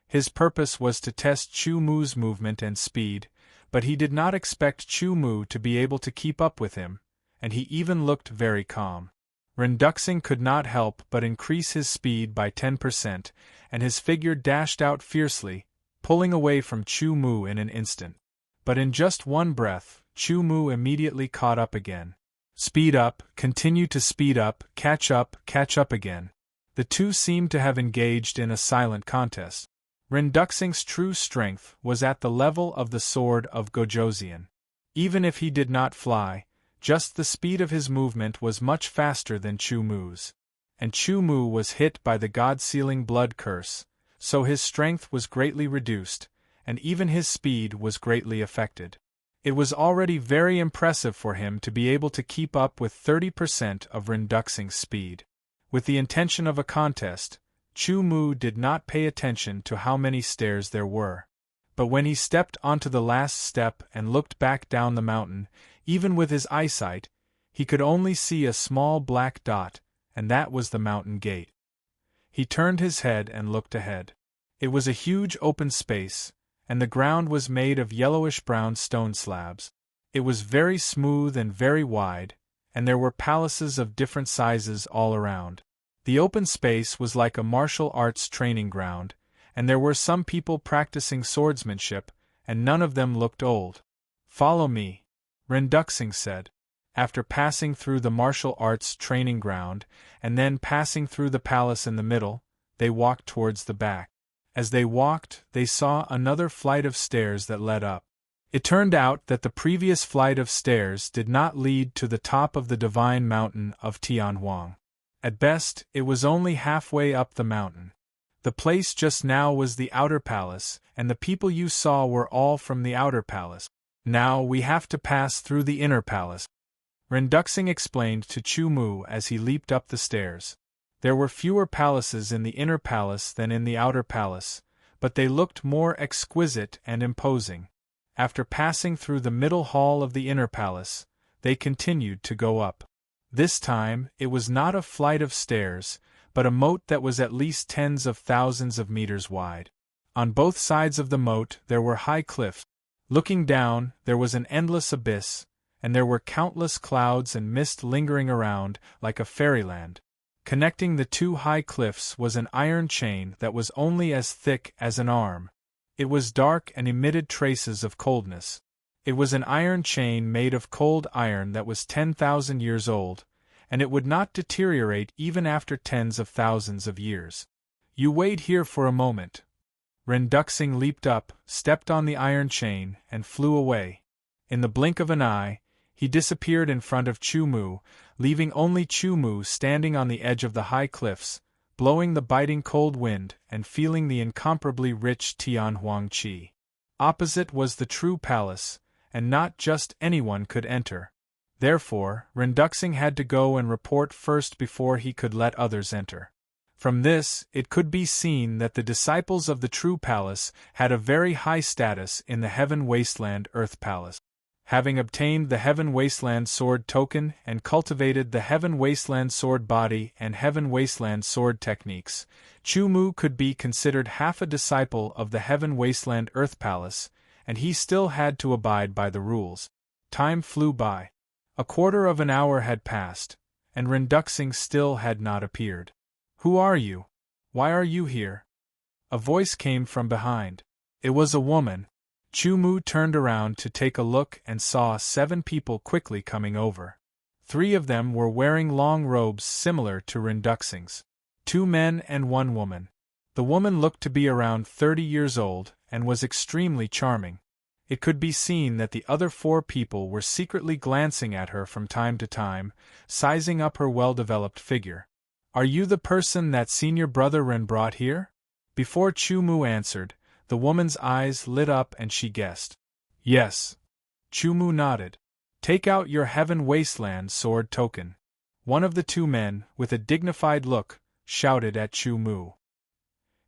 His purpose was to test Chu Mu's movement and speed, but he did not expect Chu Mu to be able to keep up with him, and he even looked very calm. Renduxing could not help but increase his speed by 10%, and his figure dashed out fiercely, pulling away from Chu Mu in an instant. But in just one breath, Chu Mu immediately caught up again. Speed up, continue to speed up, catch up again. The two seemed to have engaged in a silent contest. Renduxing's true strength was at the level of the sword of Gojoseon. Even if he did not fly, just the speed of his movement was much faster than Chu Mu's. And Chu Mu was hit by the God-sealing blood curse, so his strength was greatly reduced, and even his speed was greatly affected. It was already very impressive for him to be able to keep up with 30% of Renduxing's speed. With the intention of a contest, Chu Mu did not pay attention to how many stairs there were. But when he stepped onto the last step and looked back down the mountain, even with his eyesight, he could only see a small black dot, and that was the mountain gate. He turned his head and looked ahead. It was a huge open space, and the ground was made of yellowish-brown stone slabs. It was very smooth and very wide, and there were palaces of different sizes all around. The open space was like a martial arts training ground, and there were some people practicing swordsmanship, and none of them looked old. "Follow me," Renduxing said. After passing through the martial arts training ground, and then passing through the palace in the middle, they walked towards the back. As they walked, they saw another flight of stairs that led up. It turned out that the previous flight of stairs did not lead to the top of the divine mountain of Tianhuang. At best, it was only halfway up the mountain. The place just now was the outer palace, and the people you saw were all from the outer palace. Now we have to pass through the inner palace, Renduxing explained to Chu Mu as he leaped up the stairs. There were fewer palaces in the inner palace than in the outer palace, but they looked more exquisite and imposing. After passing through the middle hall of the inner palace, they continued to go up. This time, it was not a flight of stairs, but a moat that was at least tens of thousands of meters wide. On both sides of the moat there were high cliffs. Looking down, there was an endless abyss, and there were countless clouds and mist lingering around, like a fairyland. Connecting the two high cliffs was an iron chain that was only as thick as an arm. It was dark and emitted traces of coldness. It was an iron chain made of cold iron that was 10,000 years old, and it would not deteriorate even after tens of thousands of years. You wait here for a moment. Renduxing leaped up, stepped on the iron chain, and flew away. In the blink of an eye, he disappeared in front of Chu Mu, leaving only Chu Mu standing on the edge of the high cliffs, blowing the biting cold wind and feeling the incomparably rich Tianhuang qi. Opposite was the true palace, and not just anyone could enter. Therefore, Renduxing had to go and report first before he could let others enter. From this, it could be seen that the disciples of the true palace had a very high status in the Heaven Wasteland Earth Palace. Having obtained the Heaven Wasteland Sword token and cultivated the Heaven Wasteland Sword body and Heaven Wasteland Sword techniques, Chu Mu could be considered half a disciple of the Heaven Wasteland Earth Palace, and he still had to abide by the rules. Time flew by. A quarter of an hour had passed, and Renduxing still had not appeared. "Who are you? Why are you here?" A voice came from behind. It was a woman. Chu Mu turned around to take a look and saw 7 people quickly coming over. 3 of them were wearing long robes similar to Renduxing's. 2 men and 1 woman. The woman looked to be around 30 years old and was extremely charming. It could be seen that the other 4 people were secretly glancing at her from time to time, sizing up her well-developed figure. "Are you the person that senior brother Ren brought here?" Before Chu Mu answered, the woman's eyes lit up and she guessed. "Yes." Chu Mu nodded. "Take out your Heaven Wasteland Sword token." One of the 2 men, with a dignified look, shouted at Chu Mu.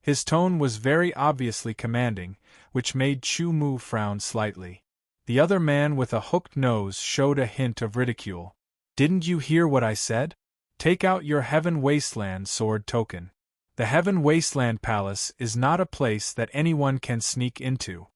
His tone was very obviously commanding, which made Chu Mu frown slightly. The other man with a hooked nose showed a hint of ridicule. "Didn't you hear what I said? Take out your Heaven Wasteland Sword token. The Heaven Wasteland Palace is not a place that anyone can sneak into."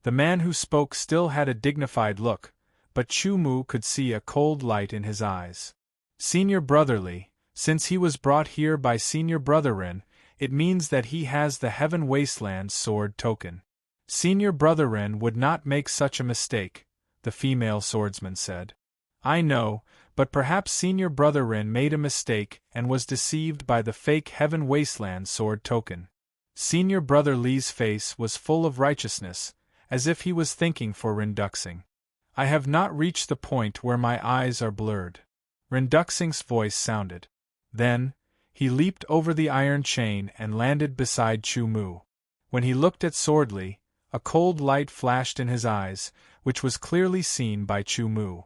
The man who spoke still had a dignified look, but Chu Mu could see a cold light in his eyes. "Senior Brotherly, since he was brought here by Senior Brotherin, it means that he has the Heaven Wasteland Sword token." "Senior Brotherin would not make such a mistake," the female swordsman said. "I know, but perhaps Senior Brotherin made a mistake and was deceived by the fake Heaven Wasteland Sword token." Senior Brother Li's face was full of righteousness, as if he was thinking for Rinduxing. I have not reached the point where my eyes are blurred. Rinduxing's voice sounded. Then, he leaped over the iron chain and landed beside Chu Mu. When he looked at Swordly, a cold light flashed in his eyes, which was clearly seen by Chu Mu.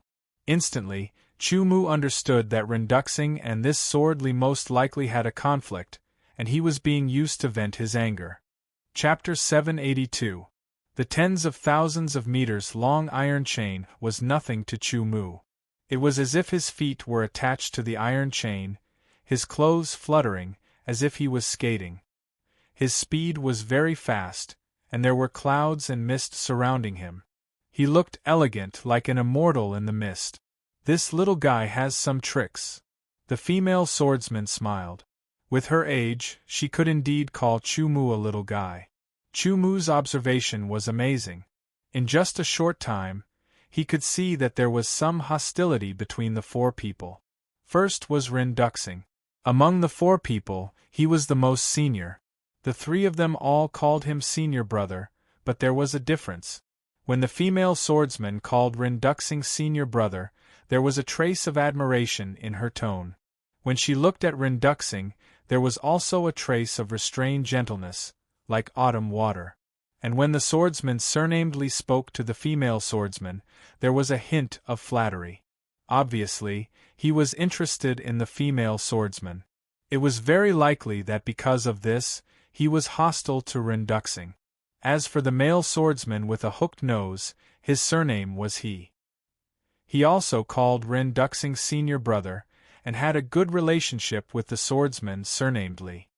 Instantly, Chu Mu understood that Rinduxing and this Swordly most likely had a conflict, and he was being used to vent his anger. Chapter 782. The tens of thousands of meters long iron chain was nothing to Chu Mu. It was as if his feet were attached to the iron chain, his clothes fluttering, as if he was skating. His speed was very fast, and there were clouds and mist surrounding him. He looked elegant, like an immortal in the mist. This little guy has some tricks. The female swordsman smiled. With her age, she could indeed call Chu Mu a little guy. Chu Mu's observation was amazing. In just a short time, he could see that there was some hostility between the four people. First was Rinduxing. Among the four people, he was the most senior. The three of them all called him Senior Brother, but there was a difference. When the female swordsman called Rinduxing Senior Brother, there was a trace of admiration in her tone. When she looked at Rinduxing, there was also a trace of restrained gentleness, like autumn water. And when the swordsman surnamedly spoke to the female swordsman, there was a hint of flattery. Obviously, he was interested in the female swordsman. It was very likely that because of this, he was hostile to Rinduxing. As for the male swordsman with a hooked nose, his surname was He. He also called Rinduxing Senior Brother, and had a good relationship with the swordsman surnamed Li.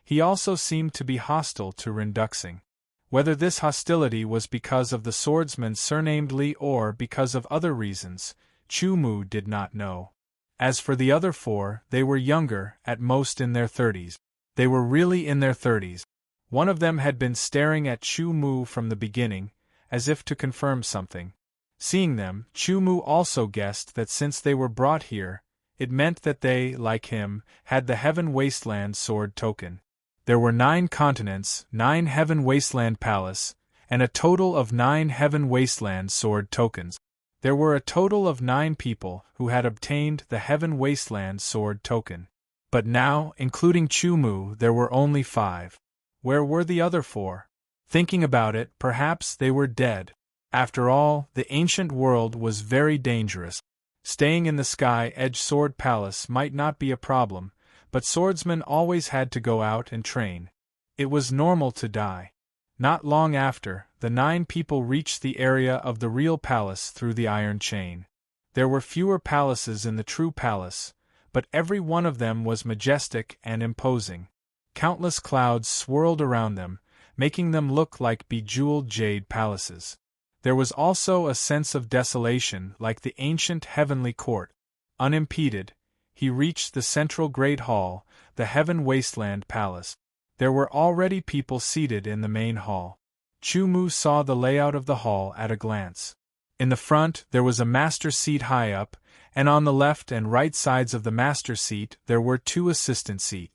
He also seemed to be hostile to Rinduxing. Whether this hostility was because of the swordsman surnamed Li or because of other reasons, Chu Mu did not know. As for the other four, they were younger, at most in their 30s. They were really in their 30s. One of them had been staring at Chu Mu from the beginning, as if to confirm something. Seeing them, Chu Mu also guessed that since they were brought here, it meant that they, like him, had the Heaven Wasteland Sword token. There were 9 continents, 9 Heaven Wasteland Palace, and a total of 9 Heaven Wasteland Sword tokens. There were a total of 9 people who had obtained the Heaven Wasteland Sword token. But now, including Chu Mu, there were only 5. Where were the other 4? Thinking about it, perhaps they were dead. After all, the ancient world was very dangerous. Staying in the Sky Edge Sword Palace might not be a problem, but swordsmen always had to go out and train. It was normal to die. Not long after, the 9 people reached the area of the real palace through the iron chain. There were fewer palaces in the true palace, but every one of them was majestic and imposing. Countless clouds swirled around them, making them look like bejeweled jade palaces. There was also a sense of desolation like the ancient heavenly court. Unimpeded, he reached the central great hall, the Heaven Wasteland Palace. There were already people seated in the main hall. Chu Mu saw the layout of the hall at a glance. In the front there was a master seat high up, and on the left and right sides of the master seat there were 2 assistant seats.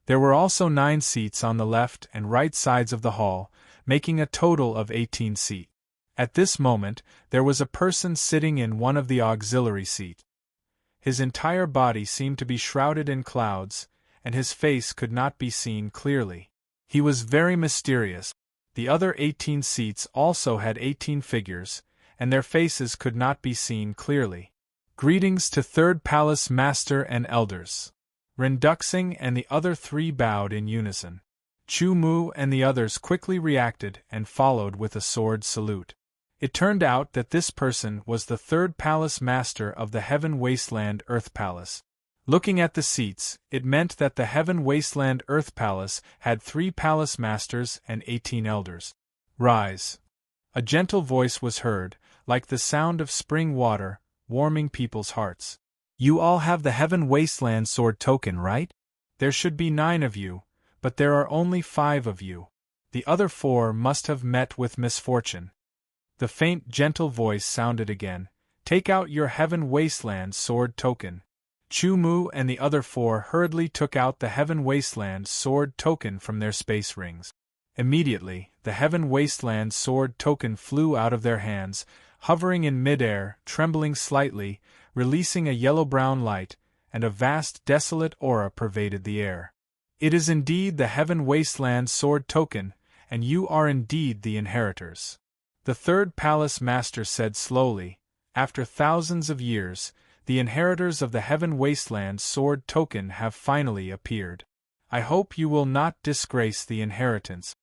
There were also 9 seats on the left and right sides of the hall, making a total of 18 seats. At this moment, there was a person sitting in one of the auxiliary seats. His entire body seemed to be shrouded in clouds, and his face could not be seen clearly. He was very mysterious. The other 18 seats also had 18 figures, and their faces could not be seen clearly. Greetings to Third Palace Master and Elders. Rinduxing and the other 3 bowed in unison. Chu Mu and the others quickly reacted and followed with a sword salute. It turned out that this person was the 3rd Palace Master of the Heaven Wasteland Earth Palace. Looking at the seats, it meant that the Heaven Wasteland Earth Palace had 3 Palace Masters and 18 Elders. Rise. A gentle voice was heard, like the sound of spring water, warming people's hearts. You all have the Heaven Wasteland Sword token, right? There should be 9 of you, but there are only 5 of you. The other 4 must have met with misfortune. The faint, gentle voice sounded again. Take out your Heaven Wasteland Sword token. Chu-Mu and the other four hurriedly took out the Heaven Wasteland sword token from their space rings. Immediately, the Heaven Wasteland sword token flew out of their hands, hovering in midair, trembling slightly, releasing a yellow-brown light, and a vast desolate aura pervaded the air. It is indeed the Heaven Wasteland sword token, and you are indeed the inheritors. The third palace master said slowly, after thousands of years, the inheritors of the Heaven Wasteland sword token have finally appeared. I hope you will not disgrace the inheritance.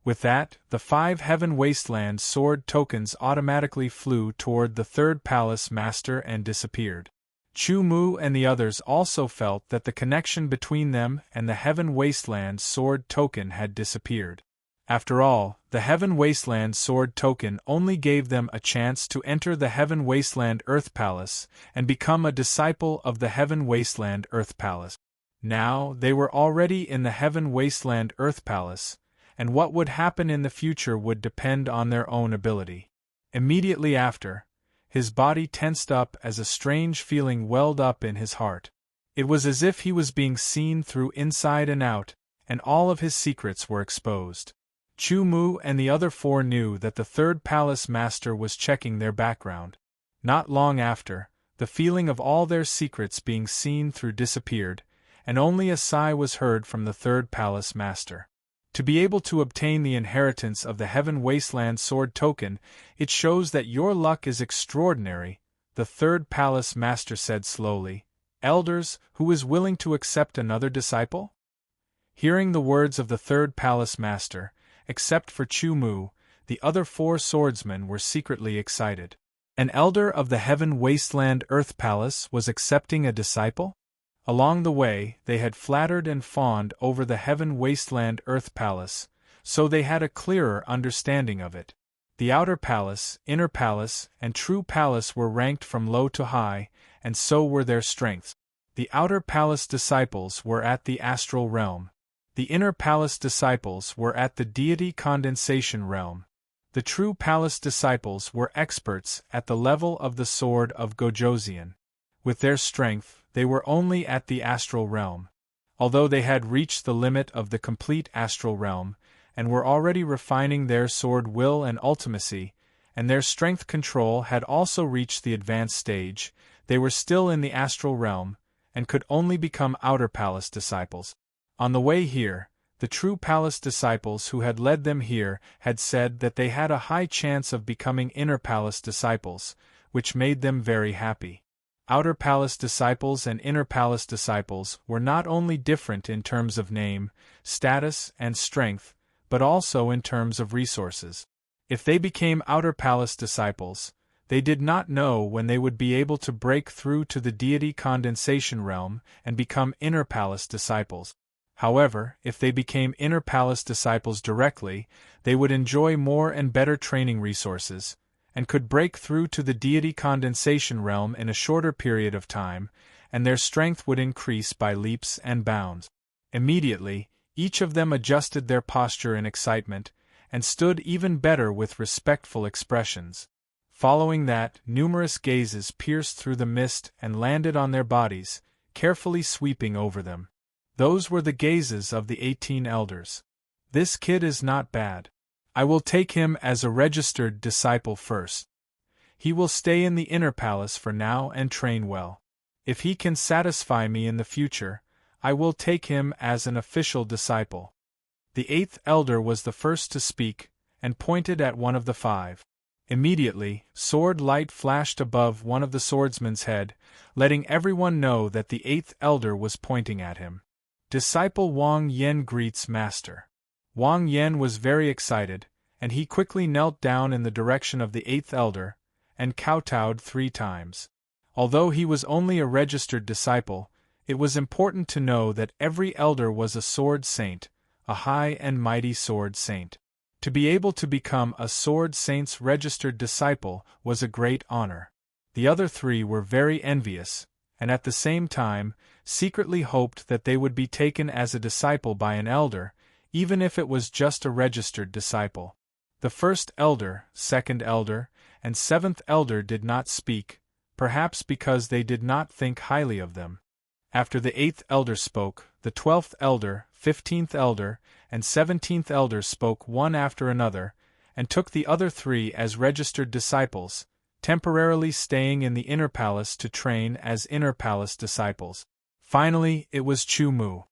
With that, the 5 Heaven Wasteland sword tokens automatically flew toward the third palace master and disappeared. Chu-Mu and the others also felt that the connection between them and the Heaven Wasteland sword token had disappeared. After all, the Heaven Wasteland sword token only gave them a chance to enter the Heaven Wasteland Earth Palace and become a disciple of the Heaven Wasteland Earth Palace. Now, they were already in the Heaven Wasteland Earth Palace, and what would happen in the future would depend on their own ability. Immediately after, his body tensed up as a strange feeling welled up in his heart. It was as if he was being seen through inside and out, and all of his secrets were exposed. Chu-Mu and the other four knew that the third palace master was checking their background. Not long after, the feeling of all their secrets being seen through disappeared, and only a sigh was heard from the third palace master. To be able to obtain the inheritance of the Heaven Wasteland sword token, it shows that your luck is extraordinary, the third palace master said slowly. Elders, who is willing to accept another disciple? Hearing the words of the third palace master, except for Chu-Mu, the other 4 swordsmen were secretly excited. An elder of the Heaven Wasteland Earth Palace was accepting a disciple? Along the way, they had flattered and fawned over the Heaven Wasteland Earth Palace, so they had a clearer understanding of it. The outer palace, inner palace, and true palace were ranked from low to high, and so were their strengths. The outer palace disciples were at the astral realm. The inner palace disciples were at the deity condensation realm. The true palace disciples were experts at the level of the sword of Gojoseon. With their strength, they were only at the astral realm. Although they had reached the limit of the complete astral realm, and were already refining their sword will and ultimacy, and their strength control had also reached the advanced stage, they were still in the astral realm, and could only become outer palace disciples. On the way here, the true palace disciples who had led them here had said that they had a high chance of becoming inner palace disciples, which made them very happy. Outer palace disciples and inner palace disciples were not only different in terms of name, status, and strength, but also in terms of resources. If they became outer palace disciples, they did not know when they would be able to break through to the deity condensation realm and become inner palace disciples. However, if they became inner palace disciples directly, they would enjoy more and better training resources, and could break through to the deity condensation realm in a shorter period of time, and their strength would increase by leaps and bounds. Immediately, each of them adjusted their posture in excitement, and stood even better with respectful expressions. Following that, numerous gazes pierced through the mist and landed on their bodies, carefully sweeping over them. Those were the gazes of the 18 elders. This kid is not bad. I will take him as a registered disciple first. He will stay in the inner palace for now and train well. If he can satisfy me in the future, I will take him as an official disciple. The 8th elder was the first to speak, and pointed at one of the 5. Immediately, sword light flashed above one of the swordsmen's head, letting everyone know that the 8th elder was pointing at him. Disciple Wang Yen greets Master. Wang Yen was very excited, and he quickly knelt down in the direction of the 8th elder, and kowtowed 3 times. Although he was only a registered disciple, it was important to know that every elder was a sword saint, a high and mighty sword saint. To be able to become a sword saint's registered disciple was a great honor. The other 3 were very envious, and at the same time, secretly hoped that they would be taken as a disciple by an elder, even if it was just a registered disciple. The 1st elder, 2nd elder, and 7th elder did not speak, perhaps because they did not think highly of them. After the 8th elder spoke, the 12th elder, 15th elder, and 17th elder spoke one after another, and took the other 3 as registered disciples, temporarily staying in the inner palace to train as inner palace disciples. Finally, it was Chu Mu.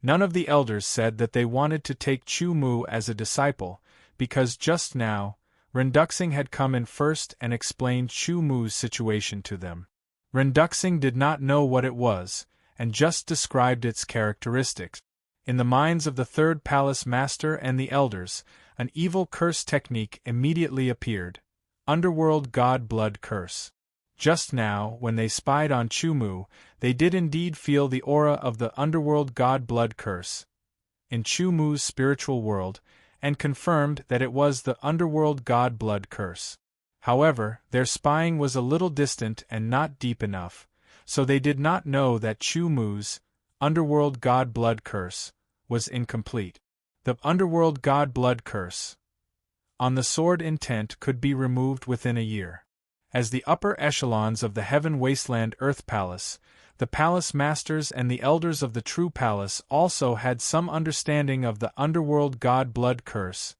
None of the elders said that they wanted to take Chu Mu as a disciple, because just now, Renduxing had come in first and explained Chu Mu's situation to them. Renduxing did not know what it was, and just described its characteristics. In the minds of the 3rd palace master and the elders, an evil curse technique immediately appeared: Underworld God Blood Curse. Just now, when they spied on Chu Mu, they did indeed feel the aura of the Underworld God Blood Curse in Chu Mu's spiritual world, and confirmed that it was the Underworld God Blood Curse. However, their spying was a little distant and not deep enough, so they did not know that Chu Mu's Underworld God Blood Curse was incomplete. The Underworld God Blood Curse on the sword intent could be removed within a year. As the upper echelons of the Heaven Wasteland Earth Palace, the palace masters and the elders of the true palace also had some understanding of the Underworld God Blood Curse,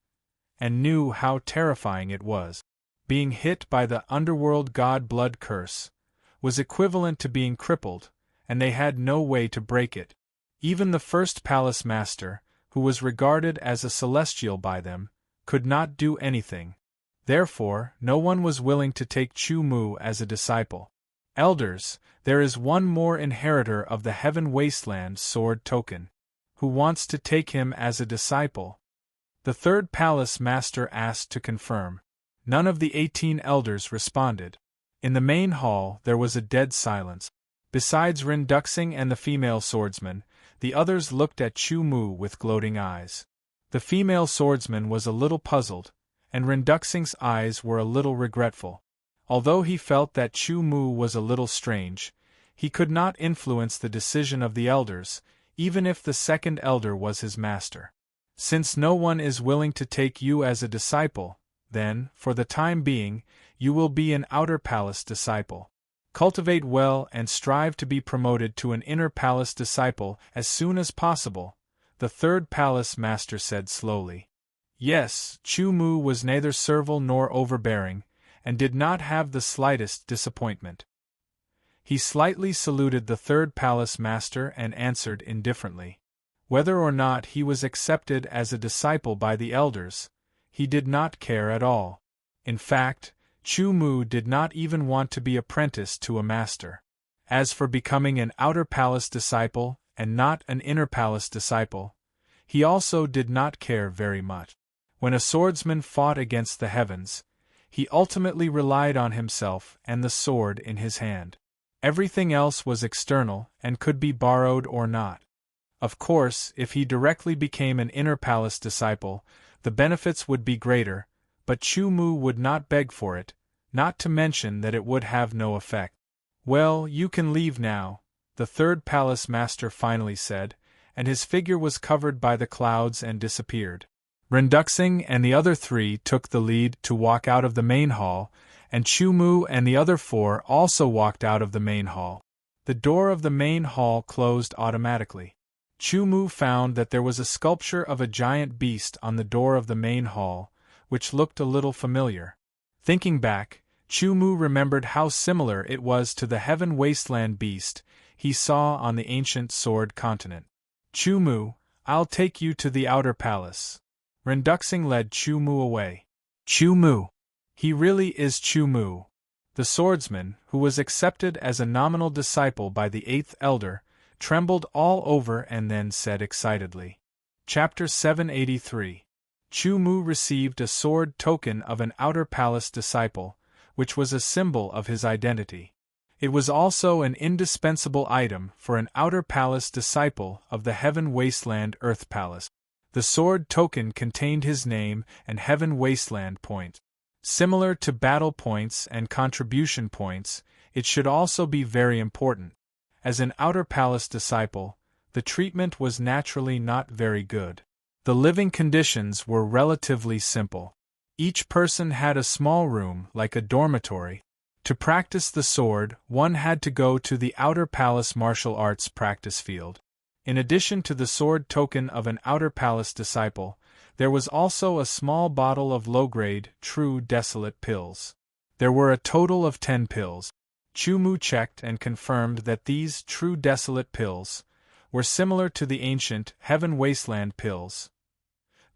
and knew how terrifying it was. Being hit by the Underworld God Blood Curse was equivalent to being crippled, and they had no way to break it. Even the 1st palace master, who was regarded as a celestial by them, could not do anything. Therefore, no one was willing to take Chu Mu as a disciple. Elders, there is one more inheritor of the Heaven Wasteland sword token. Who wants to take him as a disciple? The 3rd palace master asked to confirm. None of the 18 elders responded. In the main hall there was a dead silence. Besides Renduxing and the female swordsman, the others looked at Chu Mu with gloating eyes. The female swordsman was a little puzzled, and Renduxing's eyes were a little regretful. Although he felt that Chu Mu was a little strange, he could not influence the decision of the elders, even if the 2nd elder was his master. Since no one is willing to take you as a disciple, then, for the time being, you will be an outer palace disciple. Cultivate well and strive to be promoted to an inner palace disciple as soon as possible, the 3rd palace master said slowly. Yes, Chu Mu was neither servile nor overbearing, and did not have the slightest disappointment. He slightly saluted the 3rd palace master and answered indifferently. Whether or not he was accepted as a disciple by the elders, he did not care at all. In fact, Chu Mu did not even want to be apprenticed to a master. As for becoming an outer palace disciple and not an inner palace disciple, he also did not care very much. When a swordsman fought against the heavens, he ultimately relied on himself and the sword in his hand. Everything else was external and could be borrowed or not. Of course, if he directly became an inner palace disciple, the benefits would be greater, but Chu Mu would not beg for it, not to mention that it would have no effect. Well, you can leave now, the 3rd palace master finally said, and his figure was covered by the clouds and disappeared. Renduxing and the other 3 took the lead to walk out of the main hall, and Chu Mu and the other 4 also walked out of the main hall. The door of the main hall closed automatically. Chu Mu found that there was a sculpture of a giant beast on the door of the main hall, which looked a little familiar. Thinking back, Chu Mu remembered how similar it was to the Heaven Wasteland beast he saw on the ancient Sword Continent. Chu Mu, I'll take you to the outer palace. Renduxing led Chu Mu away. Chu Mu. He really is Chu Mu. The swordsman, who was accepted as a nominal disciple by the 8th elder, trembled all over and then said excitedly. Chapter 783. Chu Mu received a sword token of an outer palace disciple, which was a symbol of his identity. It was also an indispensable item for an outer palace disciple of the Heaven Wasteland Earth Palace. The sword token contained his name and Heaven Wasteland point. Similar to battle points and contribution points, it should also be very important. As an outer palace disciple, the treatment was naturally not very good. The living conditions were relatively simple. Each person had a small room like a dormitory. To practice the sword, one had to go to the Outer Palace martial arts practice field. In addition to the sword token of an Outer Palace disciple, there was also a small bottle of low-grade, true desolate pills. There were a total of 10 pills. Chu Mu checked and confirmed that these true desolate pills were similar to the ancient Heaven Wasteland pills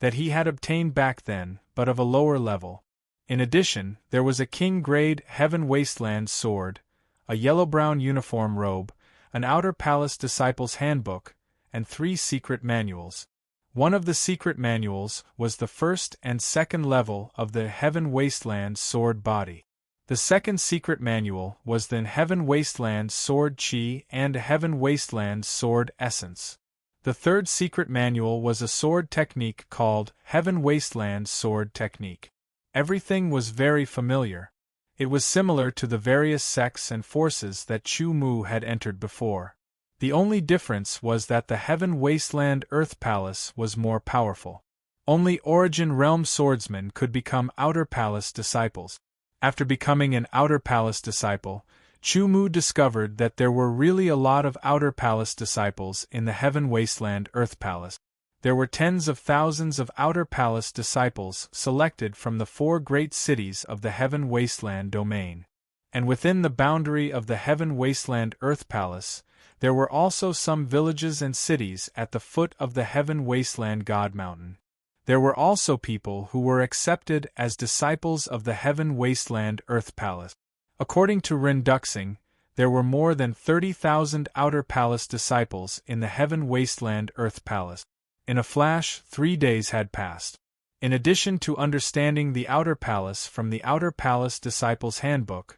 that he had obtained back then, but of a lower level. In addition, there was a king-grade Heaven Wasteland sword, a yellow-brown uniform robe, an Outer Palace Disciple's Handbook, and 3 secret manuals. One of the secret manuals was the first and second level of the Heaven Wasteland sword body. The second secret manual was the Heaven Wasteland sword chi and Heaven Wasteland sword essence. The third secret manual was a sword technique called Heaven Wasteland sword technique. Everything was very familiar. It was similar to the various sects and forces that Chu Mu had entered before. The only difference was that the Heaven Wasteland Earth Palace was more powerful. Only Origin Realm swordsmen could become Outer Palace disciples. After becoming an Outer Palace disciple, Chu Mu discovered that there were really a lot of Outer Palace disciples in the Heaven Wasteland Earth Palace. There were tens of thousands of Outer Palace disciples selected from the 4 great cities of the Heaven Wasteland domain. And within the boundary of the Heaven Wasteland Earth Palace, there were also some villages and cities at the foot of the Heaven Wasteland God Mountain. There were also people who were accepted as disciples of the Heaven Wasteland Earth Palace. According to Rin Duxing, there were more than 30,000 Outer Palace disciples in the Heaven Wasteland Earth Palace. In a flash, 3 days had passed. In addition to understanding the Outer Palace from the Outer Palace Disciples Handbook,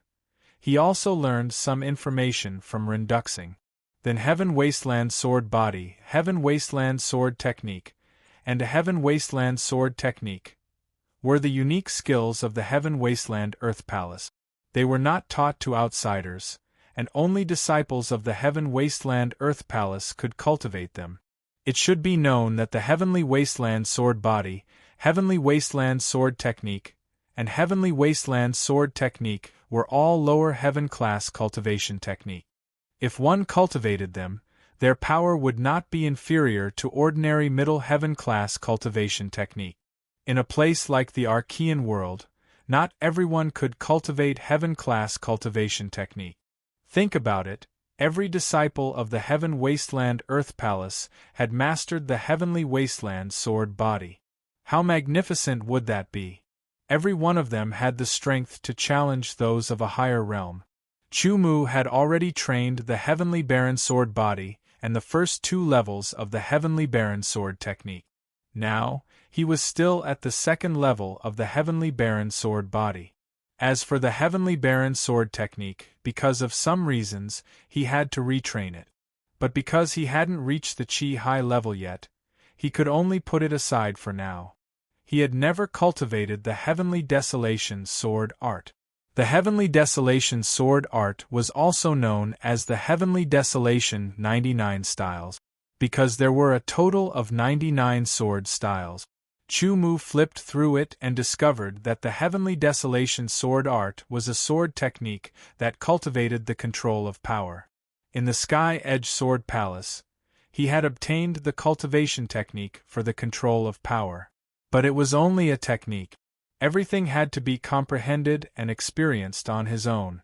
he also learned some information from Rin Duxing. Then Heaven Wasteland Sword Body, Heaven Wasteland Sword Technique, and a Heaven Wasteland Sword Technique were the unique skills of the Heaven Wasteland Earth Palace. They were not taught to outsiders, and only disciples of the Heaven Wasteland Earth Palace could cultivate them. It should be known that the Heavenly Wasteland Sword Body, Heavenly Wasteland Sword Technique, and Heavenly Wasteland Sword Technique were all lower heaven class cultivation technique. If one cultivated them, their power would not be inferior to ordinary middle heaven class cultivation technique. In a place like the Archean world, not everyone could cultivate heaven class cultivation technique. Think about it. Every disciple of the Heaven Wasteland Earth Palace had mastered the Heavenly Wasteland Sword Body. How magnificent would that be? Every one of them had the strength to challenge those of a higher realm. Chu Mu had already trained the Heavenly Baron Sword Body and the first 2 levels of the Heavenly Baron Sword Technique. Now, he was still at the second level of the Heavenly Baron Sword Body. As for the Heavenly Baron Sword Technique, because of some reasons, he had to retrain it. But because he hadn't reached the Chi high level yet, he could only put it aside for now. He had never cultivated the Heavenly Desolation Sword Art. The Heavenly Desolation Sword Art was also known as the Heavenly Desolation 99 Styles, because there were a total of 99 sword styles. Chu Mu flipped through it and discovered that the Heavenly Desolation Sword Art was a sword technique that cultivated the control of power. In the Sky Edge Sword Palace, he had obtained the cultivation technique for the control of power. But it was only a technique. Everything had to be comprehended and experienced on his own.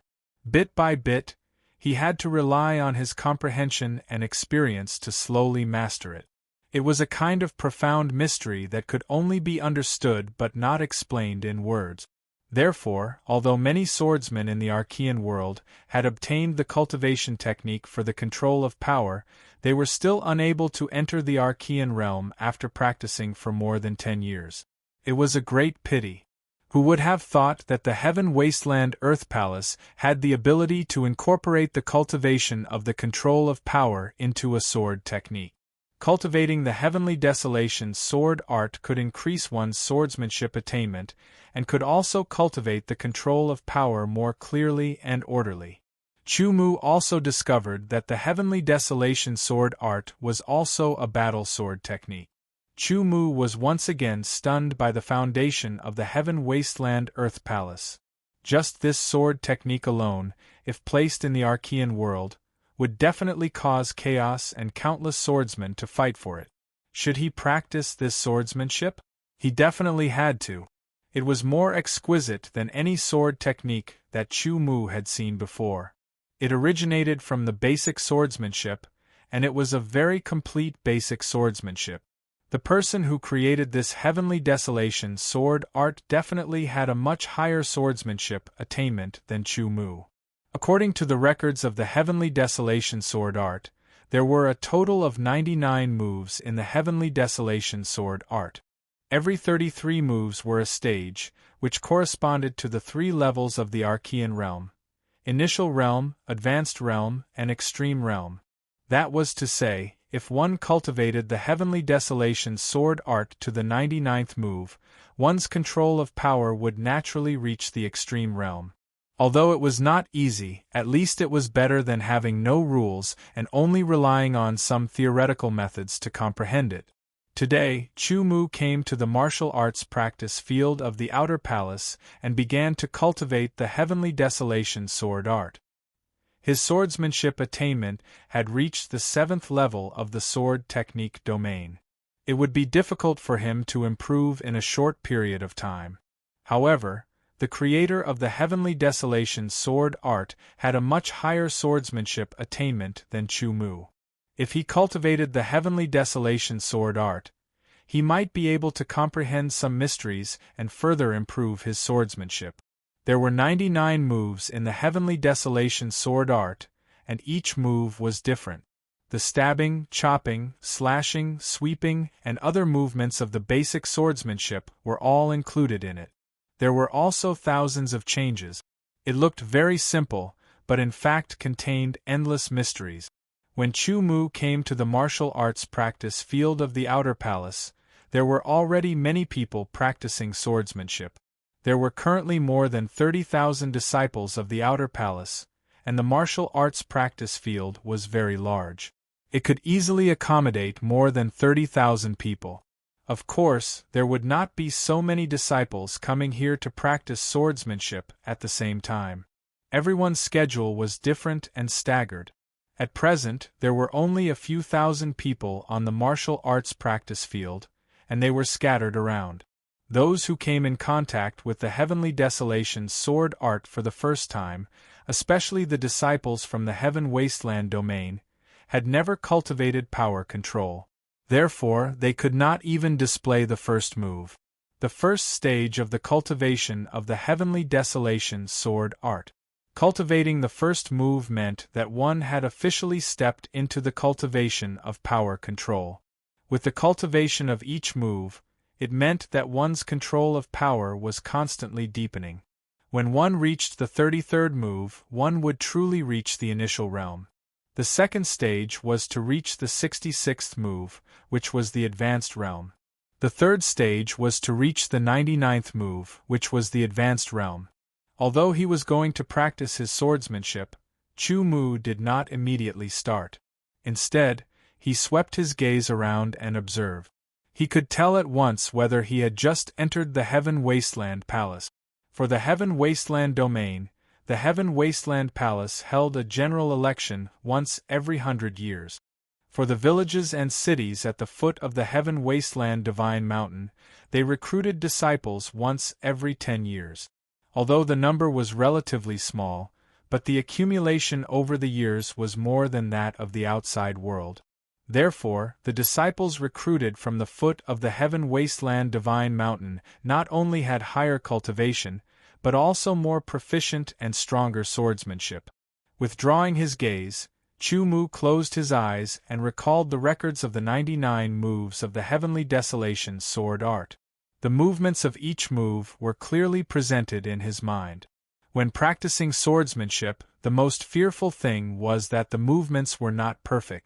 Bit by bit, he had to rely on his comprehension and experience to slowly master it. It was a kind of profound mystery that could only be understood but not explained in words. Therefore, although many swordsmen in the Archean world had obtained the cultivation technique for the control of power, they were still unable to enter the Archean realm after practicing for more than 10 years. It was a great pity. Who would have thought that the Heaven Wasteland Earth Palace had the ability to incorporate the cultivation of the control of power into a sword technique? Cultivating the Heavenly Desolation Sword Art could increase one's swordsmanship attainment, and could also cultivate the control of power more clearly and orderly. Chu Mu also discovered that the Heavenly Desolation Sword Art was also a battle sword technique. Chu Mu was once again stunned by the foundation of the Heaven Wasteland Earth Palace. Just this sword technique alone, if placed in the Archean world, would definitely cause chaos and countless swordsmen to fight for it. Should he practice this swordsmanship? He definitely had to. It was more exquisite than any sword technique that Chu Mu had seen before. It originated from the basic swordsmanship, and it was a very complete basic swordsmanship. The person who created this heavenly desolation sword art definitely had a much higher swordsmanship attainment than Chu Mu. According to the records of the heavenly desolation sword art, there were a total of 99 moves in the heavenly desolation sword art. Every 33 moves were a stage, which corresponded to the 3 levels of the Archean realm: initial realm, advanced realm, and extreme realm. That was to say, if one cultivated the heavenly desolation sword art to the 99th move, one's control of power would naturally reach the extreme realm. Although it was not easy, at least it was better than having no rules and only relying on some theoretical methods to comprehend it. Today, Chu Mu came to the martial arts practice field of the outer palace and began to cultivate the heavenly desolation sword art. His swordsmanship attainment had reached the 7th level of the sword technique domain. It would be difficult for him to improve in a short period of time. However, the creator of the heavenly desolation sword art had a much higher swordsmanship attainment than Chu Mu. If he cultivated the heavenly desolation sword art, he might be able to comprehend some mysteries and further improve his swordsmanship. There were 99 moves in the heavenly desolation sword art, and each move was different. The stabbing, chopping, slashing, sweeping, and other movements of the basic swordsmanship were all included in it. There were also thousands of changes. It looked very simple, but in fact contained endless mysteries. When Chu Mu came to the martial arts practice field of the outer palace, there were already many people practicing swordsmanship. There were currently more than 30,000 disciples of the outer palace, and the martial arts practice field was very large. It could easily accommodate more than 30,000 people. Of course, there would not be so many disciples coming here to practice swordsmanship at the same time. Everyone's schedule was different and staggered. At present, there were only a few thousand people on the martial arts practice field, and they were scattered around. Those who came in contact with the heavenly desolation sword art for the first time, especially the disciples from the heaven wasteland domain, had never cultivated power control. Therefore, they could not even display the first move. The first stage of the cultivation of the heavenly desolation sword art. Cultivating the first move meant that one had officially stepped into the cultivation of power control. With the cultivation of each move, it meant that one's control of power was constantly deepening. When one reached the 33rd move, one would truly reach the initial realm. The second stage was to reach the 66th move, which was the advanced realm. The third stage was to reach the 99th move, which was the advanced realm. Although he was going to practice his swordsmanship, Chu Mu did not immediately start. Instead, he swept his gaze around and observed. He could tell at once whether he had just entered the Heaven Wasteland Palace. For the Heaven Wasteland domain, the Heaven Wasteland Palace held a general election once every 100 years. For the villages and cities at the foot of the Heaven Wasteland Divine Mountain, they recruited disciples once every 10 years. Although the number was relatively small, but the accumulation over the years was more than that of the outside world. Therefore, the disciples recruited from the foot of the Heaven Wasteland Divine Mountain not only had higher cultivation, but also more proficient and stronger swordsmanship. Withdrawing his gaze, Chu Mu closed his eyes and recalled the records of the 99 moves of the heavenly desolation sword art. The movements of each move were clearly presented in his mind. When practicing swordsmanship, the most fearful thing was that the movements were not perfect.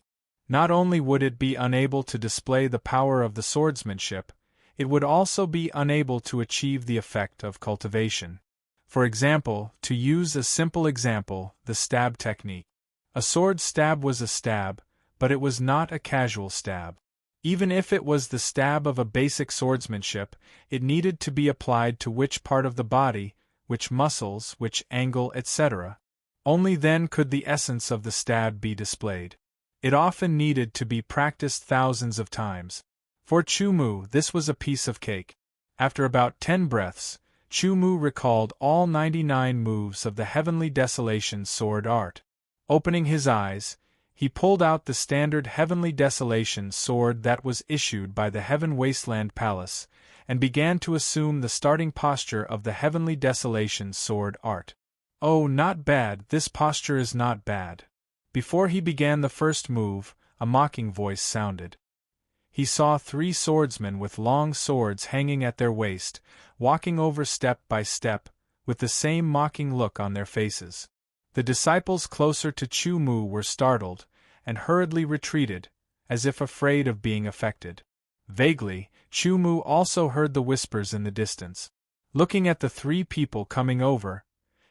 Not only would it be unable to display the power of the swordsmanship, it would also be unable to achieve the effect of cultivation. For example, to use a simple example, the stab technique. A sword stab was a stab, but it was not a casual stab. Even if it was the stab of a basic swordsmanship, it needed to be applied to which part of the body, which muscles, which angle, etc. Only then could the essence of the stab be displayed. It often needed to be practiced thousands of times. For Chumu, this was a piece of cake. After about 10 breaths, Chumu recalled all 99 moves of the Heavenly Desolation sword art. Opening his eyes, he pulled out the standard Heavenly Desolation sword that was issued by the Heaven Wasteland Palace, and began to assume the starting posture of the Heavenly Desolation sword art. Oh, not bad, this posture is not bad. Before he began the first move, a mocking voice sounded. He saw 3 swordsmen with long swords hanging at their waist, walking over step by step, with the same mocking look on their faces. The disciples closer to Chumu were startled, and hurriedly retreated, as if afraid of being affected. Vaguely, Chumu also heard the whispers in the distance. Looking at the 3 people coming over,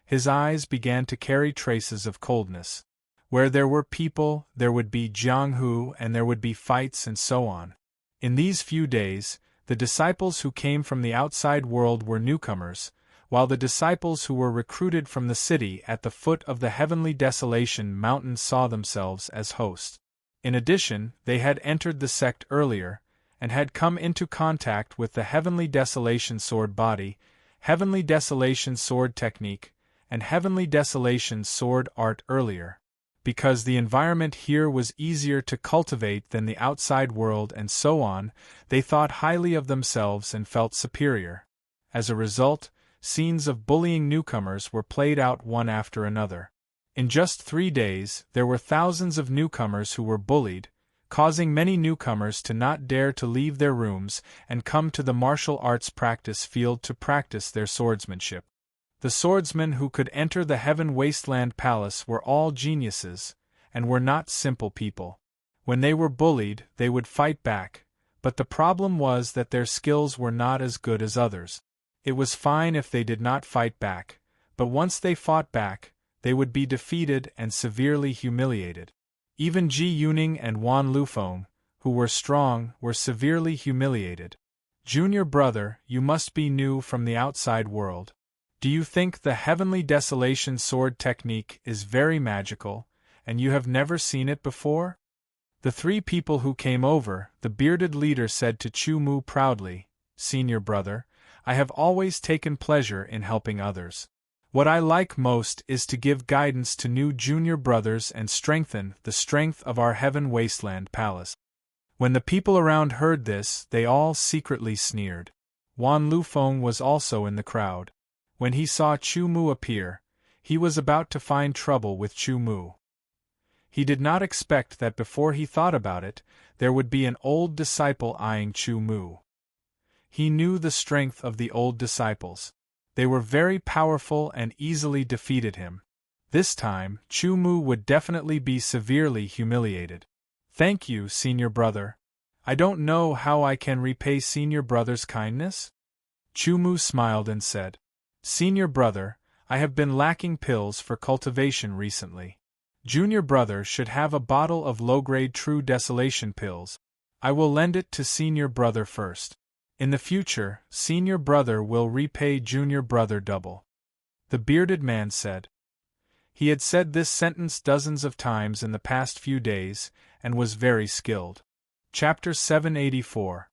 his eyes began to carry traces of coldness. Where there were people, there would be Jianghu and there would be fights and so on. In these few days, the disciples who came from the outside world were newcomers, while the disciples who were recruited from the city at the foot of the Heavenly Desolation Mountain saw themselves as hosts. In addition, they had entered the sect earlier, and had come into contact with the Heavenly Desolation sword body, Heavenly Desolation sword technique, and Heavenly Desolation sword art earlier. Because the environment here was easier to cultivate than the outside world and so on, they thought highly of themselves and felt superior. As a result, scenes of bullying newcomers were played out one after another. In just 3 days, there were thousands of newcomers who were bullied, causing many newcomers to not dare to leave their rooms and come to the martial arts practice field to practice their swordsmanship. The swordsmen who could enter the Heaven Wasteland Palace were all geniuses, and were not simple people. When they were bullied, they would fight back, but the problem was that their skills were not as good as others. It was fine if they did not fight back, but once they fought back, they would be defeated and severely humiliated. Even Ji Yuning and Wan Lufeng, who were strong, were severely humiliated. Junior brother, you must be new from the outside world. Do you think the Heavenly Desolation sword technique is very magical, and you have never seen it before? The 3 people who came over, the bearded leader said to Chumu proudly, Senior brother, I have always taken pleasure in helping others. What I like most is to give guidance to new junior brothers and strengthen the strength of our Heaven Wasteland Palace. When the people around heard this, they all secretly sneered. Wan Lufeng was also in the crowd. When he saw Chumu appear, he was about to find trouble with Chumu. He did not expect that before he thought about it, there would be an old disciple eyeing Chumu. He knew the strength of the old disciples. They were very powerful and easily defeated him. This time, Chumu would definitely be severely humiliated. Thank you, senior brother. I don't know how I can repay senior brother's kindness. Chumu smiled and said, Senior brother, I have been lacking pills for cultivation recently. Junior brother should have a bottle of low-grade True Desolation pills. I will lend it to senior brother first. In the future, senior brother will repay junior brother double. The bearded man said. He had said this sentence dozens of times in the past few days, and was very skilled. Chapter 784.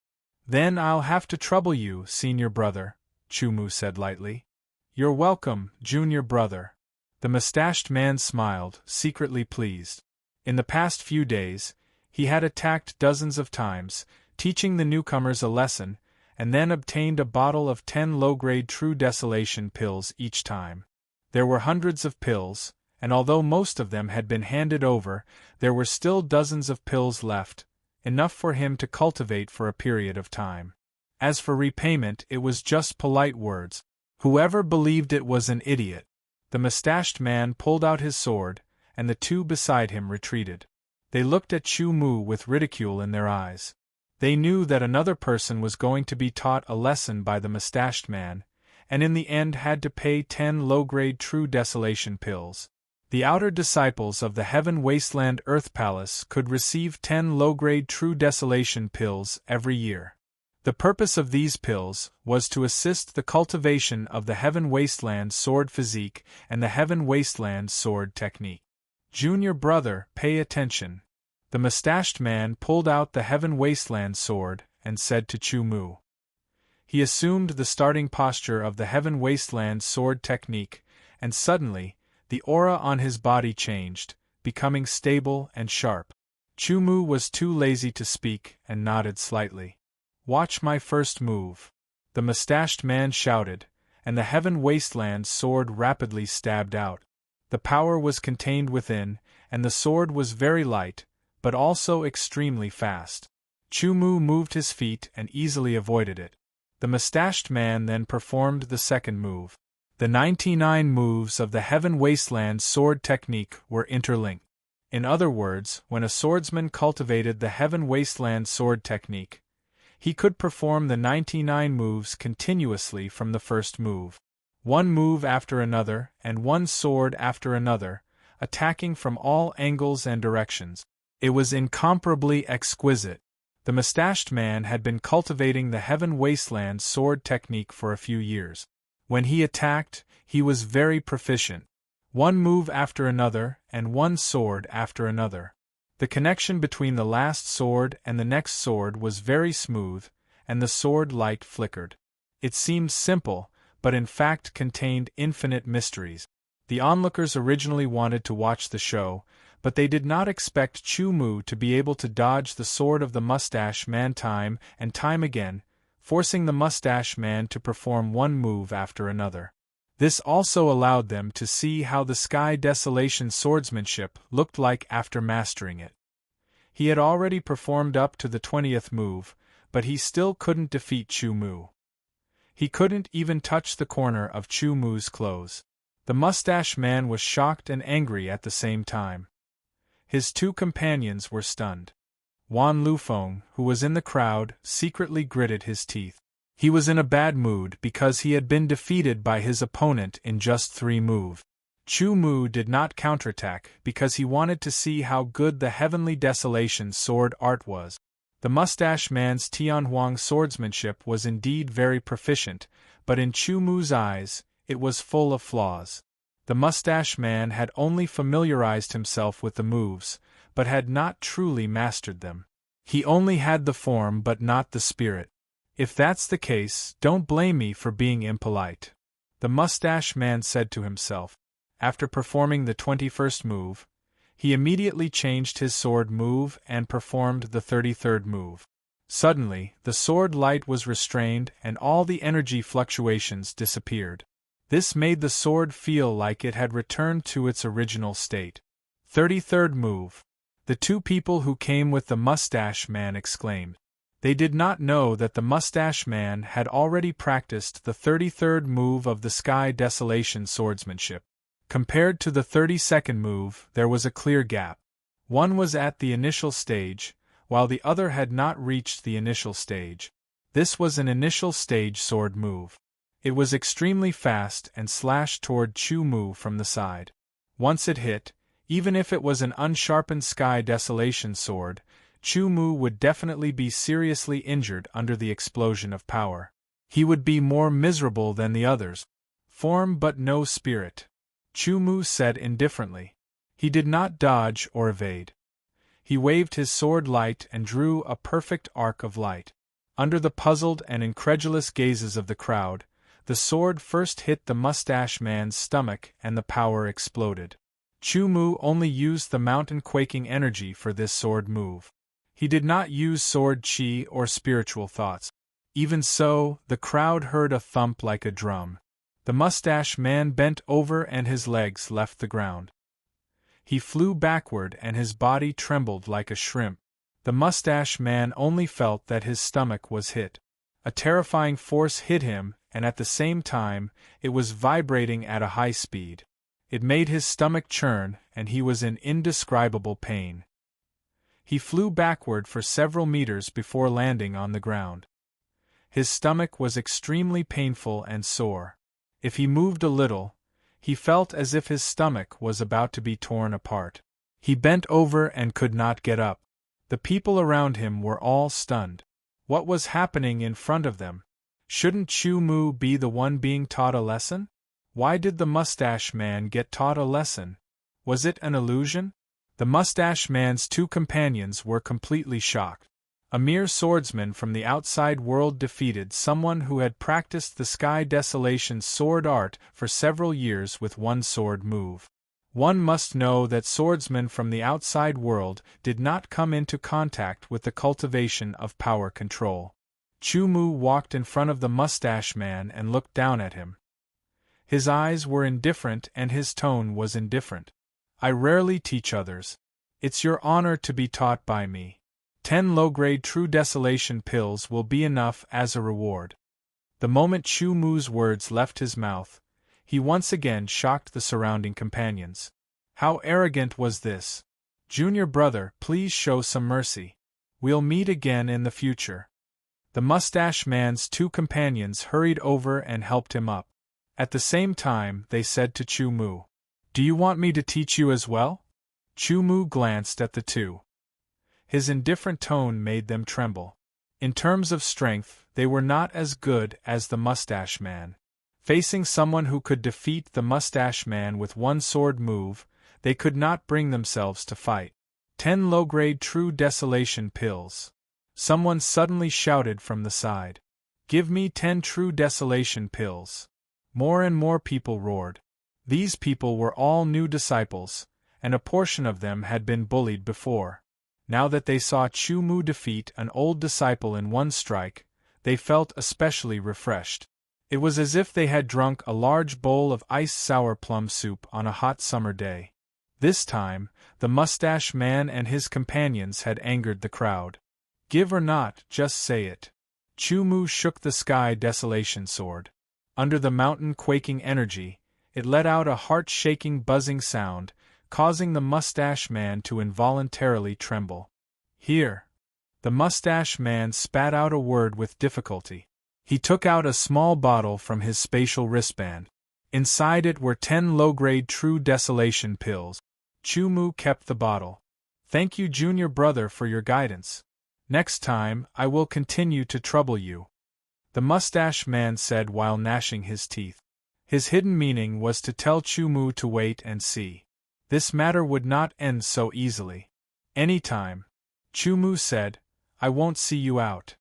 Then I'll have to trouble you, senior brother, Chumu said lightly. You're welcome, junior brother. The mustached man smiled, secretly pleased. In the past few days, he had attacked dozens of times, teaching the newcomers a lesson, and then obtained a bottle of 10 low-grade True Desolation pills each time. There were hundreds of pills, and although most of them had been handed over, there were still dozens of pills left, enough for him to cultivate for a period of time. As for repayment, it was just polite words. Whoever believed it was an idiot. The mustached man pulled out his sword, and the 2 beside him retreated. They looked at Chumu with ridicule in their eyes. They knew that another person was going to be taught a lesson by the mustached man, and in the end had to pay 10 low-grade True Desolation pills. The outer disciples of the Heaven Wasteland Earth Palace could receive 10 low-grade True Desolation pills every year. The purpose of these pills was to assist the cultivation of the Heaven Wasteland sword physique and the Heaven Wasteland sword technique. Junior brother, pay attention. The mustached man pulled out the Heaven Wasteland sword and said to Chu Mu. He assumed the starting posture of the Heaven Wasteland sword technique, and suddenly, the aura on his body changed, becoming stable and sharp. Chu Mu was too lazy to speak and nodded slightly. Watch my first move. The mustached man shouted, and the Heaven Wasteland sword rapidly stabbed out. The power was contained within, and the sword was very light, but also extremely fast. Chu Mu moved his feet and easily avoided it. The mustached man then performed the second move. The 99 moves of the Heaven Wasteland sword technique were interlinked. In other words, when a swordsman cultivated the Heaven Wasteland sword technique, he could perform the 99 moves continuously from the first move. One move after another, and one sword after another, attacking from all angles and directions. It was incomparably exquisite. The mustached man had been cultivating the Heaven Wasteland sword technique for a few years. When he attacked, he was very proficient. One move after another, and one sword after another. The connection between the last sword and the next sword was very smooth, and the sword light flickered. It seemed simple, but in fact contained infinite mysteries. The onlookers originally wanted to watch the show, but they did not expect Chu Mu to be able to dodge the sword of the mustache man time and time again, forcing the mustache man to perform one move after another. This also allowed them to see how the Sky Desolation swordsmanship looked like after mastering it. He had already performed up to the 20th move, but he still couldn't defeat Chu Mu. He couldn't even touch the corner of Chu Mu's clothes. The mustache man was shocked and angry at the same time. His two companions were stunned. Wan Lufeng, who was in the crowd, secretly gritted his teeth. He was in a bad mood because he had been defeated by his opponent in just 3 moves. Chu Mu did not counterattack because he wanted to see how good the Heavenly Desolation sword art was. The mustache man's Tianhuang swordsmanship was indeed very proficient, but in Chu Mu's eyes, it was full of flaws. The mustache man had only familiarized himself with the moves, but had not truly mastered them. He only had the form but not the spirit. If that's the case, don't blame me for being impolite, the mustache man said to himself. After performing the 21st move, he immediately changed his sword move and performed the 33rd move. Suddenly, the sword light was restrained and all the energy fluctuations disappeared. This made the sword feel like it had returned to its original state. 33rd move. The two people who came with the mustache man exclaimed. They did not know that the mustache man had already practiced the 33rd move of the Sky Desolation swordsmanship. Compared to the 32nd move, there was a clear gap. One was at the initial stage, while the other had not reached the initial stage. This was an initial stage sword move. It was extremely fast and slashed toward Chu Mu from the side. Once it hit, even if it was an unsharpened Sky Desolation sword, Chu Mu would definitely be seriously injured under the explosion of power. He would be more miserable than the others. Form but no spirit, Chu Mu said indifferently. He did not dodge or evade. He waved his sword light and drew a perfect arc of light. Under the puzzled and incredulous gazes of the crowd, the sword first hit the mustache man's stomach and the power exploded. Chu Mu only used the mountain-quaking energy for this sword move. He did not use sword chi or spiritual thoughts. Even so, the crowd heard a thump like a drum. The mustache man bent over and his legs left the ground. He flew backward and his body trembled like a shrimp. The mustache man only felt that his stomach was hit. A terrifying force hit him, and at the same time, it was vibrating at a high speed. It made his stomach churn, and he was in indescribable pain. He flew backward for several meters before landing on the ground. His stomach was extremely painful and sore. If he moved a little, he felt as if his stomach was about to be torn apart. He bent over and could not get up. The people around him were all stunned. What was happening in front of them? Shouldn't Chu Mu be the one being taught a lesson? Why did the mustache man get taught a lesson? Was it an illusion? The mustache man's two companions were completely shocked. A mere swordsman from the outside world defeated someone who had practiced the Sky Desolation's sword art for several years with one sword move. One must know that swordsmen from the outside world did not come into contact with the cultivation of power control. Chu Mu walked in front of the mustache man and looked down at him. His eyes were indifferent and his tone was indifferent. I rarely teach others. It's your honor to be taught by me. 10 low-grade True Desolation pills will be enough as a reward. The moment Chu Mu's words left his mouth, he once again shocked the surrounding companions. How arrogant was this? Junior brother, please show some mercy. We'll meet again in the future. The mustache man's two companions hurried over and helped him up. At the same time, they said to Chu Mu, "Do you want me to teach you as well?" Chu Mu glanced at the two. His indifferent tone made them tremble. In terms of strength, they were not as good as the mustache man. Facing someone who could defeat the mustache man with one sword move, they could not bring themselves to fight. 10 low-grade True Desolation pills. Someone suddenly shouted from the side. "Give me 10 True Desolation pills." More and more people roared. These people were all new disciples, and a portion of them had been bullied before. Now that they saw Chu Mu defeat an old disciple in one strike, they felt especially refreshed. It was as if they had drunk a large bowl of iced sour plum soup on a hot summer day. This time, the mustache man and his companions had angered the crowd. Give or not, just say it. Chu Mu shook the Sky Desolation sword. Under the mountain-quaking energy, it let out a heart-shaking buzzing sound, causing the mustache man to involuntarily tremble. "Here." The mustache man spat out a word with difficulty. He took out a small bottle from his spatial wristband. Inside it were 10 low-grade True Desolation pills. Chu Mu kept the bottle. "Thank you, junior brother, for your guidance. Next time, I will continue to trouble you," the mustache man said while gnashing his teeth. His hidden meaning was to tell Chu Mu to wait and see. This matter would not end so easily. "Any time," Chu Mu said, "I won't see you out."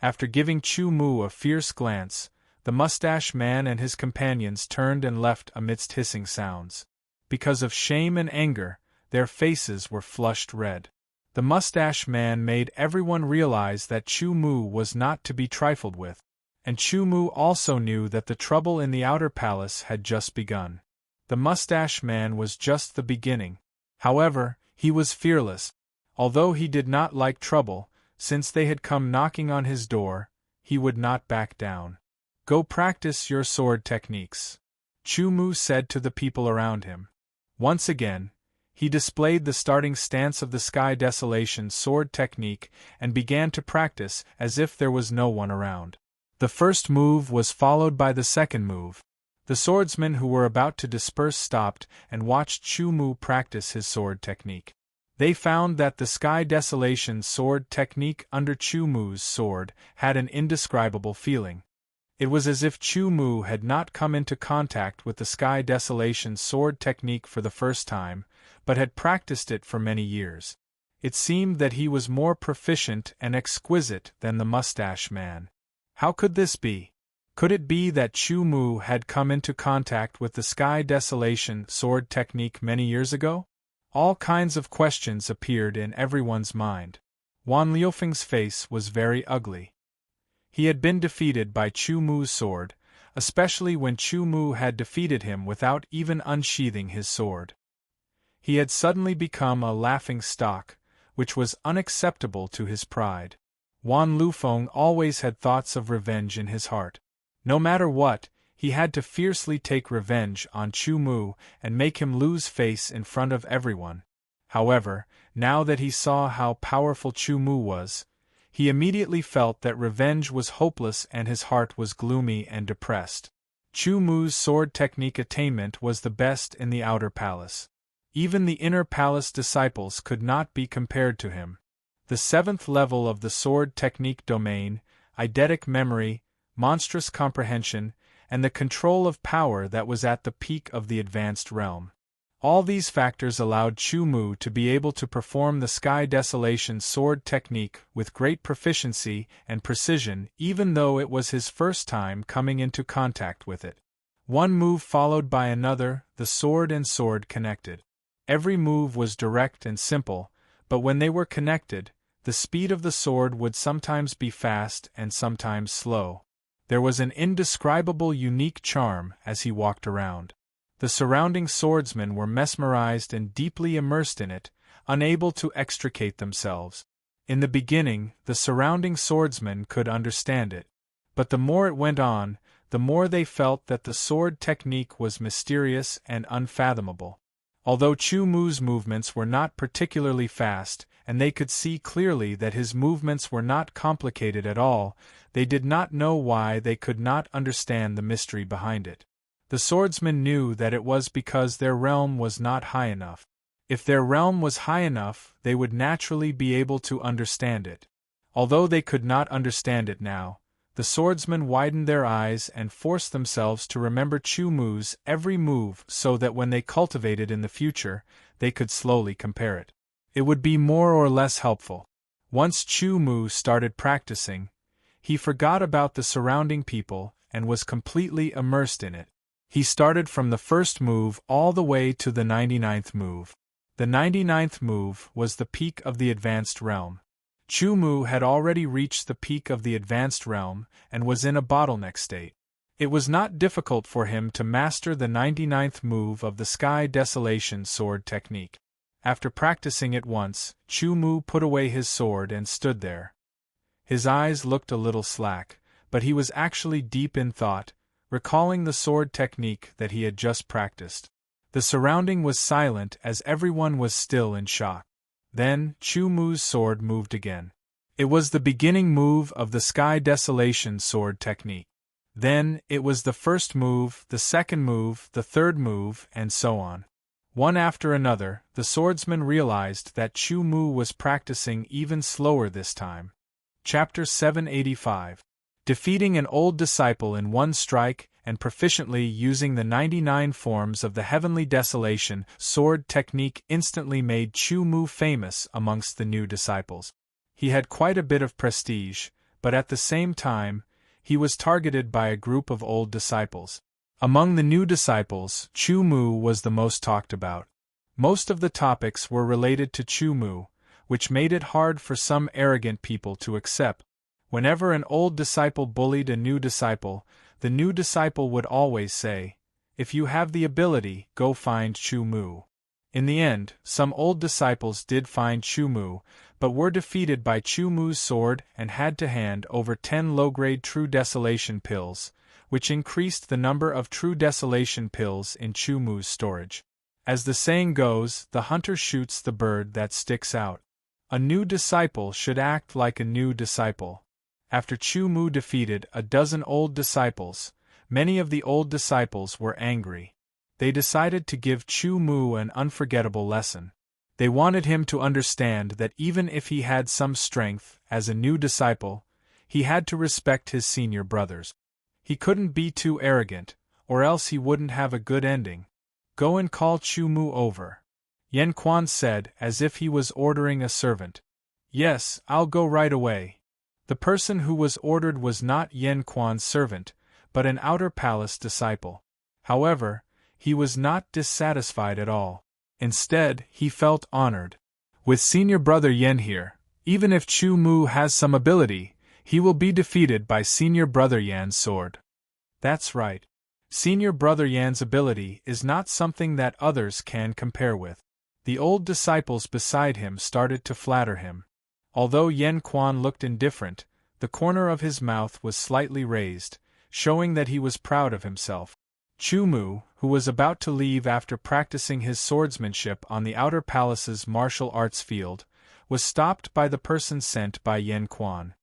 After giving Chu Mu a fierce glance, the mustache man and his companions turned and left amidst hissing sounds. Because of shame and anger, their faces were flushed red. The mustache man made everyone realize that Chu Mu was not to be trifled with, and Chu Mu also knew that the trouble in the outer palace had just begun. The mustache man was just the beginning. However, he was fearless. Although he did not like trouble, since they had come knocking on his door, he would not back down. "Go practice your sword techniques," Chu Mu said to the people around him. Once again, he displayed the starting stance of the Sky Desolation sword technique and began to practice as if there was no one around. The first move was followed by the second move. The swordsmen who were about to disperse stopped and watched Chu Mu practice his sword technique. They found that the Sky Desolation sword technique under Chu Mu's sword had an indescribable feeling. It was as if Chu Mu had not come into contact with the Sky Desolation sword technique for the first time, but had practiced it for many years. It seemed that he was more proficient and exquisite than the mustache man. How could this be? Could it be that Chu Mu had come into contact with the Sky Desolation sword technique many years ago? All kinds of questions appeared in everyone's mind. Wan Liufeng's face was very ugly. He had been defeated by Chu Mu's sword, especially when Chu Mu had defeated him without even unsheathing his sword. He had suddenly become a laughing stock, which was unacceptable to his pride. Wan Liufeng always had thoughts of revenge in his heart. No matter what, he had to fiercely take revenge on Chu Mu and make him lose face in front of everyone. However, now that he saw how powerful Chu Mu was, he immediately felt that revenge was hopeless and his heart was gloomy and depressed. Chu Mu's sword technique attainment was the best in the outer palace. Even the inner palace disciples could not be compared to him. The seventh level of the sword technique domain, eidetic memory, monstrous comprehension, and the control of power that was at the peak of the advanced realm. All these factors allowed Chu Mu to be able to perform the Sky Desolation sword technique with great proficiency and precision, even though it was his first time coming into contact with it. One move followed by another, the sword and sword connected. Every move was direct and simple, but when they were connected, the speed of the sword would sometimes be fast and sometimes slow. There was an indescribable unique charm as he walked around. The surrounding swordsmen were mesmerized and deeply immersed in it, unable to extricate themselves. In the beginning, the surrounding swordsmen could understand it. But the more it went on, the more they felt that the sword technique was mysterious and unfathomable. Although Chu Mu's movements were not particularly fast, and they could see clearly that his movements were not complicated at all, they did not know why they could not understand the mystery behind it. The swordsmen knew that it was because their realm was not high enough. If their realm was high enough, they would naturally be able to understand it. Although they could not understand it now, the swordsmen widened their eyes and forced themselves to remember Chu Mu's every move so that when they cultivated in the future, they could slowly compare it. It would be more or less helpful. Once Chu Mu started practicing, he forgot about the surrounding people and was completely immersed in it. He started from the first move all the way to the 99th move. The 99th move was the peak of the advanced realm. Chu Mu had already reached the peak of the advanced realm and was in a bottleneck state. It was not difficult for him to master the 99th move of the Sky Desolation sword technique. After practicing it once, Chu Mu put away his sword and stood there. His eyes looked a little slack, but he was actually deep in thought, recalling the sword technique that he had just practiced. The surrounding was silent as everyone was still in shock. Then, Chu Mu's sword moved again. It was the beginning move of the Sky Desolation sword technique. Then, it was the first move, the second move, the third move, and so on. One after another, the swordsman realized that Chu Mu was practicing even slower this time. Chapter 785. Defeating an old disciple in one strike and proficiently using the 99 forms of the Heavenly Desolation sword technique instantly made Chu Mu famous amongst the new disciples. He had quite a bit of prestige, but at the same time, he was targeted by a group of old disciples. Among the new disciples, Chu Mu was the most talked about. Most of the topics were related to Chu Mu, which made it hard for some arrogant people to accept. Whenever an old disciple bullied a new disciple, the new disciple would always say, "If you have the ability, go find Chu Mu." In the end, some old disciples did find Chu Mu, but were defeated by Chu Mu's sword and had to hand over 10 low-grade True Desolation pills, which increased the number of True Desolation pills in Chu Mu's storage. As the saying goes, the hunter shoots the bird that sticks out. A new disciple should act like a new disciple. After Chu Mu defeated a dozen old disciples, many of the old disciples were angry. They decided to give Chu Mu an unforgettable lesson. They wanted him to understand that even if he had some strength as a new disciple, he had to respect his senior brothers. He couldn't be too arrogant, or else he wouldn't have a good ending. "Go and call Chu Mu over," Yan Quan said as if he was ordering a servant. "Yes, I'll go right away." The person who was ordered was not Yan Quan's servant, but an outer palace disciple. However, he was not dissatisfied at all. Instead, he felt honored. With senior brother Yan here, even if Chu Mu has some ability, he will be defeated by senior brother Yan's sword. That's right. Senior brother Yan's ability is not something that others can compare with. The old disciples beside him started to flatter him. Although Yan Quan looked indifferent, the corner of his mouth was slightly raised, showing that he was proud of himself. Chu Mu, who was about to leave after practicing his swordsmanship on the outer palace's martial arts field, was stopped by the person sent by Yan Quan.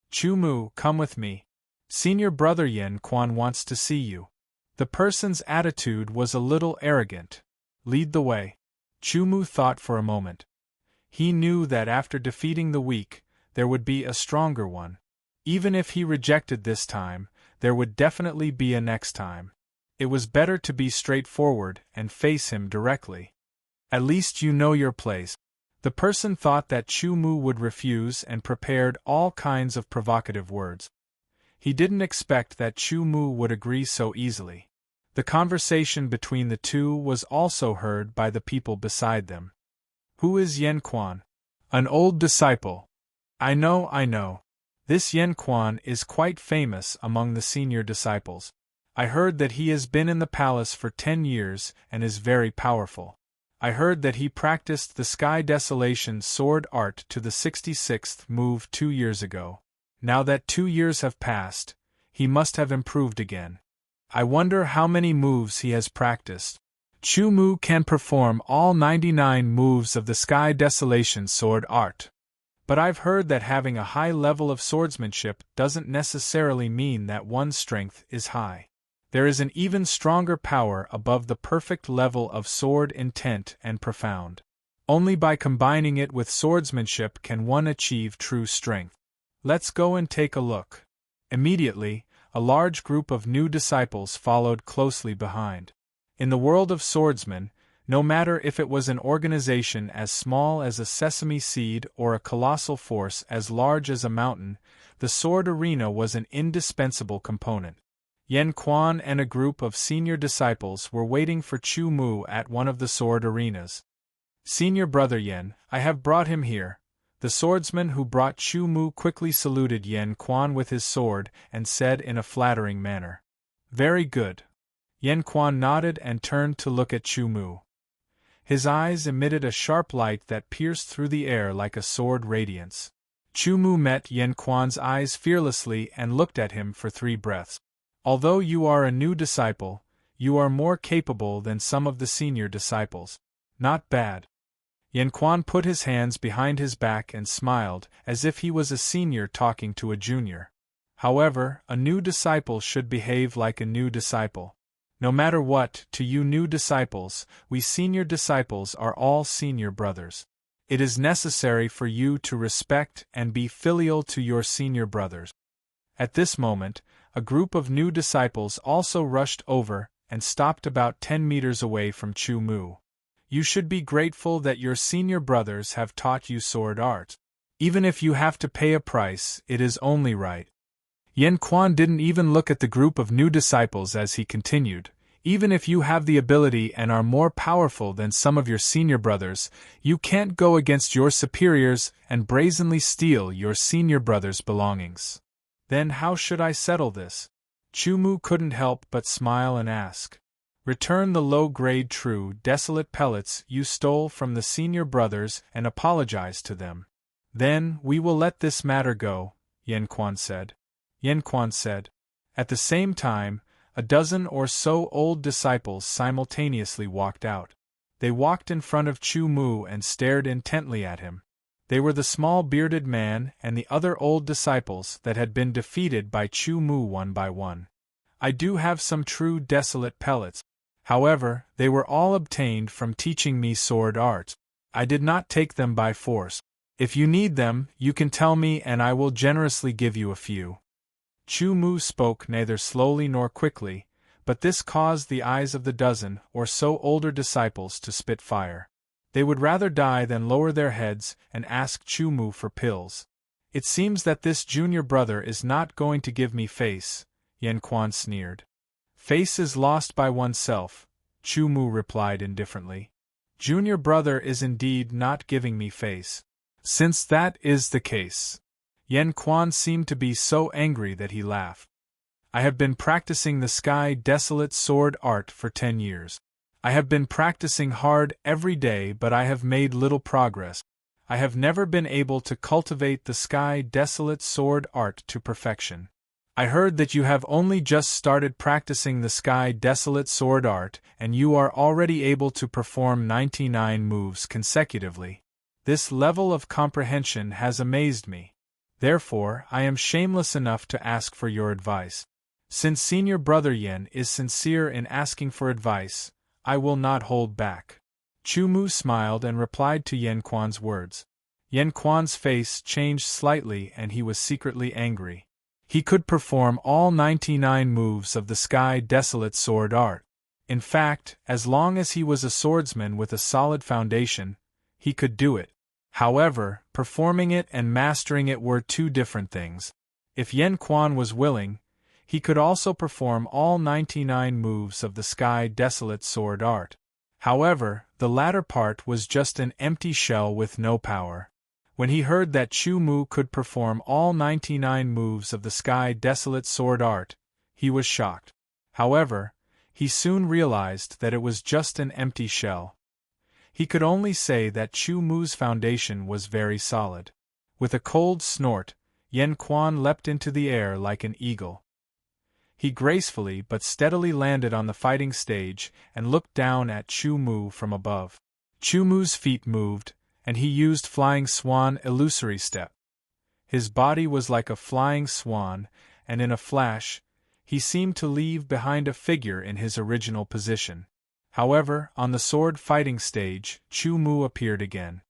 "Chu Mu, come with me. Senior brother Yan Quan wants to see you." The person's attitude was a little arrogant. "Lead the way." Chu Mu thought for a moment. He knew that after defeating the weak, there would be a stronger one. Even if he rejected this time, there would definitely be a next time. It was better to be straightforward and face him directly. At least you know your place. The person thought that Chu Mu would refuse and prepared all kinds of provocative words. He didn't expect that Chu Mu would agree so easily. The conversation between the two was also heard by the people beside them. Who is Yan Quan? An old disciple. I know. This Yan Quan is quite famous among the senior disciples. I heard that he has been in the palace for 10 years and is very powerful. I heard that he practiced the Sky Desolation sword art to the 66th move 2 years ago. Now that 2 years have passed, he must have improved again. I wonder how many moves he has practiced. Chu Mu can perform all 99 moves of the Sky Desolation sword art. But I've heard that having a high level of swordsmanship doesn't necessarily mean that one's strength is high. There is an even stronger power above the perfect level of sword intent and profound. Only by combining it with swordsmanship can one achieve true strength. Let's go and take a look. Immediately, a large group of new disciples followed closely behind. In the world of swordsmen, no matter if it was an organization as small as a sesame seed or a colossal force as large as a mountain, the sword arena was an indispensable component. Yan Quan and a group of senior disciples were waiting for Chu Mu at one of the sword arenas. Senior brother Yan, I have brought him here. The swordsman who brought Chu Mu quickly saluted Yan Quan with his sword and said in a flattering manner, Very good. Yan Quan nodded and turned to look at Chu Mu. His eyes emitted a sharp light that pierced through the air like a sword radiance. Chu Mu met Yan Quan's eyes fearlessly and looked at him for 3 breaths. Although you are a new disciple, you are more capable than some of the senior disciples. Not bad. Yan Quan put his hands behind his back and smiled, as if he was a senior talking to a junior. However, a new disciple should behave like a new disciple. No matter what, to you new disciples, we senior disciples are all senior brothers. It is necessary for you to respect and be filial to your senior brothers. At this moment, a group of new disciples also rushed over and stopped about 10 meters away from Chu Mu. You should be grateful that your senior brothers have taught you sword art. Even if you have to pay a price, it is only right. Yan Quan didn't even look at the group of new disciples as he continued. Even if you have the ability and are more powerful than some of your senior brothers, you can't go against your superiors and brazenly steal your senior brothers' belongings. Then how should I settle this? Chu Mu couldn't help but smile and ask. Return the low-grade true desolate pellets you stole from the senior brothers and apologize to them. Then we will let this matter go, Yan Quan said. Yan Quan said. At the same time, a dozen or so old disciples simultaneously walked out. They walked in front of Chu Mu and stared intently at him. They were the small bearded man and the other old disciples that had been defeated by Chu Mu one by one. I do have some true desolate pellets. However, they were all obtained from teaching me sword art. I did not take them by force. If you need them, you can tell me and I will generously give you a few. Chu Mu spoke neither slowly nor quickly, but this caused the eyes of the dozen or so older disciples to spit fire. They would rather die than lower their heads and ask Chu Mu for pills. It seems that this junior brother is not going to give me face, Yan Quan sneered. Face is lost by oneself, Chu Mu replied indifferently. Junior brother is indeed not giving me face. Since that is the case. Yan Quan seemed to be so angry that he laughed. I have been practicing the Sky Desolate sword art for 10 years. I have been practicing hard every day, but I have made little progress. I have never been able to cultivate the Sky Desolate sword art to perfection. I heard that you have only just started practicing the Sky Desolate sword art, and you are already able to perform 99 moves consecutively. This level of comprehension has amazed me. Therefore, I am shameless enough to ask for your advice. Since senior brother Yan is sincere in asking for advice, I will not hold back. Chu Mu smiled and replied to Yen Quan's words. Yen Quan's face changed slightly and he was secretly angry. He could perform all 99 moves of the Sky Desolate sword art. In fact, as long as he was a swordsman with a solid foundation, he could do it. However, performing it and mastering it were two different things. If Yen Quan was willing, he could also perform all 99 moves of the Sky Desolate sword art. However, the latter part was just an empty shell with no power. When he heard that Chu Mu could perform all 99 moves of the Sky Desolate sword art, he was shocked. However, he soon realized that it was just an empty shell. He could only say that Chu Mu's foundation was very solid. With a cold snort, Yen Quan leapt into the air like an eagle. He gracefully but steadily landed on the fighting stage and looked down at Chu Mu from above. Chu Mu's feet moved, and he used Flying Swan Illusory Step. His body was like a flying swan, and in a flash, he seemed to leave behind a figure in his original position. However, on the sword fighting stage, Chu Mu appeared again.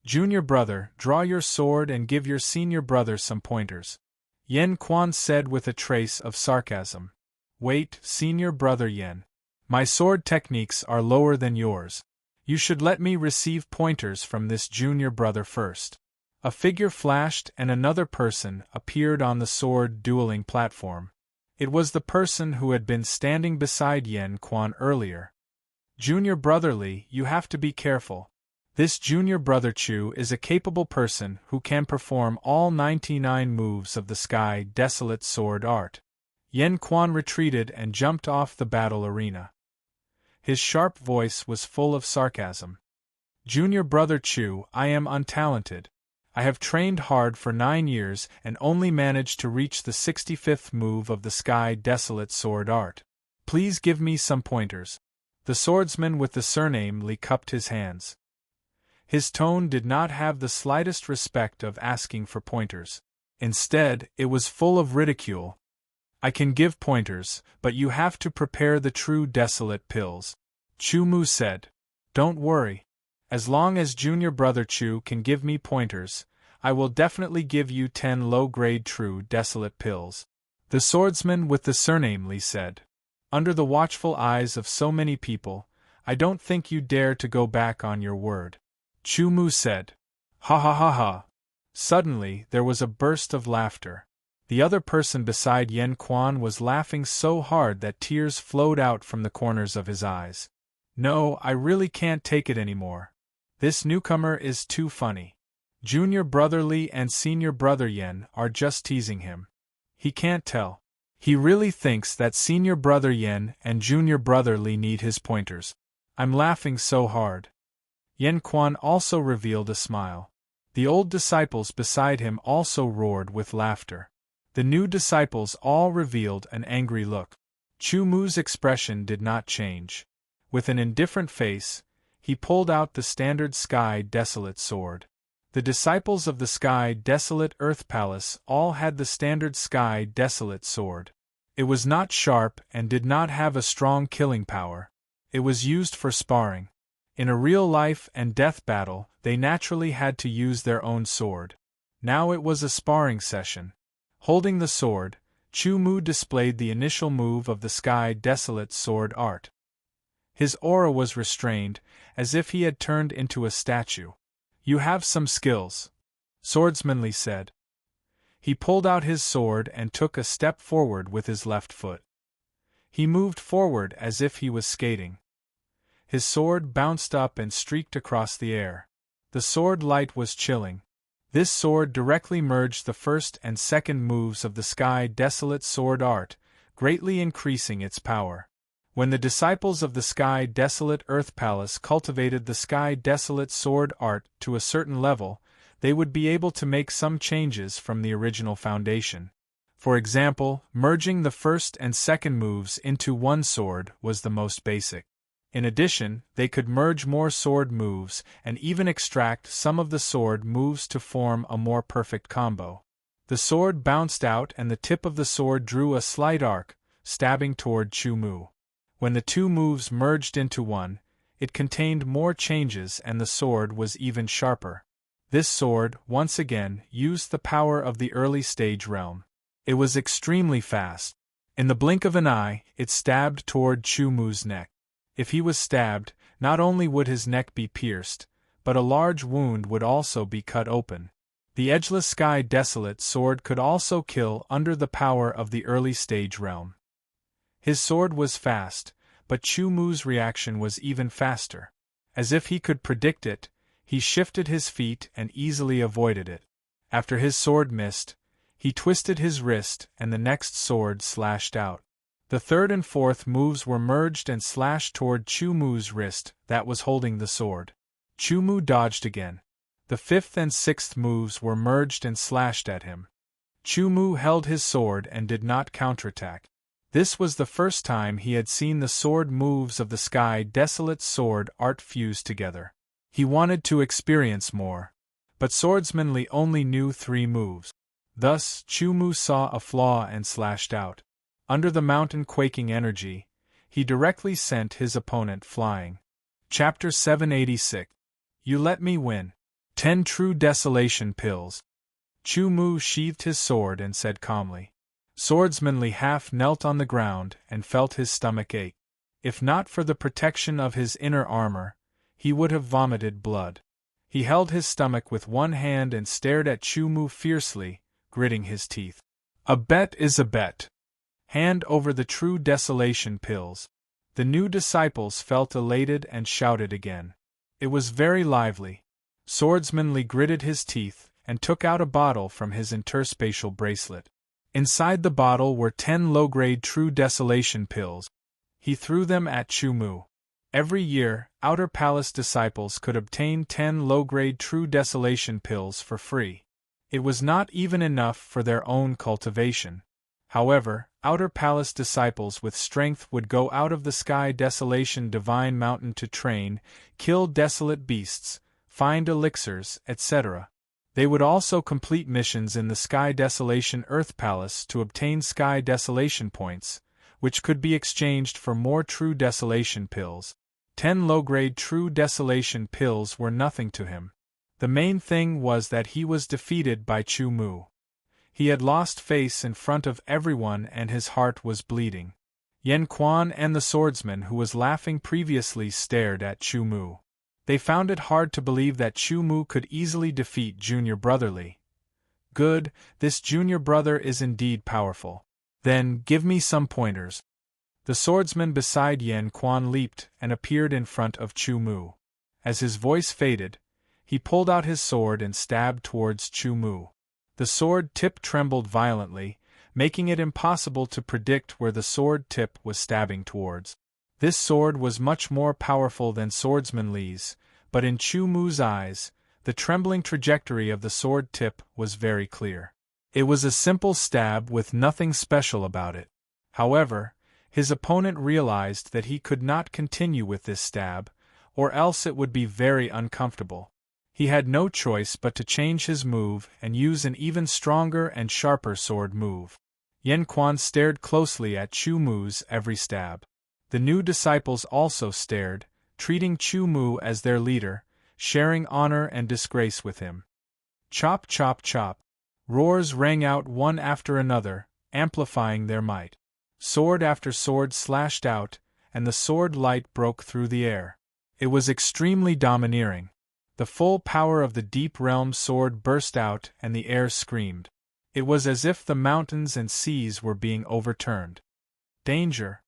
"Junior brother, draw your sword and give your senior brother some pointers," Yen Quan said with a trace of sarcasm. "Wait, senior brother Yen. My sword techniques are lower than yours. You should let me receive pointers from this junior brother first." A figure flashed and another person appeared on the sword dueling platform. It was the person who had been standing beside Yen Quan earlier. "Junior brother Li, you have to be careful. This junior brother Chu is a capable person who can perform all 99 moves of the Sky Desolate sword art." Yen Quan retreated and jumped off the battle arena. His sharp voice was full of sarcasm. "Junior brother Chu, I am untalented. I have trained hard for 9 years and only managed to reach the 65th move of the Sky Desolate sword art. Please give me some pointers." The swordsman with the surname Li cupped his hands. His tone did not have the slightest respect of asking for pointers. Instead, it was full of ridicule. "I can give pointers, but you have to prepare the true desolate pills," Chu Mu said. "Don't worry. As long as junior brother Chu can give me pointers, I will definitely give you 10 low-grade true desolate pills," the swordsman with the surname Li said. "Under the watchful eyes of so many people, I don't think you dare to go back on your word," Chu Mu said. "Ha ha ha ha." Suddenly, there was a burst of laughter. The other person beside Yen Quan was laughing so hard that tears flowed out from the corners of his eyes. "No, I really can't take it anymore. This newcomer is too funny. Junior brother Li and senior brother Yen are just teasing him. He can't tell. He really thinks that senior brother Yen and junior brother Li need his pointers. I'm laughing so hard." Yen Quan also revealed a smile. The old disciples beside him also roared with laughter. The new disciples all revealed an angry look. Chu Mu's expression did not change. With an indifferent face, he pulled out the standard Sky Desolate sword. The disciples of the Sky Desolate Earth Palace all had the standard Sky Desolate sword. It was not sharp and did not have a strong killing power. It was used for sparring. In a real life and death battle, they naturally had to use their own sword. Now it was a sparring session. Holding the sword, Chu Mu displayed the initial move of the Sky Desolate sword art. His aura was restrained, as if he had turned into a statue. "You have some skills," Swordsman Li said. He pulled out his sword and took a step forward with his left foot. He moved forward as if he was skating. His sword bounced up and streaked across the air. The sword light was chilling. This sword directly merged the first and second moves of the Sky Desolate sword art, greatly increasing its power. When the disciples of the Sky Desolate Earth Palace cultivated the Sky Desolate sword art to a certain level, they would be able to make some changes from the original foundation. For example, merging the first and second moves into one sword was the most basic. In addition, they could merge more sword moves and even extract some of the sword moves to form a more perfect combo. The sword bounced out and the tip of the sword drew a slight arc, stabbing toward Chu Mu. When the two moves merged into one, It contained more changes and the sword was even sharper. This sword, once again, used the power of the early stage realm. It was extremely fast. In the blink of an eye, it stabbed toward Chu Mu's neck. If he was stabbed, not only would his neck be pierced, but a large wound would also be cut open. The edgeless sky desolate sword could also kill under the power of the early stage realm. His sword was fast, but Chu Mu's reaction was even faster. As if he could predict it, he shifted his feet and easily avoided it. After his sword missed, he twisted his wrist and the next sword slashed out. The third and fourth moves were merged and slashed toward Chu Mu's wrist that was holding the sword. Chu Mu dodged again. The fifth and sixth moves were merged and slashed at him. Chu Mu held his sword and did not counterattack. This was the first time he had seen the sword moves of the sky desolate sword art fused together. He wanted to experience more. But swordsmanly only knew 3 moves. Thus, Chu Mu saw a flaw and slashed out. Under the mountain-quaking energy, he directly sent his opponent flying. Chapter 786. You let me win. 10 true desolation pills. Chu Mu sheathed his sword and said calmly. Swordsmanly half knelt on the ground and felt his stomach ache. If not for the protection of his inner armor, he would have vomited blood. He held his stomach with one hand and stared at Chu Mu fiercely, gritting his teeth. A bet is a bet. Hand over the true desolation pills. The new disciples felt elated and shouted again. It was very lively. Swordsmanly gritted his teeth and took out a bottle from his interspatial bracelet. Inside the bottle were 10 low-grade true desolation pills. He threw them at Chu Mu. Every year, Outer Palace disciples could obtain 10 low-grade true desolation pills for free. It was not even enough for their own cultivation. However, Outer Palace disciples with strength would go out of the sky desolation divine mountain to train, kill desolate beasts, find elixirs, etc. They would also complete missions in the Sky Desolation Earth Palace to obtain Sky Desolation points, which could be exchanged for more True Desolation pills. 10 low-grade True Desolation pills were nothing to him. The main thing was that he was defeated by Chu Mu. He had lost face in front of everyone and his heart was bleeding. Yan Quan and the swordsman who was laughing previously stared at Chu Mu. They found it hard to believe that Chu Mu could easily defeat Junior Brotherly. Good, this junior brother is indeed powerful. Then, give me some pointers. The swordsman beside Yan Quan leaped and appeared in front of Chu Mu. As his voice faded, he pulled out his sword and stabbed towards Chu Mu. The sword tip trembled violently, making it impossible to predict where the sword tip was stabbing towards. This sword was much more powerful than Swordsman Li's, but in Chu Mu's eyes, the trembling trajectory of the sword tip was very clear. It was a simple stab with nothing special about it. However, his opponent realized that he could not continue with this stab, or else it would be very uncomfortable. He had no choice but to change his move and use an even stronger and sharper sword move. Yan Quan stared closely at Chu Mu's every stab. The new disciples also stared, treating Chu Mu as their leader, sharing honor and disgrace with him. Chop chop chop. Roars rang out one after another, amplifying their might. Sword after sword slashed out, and the sword light broke through the air. It was extremely domineering. The full power of the deep realm sword burst out and the air screamed. It was as if the mountains and seas were being overturned. Danger.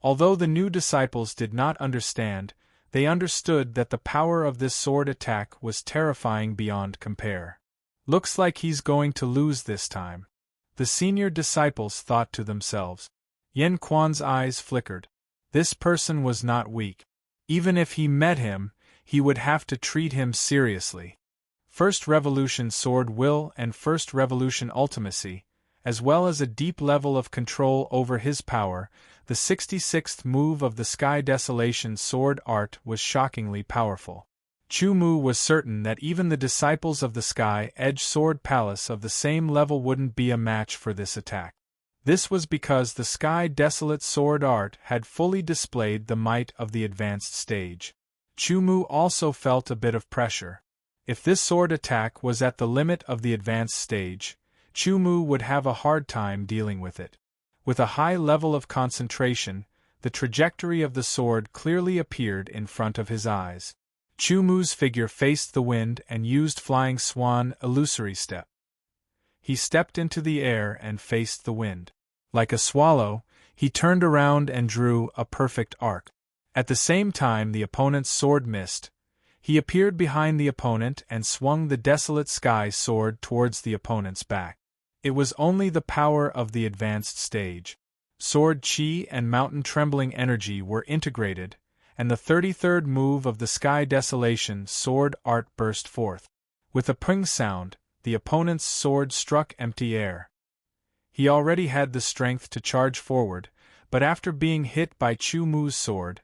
Although the new disciples did not understand, they understood that the power of this sword attack was terrifying beyond compare. Looks like he's going to lose this time. The senior disciples thought to themselves. Yan Quan's eyes flickered. This person was not weak. Even if he met him, he would have to treat him seriously. First Revolution sword will and First Revolution ultimacy, as well as a deep level of control over his power, the 66th move of the Sky Desolation sword art was shockingly powerful. Chu Mu was certain that even the disciples of the Sky Edge Sword Palace of the same level wouldn't be a match for this attack. This was because the Sky Desolate sword art had fully displayed the might of the advanced stage. Chu Mu also felt a bit of pressure. If this sword attack was at the limit of the advanced stage, Chu Mu would have a hard time dealing with it. With a high level of concentration, the trajectory of the sword clearly appeared in front of his eyes. Chu Mu's figure faced the wind and used flying swan illusory step. He stepped into the air and faced the wind. Like a swallow, he turned around and drew a perfect arc. At the same time the opponent's sword missed. He appeared behind the opponent and swung the desolate sky sword towards the opponent's back. It was only the power of the advanced stage. Sword chi and mountain trembling energy were integrated, and the 33rd move of the Sky Desolation sword art burst forth. With a ping sound, the opponent's sword struck empty air. He already had the strength to charge forward, but after being hit by Chu Mu's sword,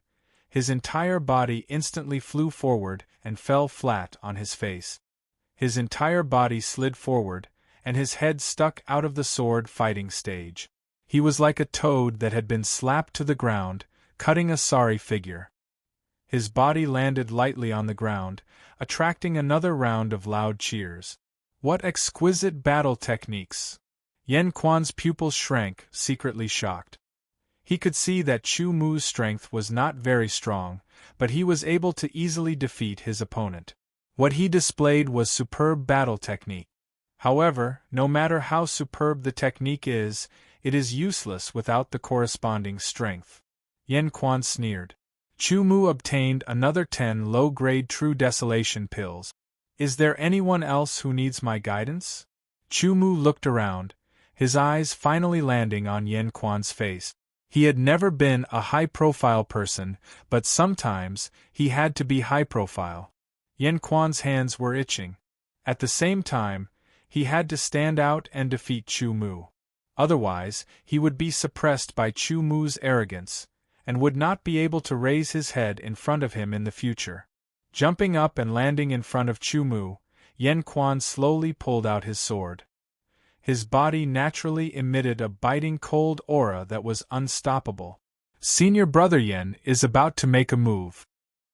his entire body instantly flew forward and fell flat on his face. His entire body slid forward, and his head stuck out of the sword fighting stage. He was like a toad that had been slapped to the ground, cutting a sorry figure. His body landed lightly on the ground, attracting another round of loud cheers. What exquisite battle techniques! Yan Quan's pupils shrank, secretly shocked. He could see that Chu Mu's strength was not very strong, but he was able to easily defeat his opponent. What he displayed was superb battle technique. However, no matter how superb the technique is, it is useless without the corresponding strength. Yan Quan sneered. Chu Mu obtained another 10 low-grade True Desolation pills. Is there anyone else who needs my guidance? Chu Mu looked around, his eyes finally landing on Yan Quan's face. He had never been a high-profile person, but sometimes he had to be high-profile. Yan Quan's hands were itching. At the same time, he had to stand out and defeat Chu Mu. Otherwise, he would be suppressed by Chu Mu's arrogance, and would not be able to raise his head in front of him in the future. Jumping up and landing in front of Chu Mu, Yan Quan slowly pulled out his sword. His body naturally emitted a biting cold aura that was unstoppable. Senior Brother Yan is about to make a move.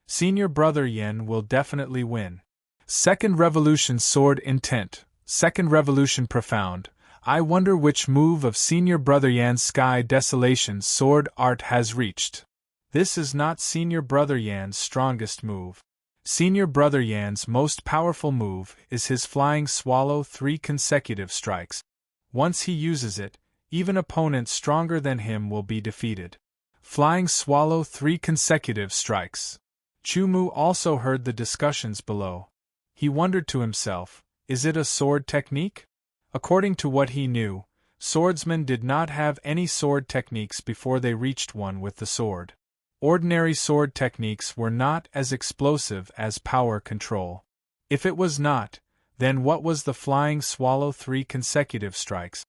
Senior Brother Yan will definitely win. Second Revolution Sword Intent. Second Revolution Profound. I wonder which move of Senior Brother Yan's Sky Desolation sword art has reached. This is not Senior Brother Yan's strongest move. Senior Brother Yan's most powerful move is his Flying Swallow 3 consecutive strikes. Once he uses it, even opponents stronger than him will be defeated. Flying Swallow 3 consecutive strikes. Chu Mu also heard the discussions below. He wondered to himself, is it a sword technique? According to what he knew, swordsmen did not have any sword techniques before they reached one with the sword. Ordinary sword techniques were not as explosive as power control. If it was not, then what was the Flying Swallow 3 consecutive strikes?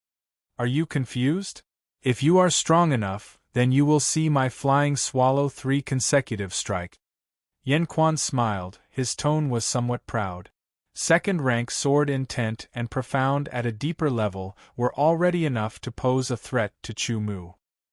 Are you confused? If you are strong enough, then you will see my Flying Swallow 3 consecutive strike. Yan Quan smiled, his tone was somewhat proud. Second-rank Sword Intent and Profound at a deeper level were already enough to pose a threat to Chu Mu.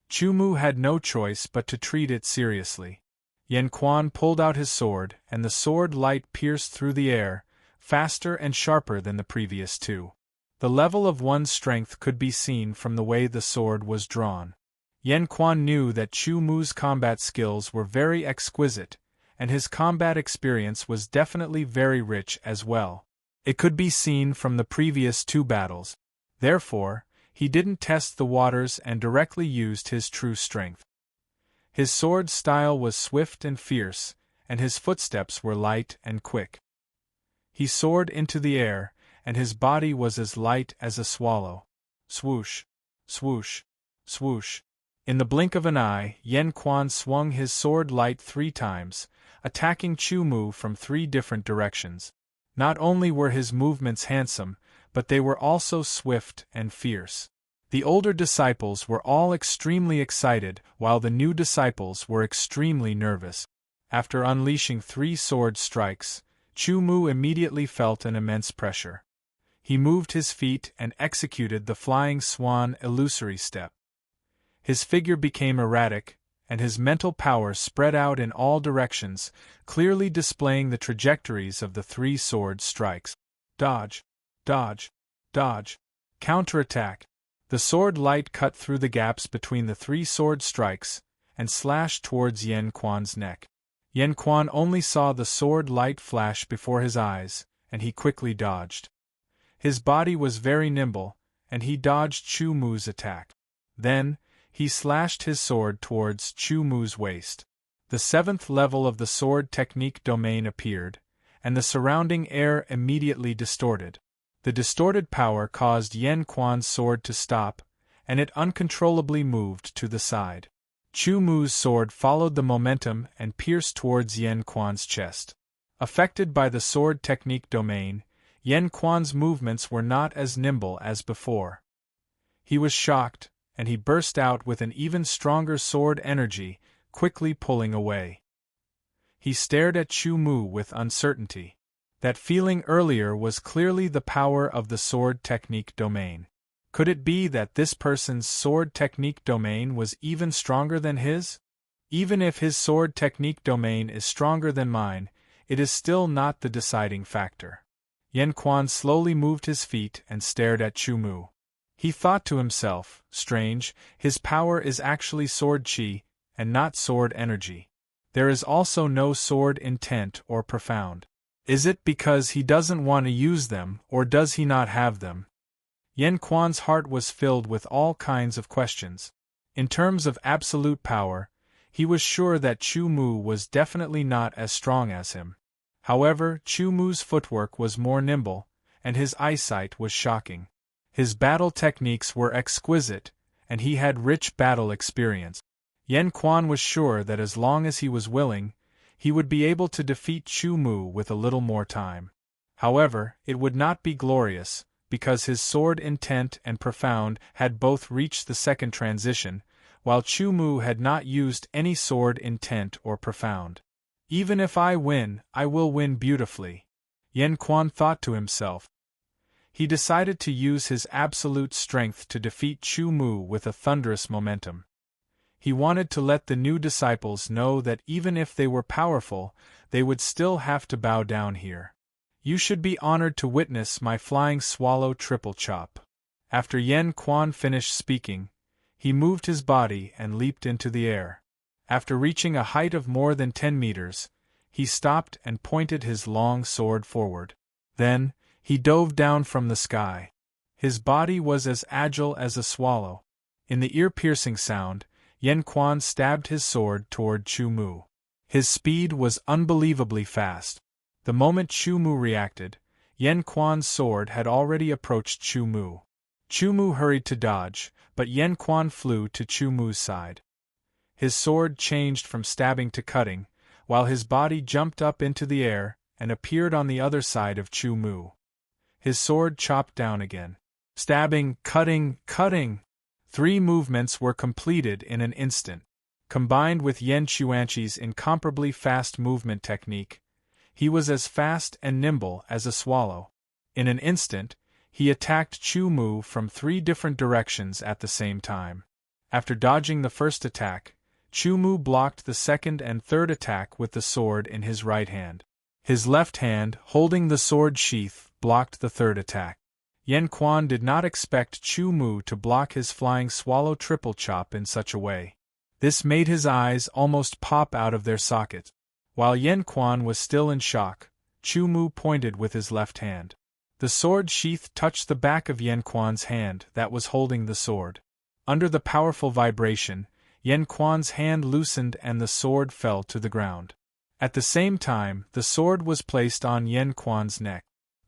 Chu Mu had no choice but to treat it seriously. Yan Quan pulled out his sword, and the sword light pierced through the air, faster and sharper than the previous two. The level of one's strength could be seen from the way the sword was drawn. Yan Quan knew that Chu Mu's combat skills were very exquisite, and his combat experience was definitely very rich as well. It could be seen from the previous two battles. Therefore, he didn't test the waters and directly used his true strength. His sword style was swift and fierce, and his footsteps were light and quick. He soared into the air, and his body was as light as a swallow. Swoosh, swoosh, swoosh. In the blink of an eye, Yan Quan swung his sword light 3 times, attacking Chu Mu from 3 different directions. Not only were his movements handsome, but they were also swift and fierce. The older disciples were all extremely excited, while the new disciples were extremely nervous. After unleashing 3 sword strikes, Chu Mu immediately felt an immense pressure. He moved his feet and executed the Flying Swan illusory step. His figure became erratic, and his mental power spread out in all directions, clearly displaying the trajectories of the three sword strikes. Dodge, dodge, dodge, counterattack. The sword light cut through the gaps between the three sword strikes and slashed towards Yen Quan's neck. Yen Quan only saw the sword light flash before his eyes, and he quickly dodged. His body was very nimble, and he dodged Chu Mu's attack. Then, he slashed his sword towards Chu Mu's waist. The seventh level of the sword technique domain appeared, and the surrounding air immediately distorted. The distorted power caused Yen Quan's sword to stop, and it uncontrollably moved to the side. Chu Mu's sword followed the momentum and pierced towards Yen Quan's chest. Affected by the sword technique domain, Yen Quan's movements were not as nimble as before. He was shocked, and he burst out with an even stronger sword energy, quickly pulling away. He stared at Chu Mu with uncertainty. That feeling earlier was clearly the power of the sword technique domain. Could it be that this person's sword technique domain was even stronger than his? Even if his sword technique domain is stronger than mine, it is still not the deciding factor. Yen Quan slowly moved his feet and stared at Chu Mu. He thought to himself, strange, his power is actually sword chi, and not sword energy. There is also no sword intent or profound. Is it because he doesn't want to use them, or does he not have them? Yen Quan's heart was filled with all kinds of questions. In terms of absolute power, he was sure that Chu Mu was definitely not as strong as him. However, Chu Mu's footwork was more nimble, and his eyesight was shocking. His battle techniques were exquisite, and he had rich battle experience. Yen Quan was sure that as long as he was willing, he would be able to defeat Chu Mu with a little more time. However, it would not be glorious, because his sword intent and profound had both reached the second transition, while Chu Mu had not used any sword intent or profound. Even if I win, I will win beautifully, Yen Quan thought to himself. He decided to use his absolute strength to defeat Chu Mu with a thunderous momentum. He wanted to let the new disciples know that even if they were powerful, they would still have to bow down here. You should be honored to witness my flying swallow triple chop. After Yen Quan finished speaking, he moved his body and leaped into the air. After reaching a height of more than 10 meters, he stopped and pointed his long sword forward. Then, he dove down from the sky. His body was as agile as a swallow. In the ear-piercing sound, Yen Quan stabbed his sword toward Chu Mu. His speed was unbelievably fast. The moment Chu Mu reacted, Yen Quan's sword had already approached Chu Mu. Chu Mu hurried to dodge, but Yen Quan flew to Chu Mu's side. His sword changed from stabbing to cutting, while his body jumped up into the air and appeared on the other side of Chu Mu. His sword chopped down again. Stabbing, cutting, cutting. 3 movements were completed in an instant. Combined with Yen Chuanqi's incomparably fast movement technique, he was as fast and nimble as a swallow. In an instant, he attacked Chu Mu from 3 different directions at the same time. After dodging the first attack, Chu Mu blocked the second and third attack with the sword in his right hand. His left hand, holding the sword sheath, blocked the third attack. Yen Quan did not expect Chu Mu to block his flying swallow triple chop in such a way. This made his eyes almost pop out of their sockets. While Yen Quan was still in shock, Chu Mu pointed with his left hand. The sword sheath touched the back of Yen Quan's hand that was holding the sword. Under the powerful vibration, Yen Quan's hand loosened and the sword fell to the ground. At the same time, the sword was placed on Yen Quan's neck.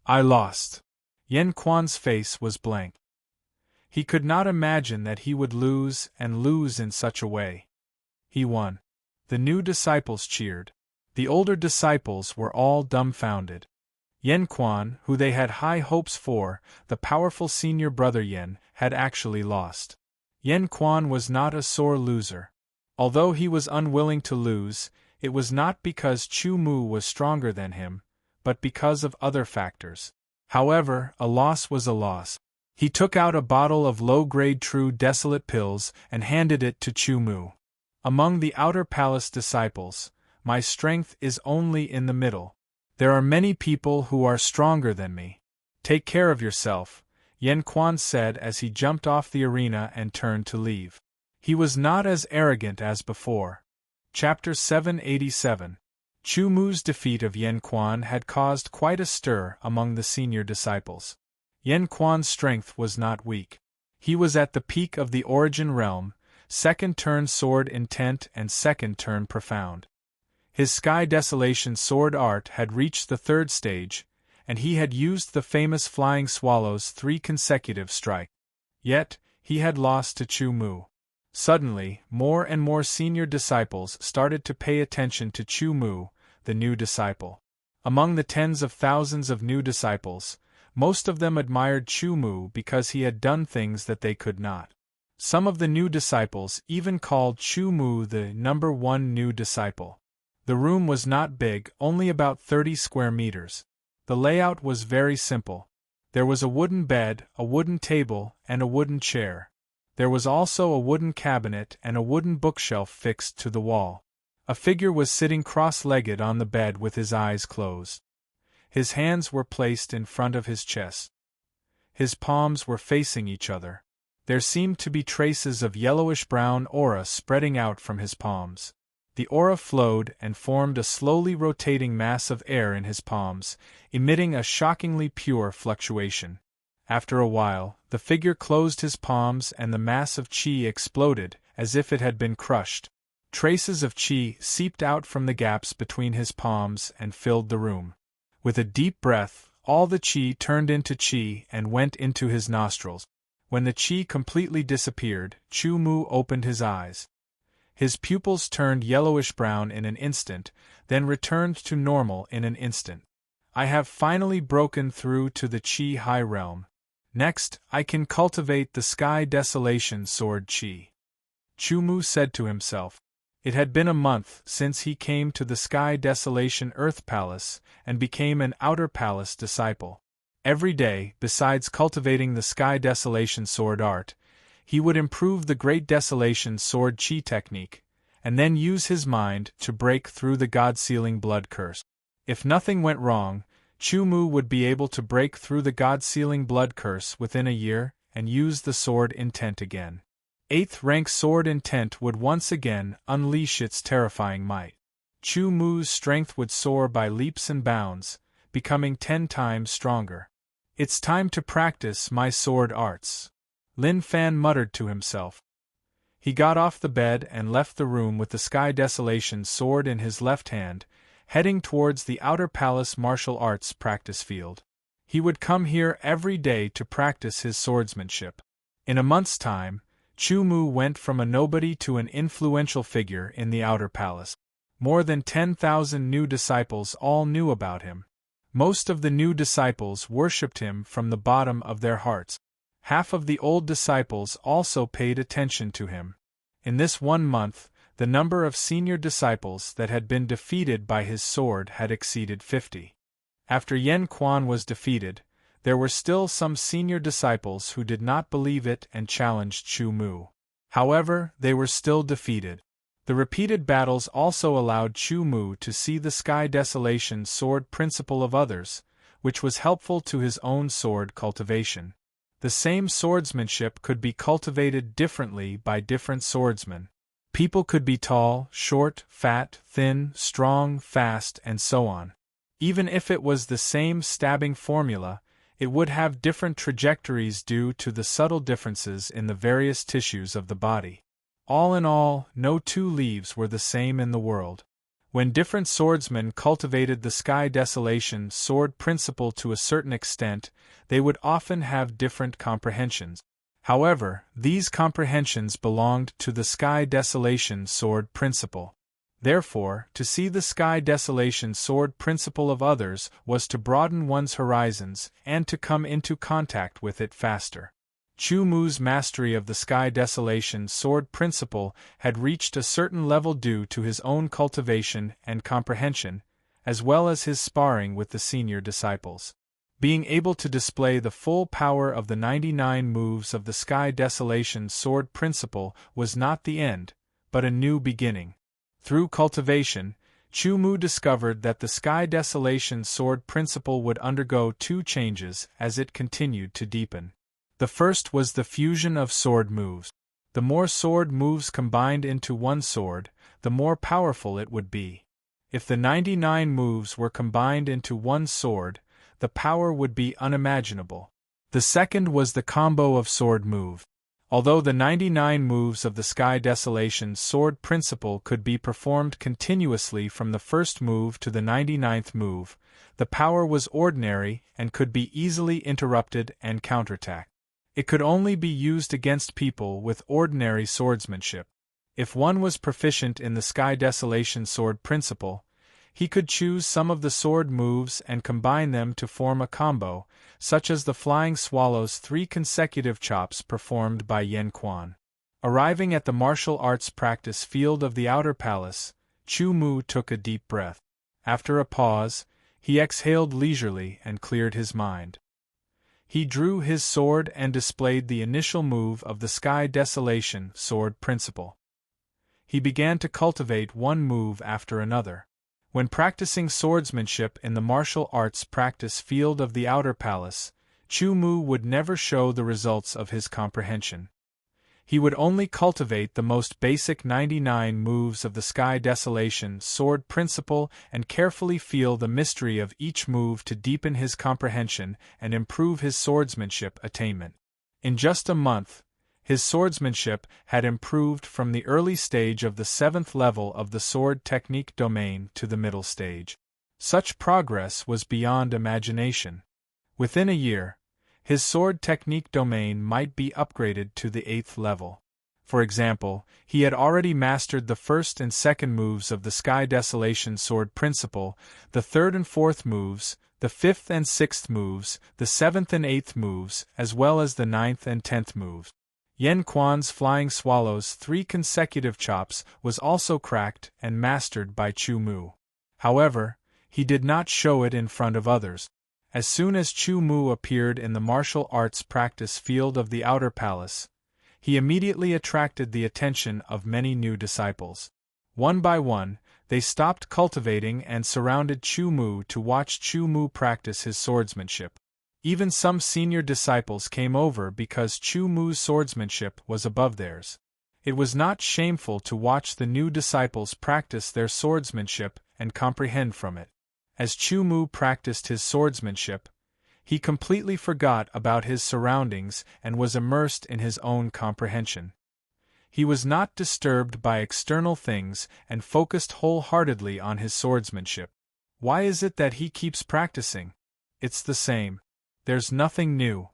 I lost. Yen Quan's face was blank. He could not imagine that he would lose and lose in such a way. He won. The new disciples cheered. The older disciples were all dumbfounded. Yen Quan, who they had high hopes for, the powerful senior brother Yen, had actually lost. Yen Quan was not a sore loser. Although he was unwilling to lose, it was not because Chu Mu was stronger than him, but because of other factors. However, a loss was a loss. He took out a bottle of low-grade true desolate pills and handed it to Chu Mu. Among the outer palace disciples, my strength is only in the middle. There are many people who are stronger than me. Take care of yourself, Yan Quan said as he jumped off the arena and turned to leave. He was not as arrogant as before. Chapter 787. Chu Mu's defeat of Yan Quan had caused quite a stir among the senior disciples. Yan Quan's strength was not weak. He was at the peak of the origin realm, second turn sword intent and second turn profound. His sky desolation sword art had reached the third stage, and he had used the famous flying swallow's 3 consecutive strikes. Yet, he had lost to Chu Mu. Suddenly, more and more senior disciples started to pay attention to Chu Mu, the new disciple. Among the tens of thousands of new disciples, most of them admired Chu Mu because he had done things that they could not. Some of the new disciples even called Chu Mu the number 1 new disciple. The room was not big, only about 30 square meters. The layout was very simple. There was a wooden bed, a wooden table, and a wooden chair. There was also a wooden cabinet and a wooden bookshelf fixed to the wall. A figure was sitting cross-legged on the bed with his eyes closed. His hands were placed in front of his chest. His palms were facing each other. There seemed to be traces of yellowish-brown aura spreading out from his palms. The aura flowed and formed a slowly rotating mass of air in his palms, emitting a shockingly pure fluctuation. After a while, the figure closed his palms and the mass of qi exploded, as if it had been crushed. Traces of qi seeped out from the gaps between his palms and filled the room. With a deep breath, all the qi turned into qi and went into his nostrils. When the qi completely disappeared, Chu Mu opened his eyes. His pupils turned yellowish-brown in an instant, then returned to normal in an instant. I have finally broken through to the qi high realm. Next, I can cultivate the sky desolation sword qi. Chu Mu said to himself. It had been a month since he came to the sky desolation earth palace and became an outer palace disciple. Every day, besides cultivating the sky desolation sword art, he would improve the great desolation sword qi technique, and then use his mind to break through the god-sealing blood curse. If nothing went wrong, Chu Mu would be able to break through the god-sealing blood curse within a year and use the sword intent again. 8th rank sword intent would once again unleash its terrifying might. Chu Mu's strength would soar by leaps and bounds, becoming 10 times stronger. It's time to practice my sword arts, Lin Fan muttered to himself. He got off the bed and left the room with the sky desolation sword in his left hand, heading towards the outer palace martial arts practice field. He would come here every day to practice his swordsmanship. In a month's time, Chu Mu went from a nobody to an influential figure in the outer palace. More than 10,000 new disciples all knew about him. Most of the new disciples worshipped him from the bottom of their hearts. Half of the old disciples also paid attention to him. In this 1 month, the number of senior disciples that had been defeated by his sword had exceeded 50. After Yan Quan was defeated, there were still some senior disciples who did not believe it and challenged Chu Mu. However, they were still defeated. The repeated battles also allowed Chu Mu to see the sky desolation sword principle of others, which was helpful to his own sword cultivation. The same swordsmanship could be cultivated differently by different swordsmen. People could be tall, short, fat, thin, strong, fast, and so on. Even if it was the same stabbing formula, it would have different trajectories due to the subtle differences in the various tissues of the body. All in all, no 2 leaves were the same in the world. When different swordsmen cultivated the sky desolation sword principle to a certain extent, they would often have different comprehensions. However, these comprehensions belonged to the sky desolation sword principle. Therefore, to see the sky desolation sword principle of others was to broaden one's horizons and to come into contact with it faster. Chu Mu's mastery of the sky desolation sword principle had reached a certain level due to his own cultivation and comprehension, as well as his sparring with the senior disciples. Being able to display the full power of the 99 moves of the sky desolation sword principle was not the end, but a new beginning. Through cultivation, Chu Mu discovered that the Sky Desolation sword principle would undergo two changes as it continued to deepen. The first was the fusion of sword moves. The more sword moves combined into one sword, the more powerful it would be. If the 99 moves were combined into one sword, the power would be unimaginable. The second was the combo of sword moves. Although the 99 moves of the Sky Desolation sword principle could be performed continuously from the first move to the 99th move, the power was ordinary and could be easily interrupted and counterattacked. It could only be used against people with ordinary swordsmanship. If one was proficient in the Sky Desolation sword principle, he could choose some of the sword moves and combine them to form a combo, such as the Flying Swallow's 3 consecutive chops performed by Yen Quan. Arriving at the martial arts practice field of the Outer Palace, Chu Mu took a deep breath. After a pause, he exhaled leisurely and cleared his mind. He drew his sword and displayed the initial move of the Sky Desolation sword principle. He began to cultivate one move after another. When practicing swordsmanship in the martial arts practice field of the Outer Palace, Chu Mu would never show the results of his comprehension. He would only cultivate the most basic 99 moves of the Sky Desolation sword principle and carefully feel the mystery of each move to deepen his comprehension and improve his swordsmanship attainment. In just a month, his swordsmanship had improved from the early stage of the 7th level of the sword technique domain to the middle stage. Such progress was beyond imagination. Within a year, his sword technique domain might be upgraded to the 8th level. For example, he had already mastered the first and second moves of the Sky Desolation sword principle, the third and fourth moves, the fifth and sixth moves, the 7th and 8th moves, as well as the 9th and 10th moves. Yen Quan's Flying Swallow's 3 consecutive chops was also cracked and mastered by Chu Mu. However, he did not show it in front of others. As soon as Chu Mu appeared in the martial arts practice field of the Outer Palace, he immediately attracted the attention of many new disciples. One by one, they stopped cultivating and surrounded Chu Mu to watch Chu Mu practice his swordsmanship. Even some senior disciples came over because Chu Mu's swordsmanship was above theirs. It was not shameful to watch the new disciples practice their swordsmanship and comprehend from it. As Chu Mu practiced his swordsmanship, he completely forgot about his surroundings and was immersed in his own comprehension. He was not disturbed by external things and focused wholeheartedly on his swordsmanship. Why is it that he keeps practicing? It's the same. There's nothing new.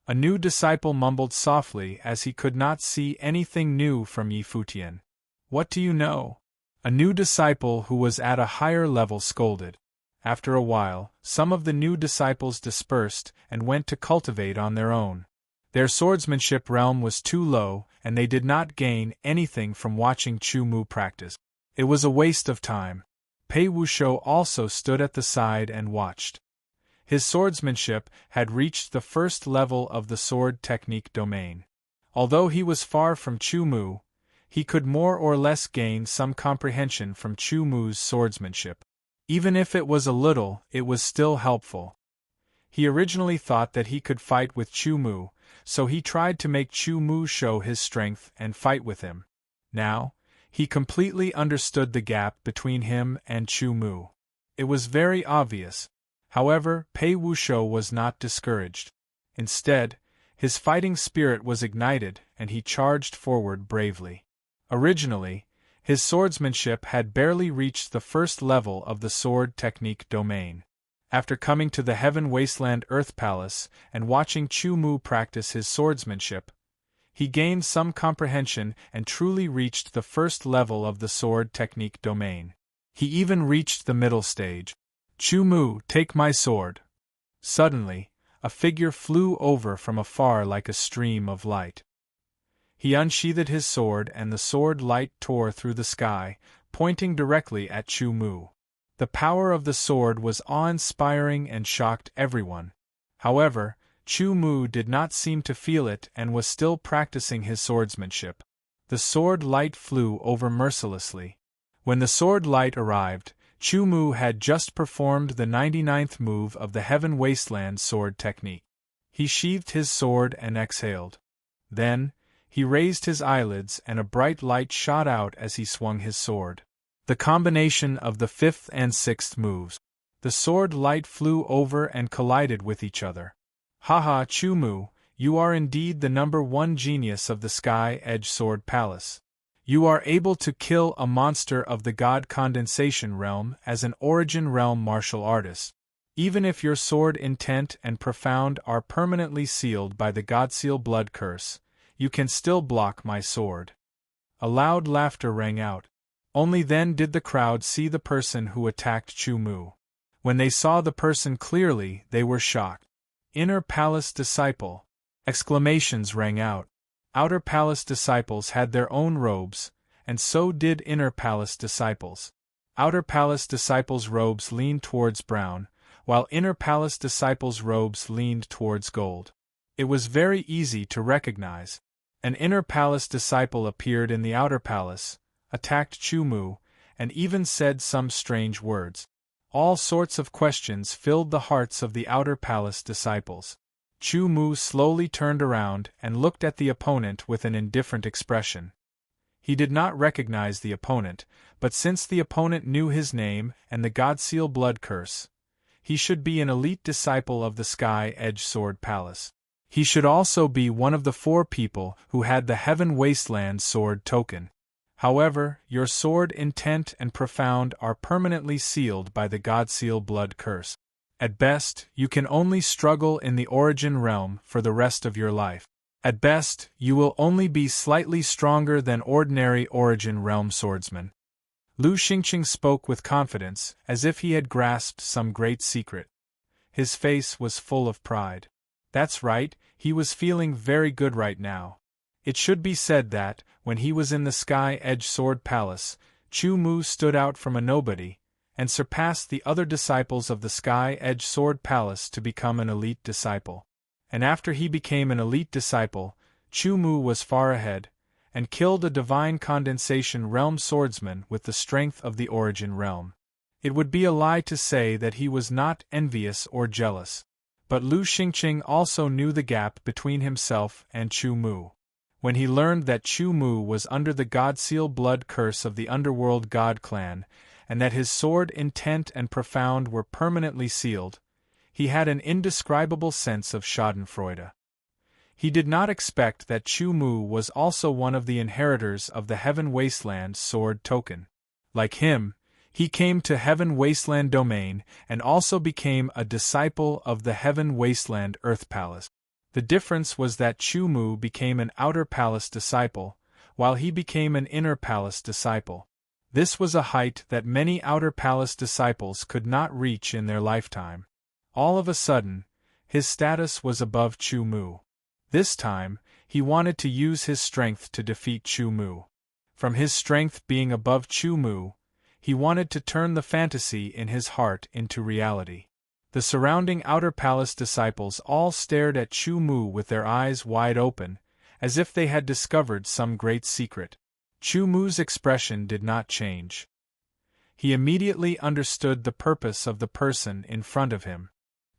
A new disciple mumbled softly as he could not see anything new from Yi Futian. What do you know? A new disciple who was at a higher level scolded. After a while, some of the new disciples dispersed and went to cultivate on their own. Their swordsmanship realm was too low, and they did not gain anything from watching Chu Mu practice. It was a waste of time. Pei Wushou also stood at the side and watched. His swordsmanship had reached the first level of the sword technique domain. Although he was far from Chu Mu, he could more or less gain some comprehension from Chu Mu's swordsmanship. Even if it was a little, it was still helpful. He originally thought that he could fight with Chu Mu, so he tried to make Chu Mu show his strength and fight with him. Now, he completely understood the gap between him and Chu Mu. It was very obvious. However, Pei Wushou was not discouraged. Instead, his fighting spirit was ignited and he charged forward bravely. Originally, his swordsmanship had barely reached the first level of the sword technique domain. After coming to the Heaven Wasteland Earth Palace and watching Chu Mu practice his swordsmanship, he gained some comprehension and truly reached the first level of the sword technique domain. He even reached the middle stage. Chu Mu, take my sword. Suddenly, a figure flew over from afar like a stream of light. He unsheathed his sword and the sword light tore through the sky, pointing directly at Chu Mu. The power of the sword was awe-inspiring and shocked everyone. However, Chu Mu did not seem to feel it and was still practicing his swordsmanship. The sword light flew over mercilessly. When the sword light arrived, Chu Mu had just performed the 99th move of the Heaven Wasteland sword technique. He sheathed his sword and exhaled. Then, he raised his eyelids and a bright light shot out as he swung his sword. The combination of the 5th and 6th moves. The sword light flew over and collided with each other. Haha, Chu Mu, you are indeed the #1 genius of the Sky Edge Sword Palace. You are able to kill a monster of the God Condensation realm as an Origin realm martial artist. Even if your sword intent and profound are permanently sealed by the Godseal blood curse, you can still block my sword. A loud laughter rang out. Only then did the crowd see the person who attacked Chu Mu. When they saw the person clearly, they were shocked. Inner Palace Disciple! Exclamations rang out. Outer Palace Disciples had their own robes, and so did Inner Palace Disciples. Outer Palace Disciples' robes leaned towards brown, while Inner Palace Disciples' robes leaned towards gold. It was very easy to recognize. An Inner Palace Disciple appeared in the Outer Palace, attacked Chu Mu, and even said some strange words. All sorts of questions filled the hearts of the Outer Palace Disciples. Chu Mu slowly turned around and looked at the opponent with an indifferent expression. He did not recognize the opponent, but since the opponent knew his name and the Godseal blood curse, he should be an elite disciple of the Sky Edge Sword Palace. He should also be one of the 4 people who had the Heaven Wasteland sword token. However, your sword intent and profound are permanently sealed by the Godseal blood curse. At best, you can only struggle in the Origin realm for the rest of your life. At best, you will only be slightly stronger than ordinary Origin realm swordsmen. Lu Xingqing spoke with confidence, as if he had grasped some great secret. His face was full of pride. That's right, he was feeling very good right now. It should be said that, when he was in the Sky Edge Sword Palace, Chu Mu stood out from a nobody, and surpassed the other disciples of the Sky Edge Sword Palace to become an elite disciple. And after he became an elite disciple, Chu Mu was far ahead, and killed a Divine Condensation realm swordsman with the strength of the Origin realm. It would be a lie to say that he was not envious or jealous. But Lu Xingqing also knew the gap between himself and Chu Mu. When he learned that Chu Mu was under the Godseal blood curse of the Underworld God clan, and that his sword intent and profound were permanently sealed, he had an indescribable sense of schadenfreude. He did not expect that Chu Mu was also one of the inheritors of the Heaven Wasteland sword token. Like him, he came to Heaven Wasteland domain and also became a disciple of the Heaven Wasteland Earth Palace. The difference was that Chu Mu became an Outer Palace disciple, while he became an Inner Palace disciple. This was a height that many Outer Palace disciples could not reach in their lifetime. All of a sudden, his status was above Chu Mu. This time, he wanted to use his strength to defeat Chu Mu. From his strength being above Chu Mu, he wanted to turn the fantasy in his heart into reality. The surrounding Outer Palace disciples all stared at Chu Mu with their eyes wide open, as if they had discovered some great secret. Chu Mu's expression did not change. He immediately understood the purpose of the person in front of him.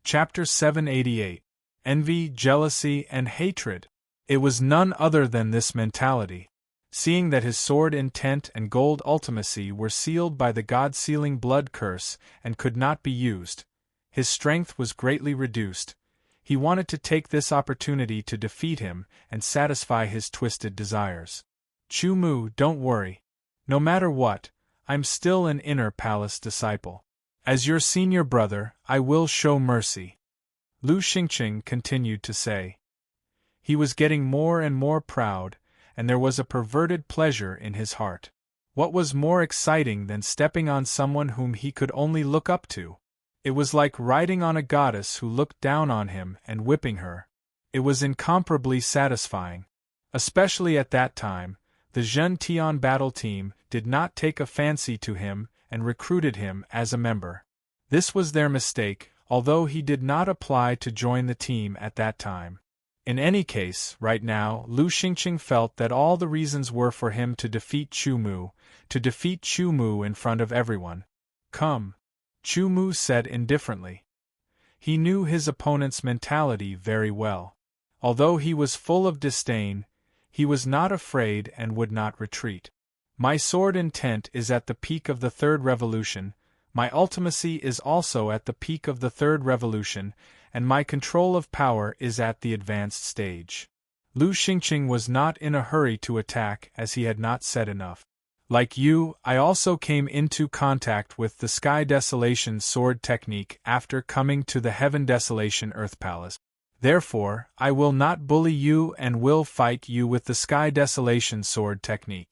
Chapter 788. Envy, Jealousy, and Hatred. It was none other than this mentality. Seeing that his sword intent and gold ultimacy were sealed by the God-sealing blood curse and could not be used, his strength was greatly reduced. He wanted to take this opportunity to defeat him and satisfy his twisted desires. Chu Mu, don't worry. No matter what, I'm still an Inner Palace disciple. As your senior brother, I will show mercy. Lu Xingqing continued to say. He was getting more and more proud, and there was a perverted pleasure in his heart. What was more exciting than stepping on someone whom he could only look up to? It was like riding on a goddess who looked down on him and whipping her. It was incomparably satisfying. Especially at that time, the Zhen Tian battle team did not take a fancy to him and recruited him as a member. This was their mistake, although he did not apply to join the team at that time. In any case, right now, Lu Xingqing felt that all the reasons were for him to defeat Chu Mu in front of everyone. Come, Chu Mu said indifferently. He knew his opponent's mentality very well. Although he was full of disdain, he was not afraid and would not retreat. My sword intent is at the peak of the third revolution, my ultimacy is also at the peak of the third revolution, and my control of power is at the advanced stage. Lu Xingqing was not in a hurry to attack as he had not said enough. Like you, I also came into contact with the Sky Desolation sword technique after coming to the Heaven Desolation Earth Palace. Therefore, I will not bully you and will fight you with the Sky Desolation sword technique.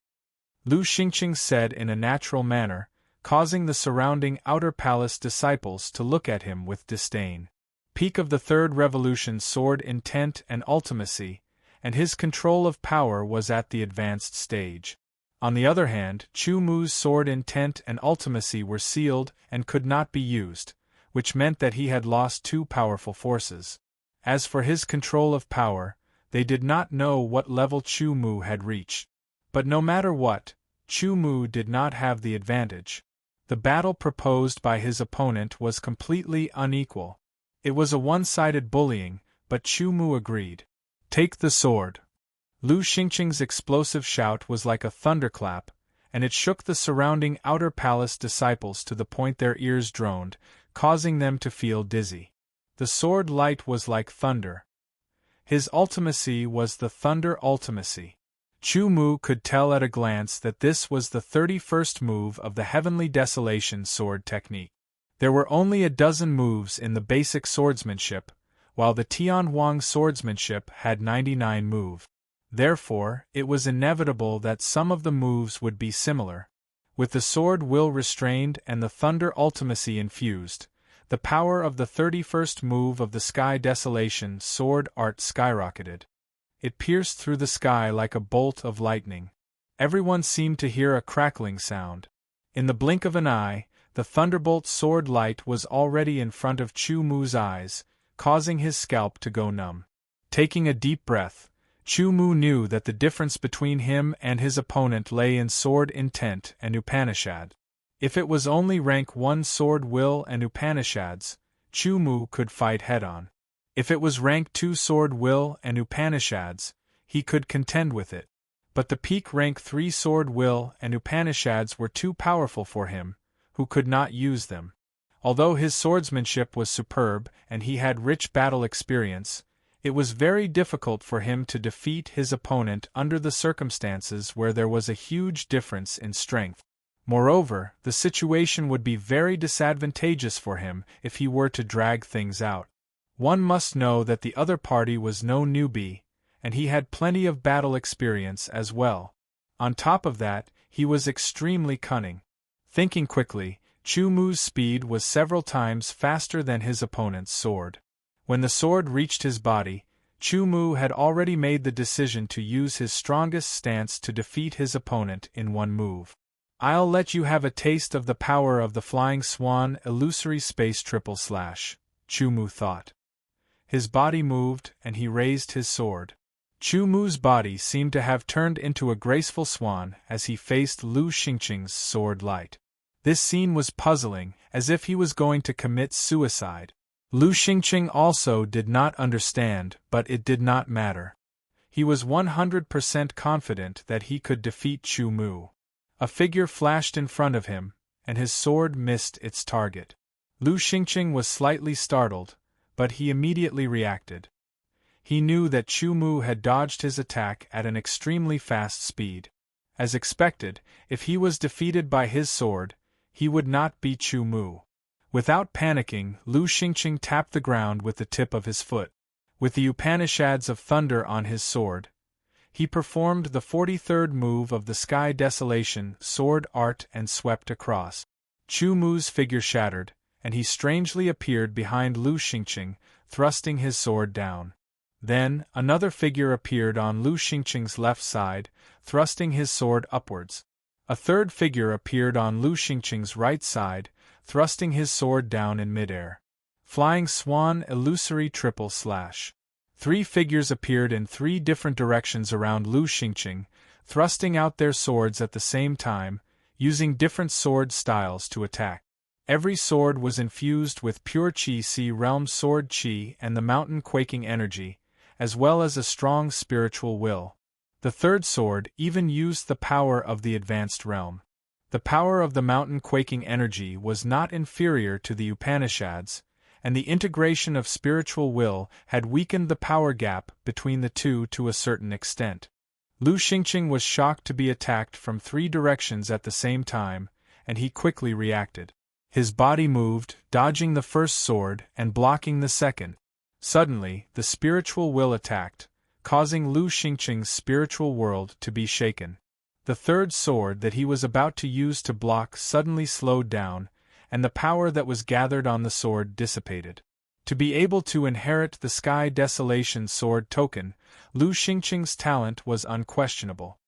Lu Xingqing said in a natural manner, causing the surrounding outer palace disciples to look at him with disdain. Peak of the third revolution sword intent and ultimacy, and his control of power was at the advanced stage. On the other hand, Chu Mu's sword intent and ultimacy were sealed and could not be used, which meant that he had lost two powerful forces. As for his control of power, they did not know what level Chu Mu had reached. But no matter what, Chu Mu did not have the advantage. The battle proposed by his opponent was completely unequal. It was a one-sided bullying, but Chu Mu agreed. Take the sword. Lu Xingqing's explosive shout was like a thunderclap, and it shook the surrounding outer palace disciples to the point their ears droned, causing them to feel dizzy. The sword light was like thunder. His ultimacy was the thunder ultimacy. Chu Mu could tell at a glance that this was the 31st move of the Heavenly Desolation sword technique. There were only a dozen moves in the basic swordsmanship, while the Tianhuang swordsmanship had 99 moves. Therefore, it was inevitable that some of the moves would be similar. With the sword will restrained and the thunder ultimacy infused, the power of the 31st move of the Sky Desolation sword art skyrocketed. It pierced through the sky like a bolt of lightning. Everyone seemed to hear a crackling sound. In the blink of an eye, the thunderbolt sword light was already in front of Chu Mu's eyes, causing his scalp to go numb. Taking a deep breath, Chu Mu knew that the difference between him and his opponent lay in sword intent and Upanishad. If it was only rank 1 sword will and Upanishads, Chu Mu could fight head-on. If it was rank 2 sword will and Upanishads, he could contend with it. But the peak rank 3 sword will and Upanishads were too powerful for him, who could not use them. Although his swordsmanship was superb and he had rich battle experience, it was very difficult for him to defeat his opponent under the circumstances where there was a huge difference in strength. Moreover, the situation would be very disadvantageous for him if he were to drag things out. One must know that the other party was no newbie, and he had plenty of battle experience as well. On top of that, he was extremely cunning. Thinking quickly, Chu Mu's speed was several times faster than his opponent's sword. When the sword reached his body, Chu Mu had already made the decision to use his strongest stance to defeat his opponent in one move. I'll let you have a taste of the power of the Flying Swan illusory space // Chu Mu thought. His body moved and he raised his sword. Chu Mu's body seemed to have turned into a graceful swan as he faced Lu Xingqing's sword light. This scene was puzzling, as if he was going to commit suicide. Lu Xingqing also did not understand, but it did not matter. He was 100% confident that he could defeat Chu Mu. A figure flashed in front of him, and his sword missed its target. Lu Xingqing was slightly startled, but he immediately reacted. He knew that Chu Mu had dodged his attack at an extremely fast speed. As expected, if he was defeated by his sword, he would not beat Chu Mu. Without panicking, Lu Xingqing tapped the ground with the tip of his foot. With the Upanishads of thunder on his sword, he performed the 43rd move of the Sky Desolation sword art and swept across. Chu Mu's figure shattered, and he strangely appeared behind Lu Xingqing, thrusting his sword down. Then, another figure appeared on Lu Xingqing's left side, thrusting his sword upwards. A third figure appeared on Lu Xingqing's right side, thrusting his sword down in midair. Flying Swan illusory // 3 figures appeared in 3 different directions around Lu Xingqing, thrusting out their swords at the same time, using different sword styles to attack. Every sword was infused with pure Qi Sea Realm Sword Qi and the mountain quaking energy, as well as a strong spiritual will. The third sword even used the power of the advanced realm. The power of the mountain quaking energy was not inferior to the Upanishads, and the integration of spiritual will had weakened the power gap between the two to a certain extent. Lu Xingqing was shocked to be attacked from 3 directions at the same time, and he quickly reacted. His body moved, dodging the first sword and blocking the second. Suddenly, the spiritual will attacked, causing Lu Xingqing's spiritual world to be shaken. The third sword that he was about to use to block suddenly slowed down, and the power that was gathered on the sword dissipated. To be able to inherit the Sky Desolation sword token, Lu Xingqing's talent was unquestionable.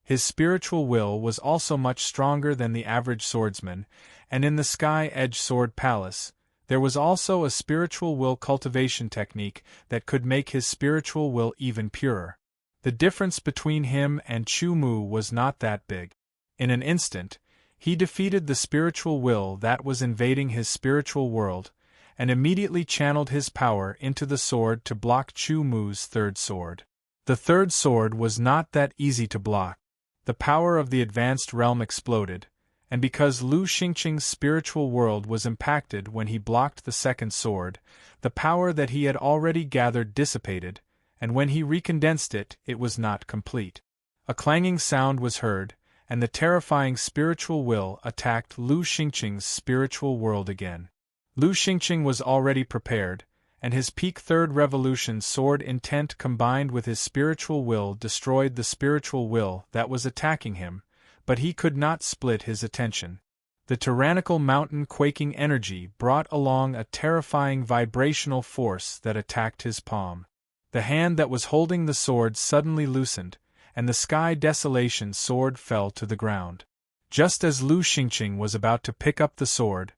His spiritual will was also much stronger than the average swordsman, and in the Sky Edge Sword Palace, there was also a spiritual will cultivation technique that could make his spiritual will even purer. The difference between him and Chu Mu was not that big. In an instant, he defeated the spiritual will that was invading his spiritual world, and immediately channeled his power into the sword to block Chu Mu's third sword. The third sword was not that easy to block. The power of the advanced realm exploded, and because Lu Xingqing's spiritual world was impacted when he blocked the second sword, the power that he had already gathered dissipated, and when he recondensed it, it was not complete. A clanging sound was heard, and the terrifying spiritual will attacked Lu Xingqing's spiritual world again. Lu Xingqing was already prepared, and his peak third revolution sword intent combined with his spiritual will destroyed the spiritual will that was attacking him, but he could not split his attention. The tyrannical mountain quaking energy brought along a terrifying vibrational force that attacked his palm. The hand that was holding the sword suddenly loosened, and the Sky Desolation sword fell to the ground. Just as Lu Xingqing was about to pick up the sword,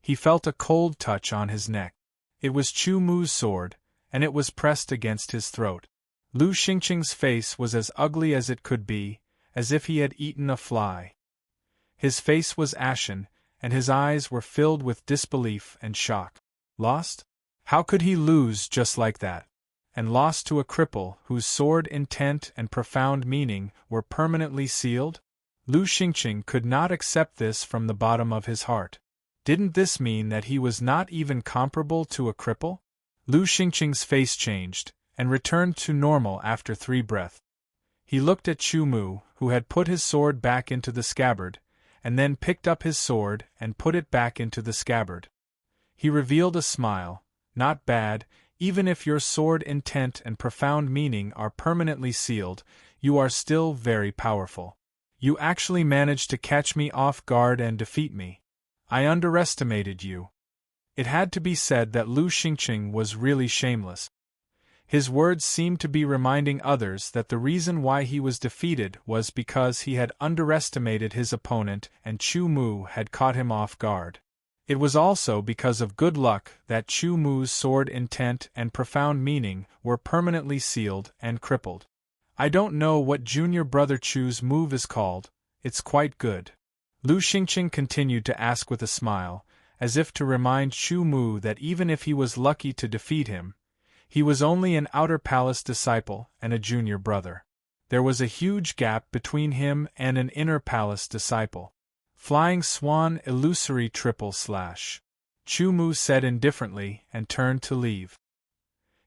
he felt a cold touch on his neck. It was Chu Mu's sword, and it was pressed against his throat. Lu Xingqing's face was as ugly as it could be, as if he had eaten a fly. His face was ashen, and his eyes were filled with disbelief and shock. Lost? How could he lose just like that? And lost to a cripple whose sword intent and profound meaning were permanently sealed? Lu Xingqing could not accept this from the bottom of his heart. Didn't this mean that he was not even comparable to a cripple? Lu Xingqing's face changed, and returned to normal after 3 breaths. He looked at Chu Mu, who had put his sword back into the scabbard, and then picked up his sword and put it back into the scabbard. He revealed a smile. Not bad, even if your sword intent and profound meaning are permanently sealed, you are still very powerful. You actually managed to catch me off guard and defeat me. I underestimated you. It had to be said that Lu Xingqing was really shameless. His words seemed to be reminding others that the reason why he was defeated was because he had underestimated his opponent and Chu Mu had caught him off guard. It was also because of good luck that Chu Mu's sword intent and profound meaning were permanently sealed and crippled. I don't know what junior brother Chu's move is called, it's quite good. Lu Xingqing continued to ask with a smile, as if to remind Chu Mu that even if he was lucky to defeat him, he was only an outer palace disciple and a junior brother. There was a huge gap between him and an inner palace disciple. Flying Swan Illusory / Chu Mu said indifferently and turned to leave.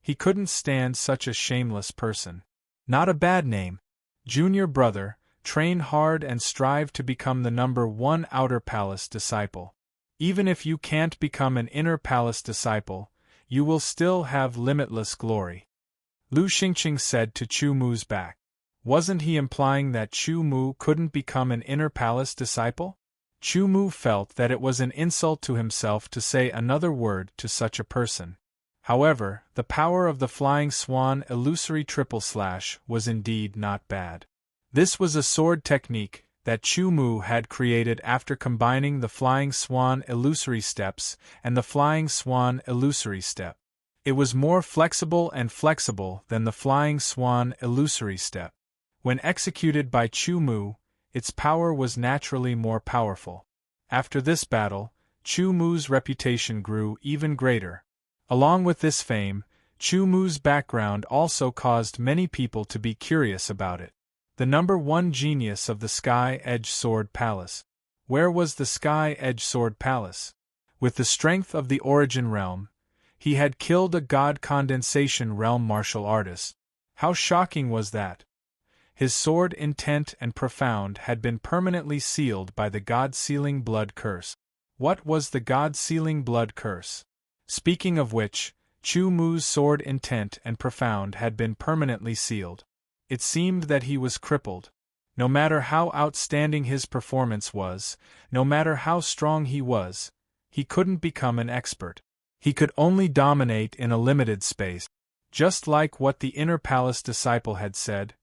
He couldn't stand such a shameless person. Not a bad name. Junior brother, train hard and strive to become the #1 outer palace disciple. Even if you can't become an inner palace disciple, you will still have limitless glory. Lu Xingqing said to Chu Mu's back. Wasn't he implying that Chu Mu couldn't become an inner palace disciple? Chu Mu felt that it was an insult to himself to say another word to such a person. However, the power of the Flying Swan Illusory / was indeed not bad. This was a sword technique that Chu Mu had created after combining the Flying Swan Illusory Steps and the Flying Swan Illusory Step. It was more flexible than the flying swan illusory step. When executed by Chu Mu, its power was naturally more powerful. After this battle, Chu Mu's reputation grew even greater. Along with this fame, Chu Mu's background also caused many people to be curious about it. The number one genius of the Sky-Edge Sword Palace. Where was the Sky-Edge Sword Palace? With the strength of the Origin Realm, he had killed a God Condensation Realm martial artist. How shocking was that? His sword intent and profound had been permanently sealed by the God-sealing blood curse. What was the God-sealing blood curse? Speaking of which, Chu Mu's sword intent and profound had been permanently sealed. It seemed that he was crippled. No matter how outstanding his performance was, no matter how strong he was, he couldn't become an expert. He could only dominate in a limited space. Just like what the Inner Palace disciple had said,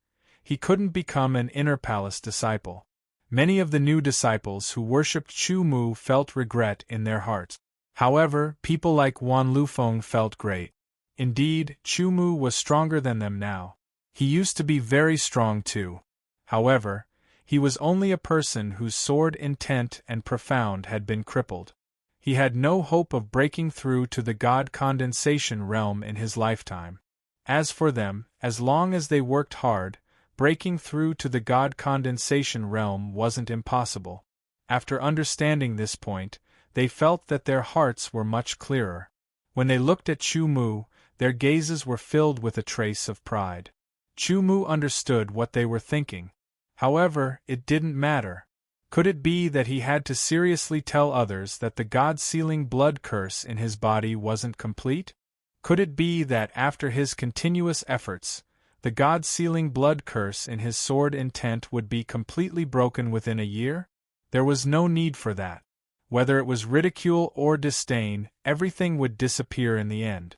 he couldn't become an Inner Palace disciple. Many of the new disciples who worshipped Chu Mu felt regret in their hearts. However, people like Wan Lufeng felt great. Indeed, Chu Mu was stronger than them now. He used to be very strong too. However, he was only a person whose sword intent and profound had been crippled. He had no hope of breaking through to the God Condensation Realm in his lifetime. As for them, as long as they worked hard, breaking through to the God Condensation Realm wasn't impossible. After understanding this point, they felt that their hearts were much clearer. When they looked at Chu Mu, their gazes were filled with a trace of pride. Chu Mu understood what they were thinking. However, it didn't matter. Could it be that he had to seriously tell others that the God-sealing blood curse in his body wasn't complete? Could it be that after his continuous efforts, the God-sealing blood curse in his sword intent would be completely broken within a year? There was no need for that. Whether it was ridicule or disdain, everything would disappear in the end.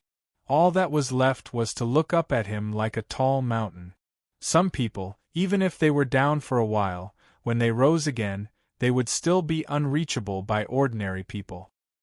All that was left was to look up at him like a tall mountain. Some people, even if they were down for a while, when they rose again, they would still be unreachable by ordinary people.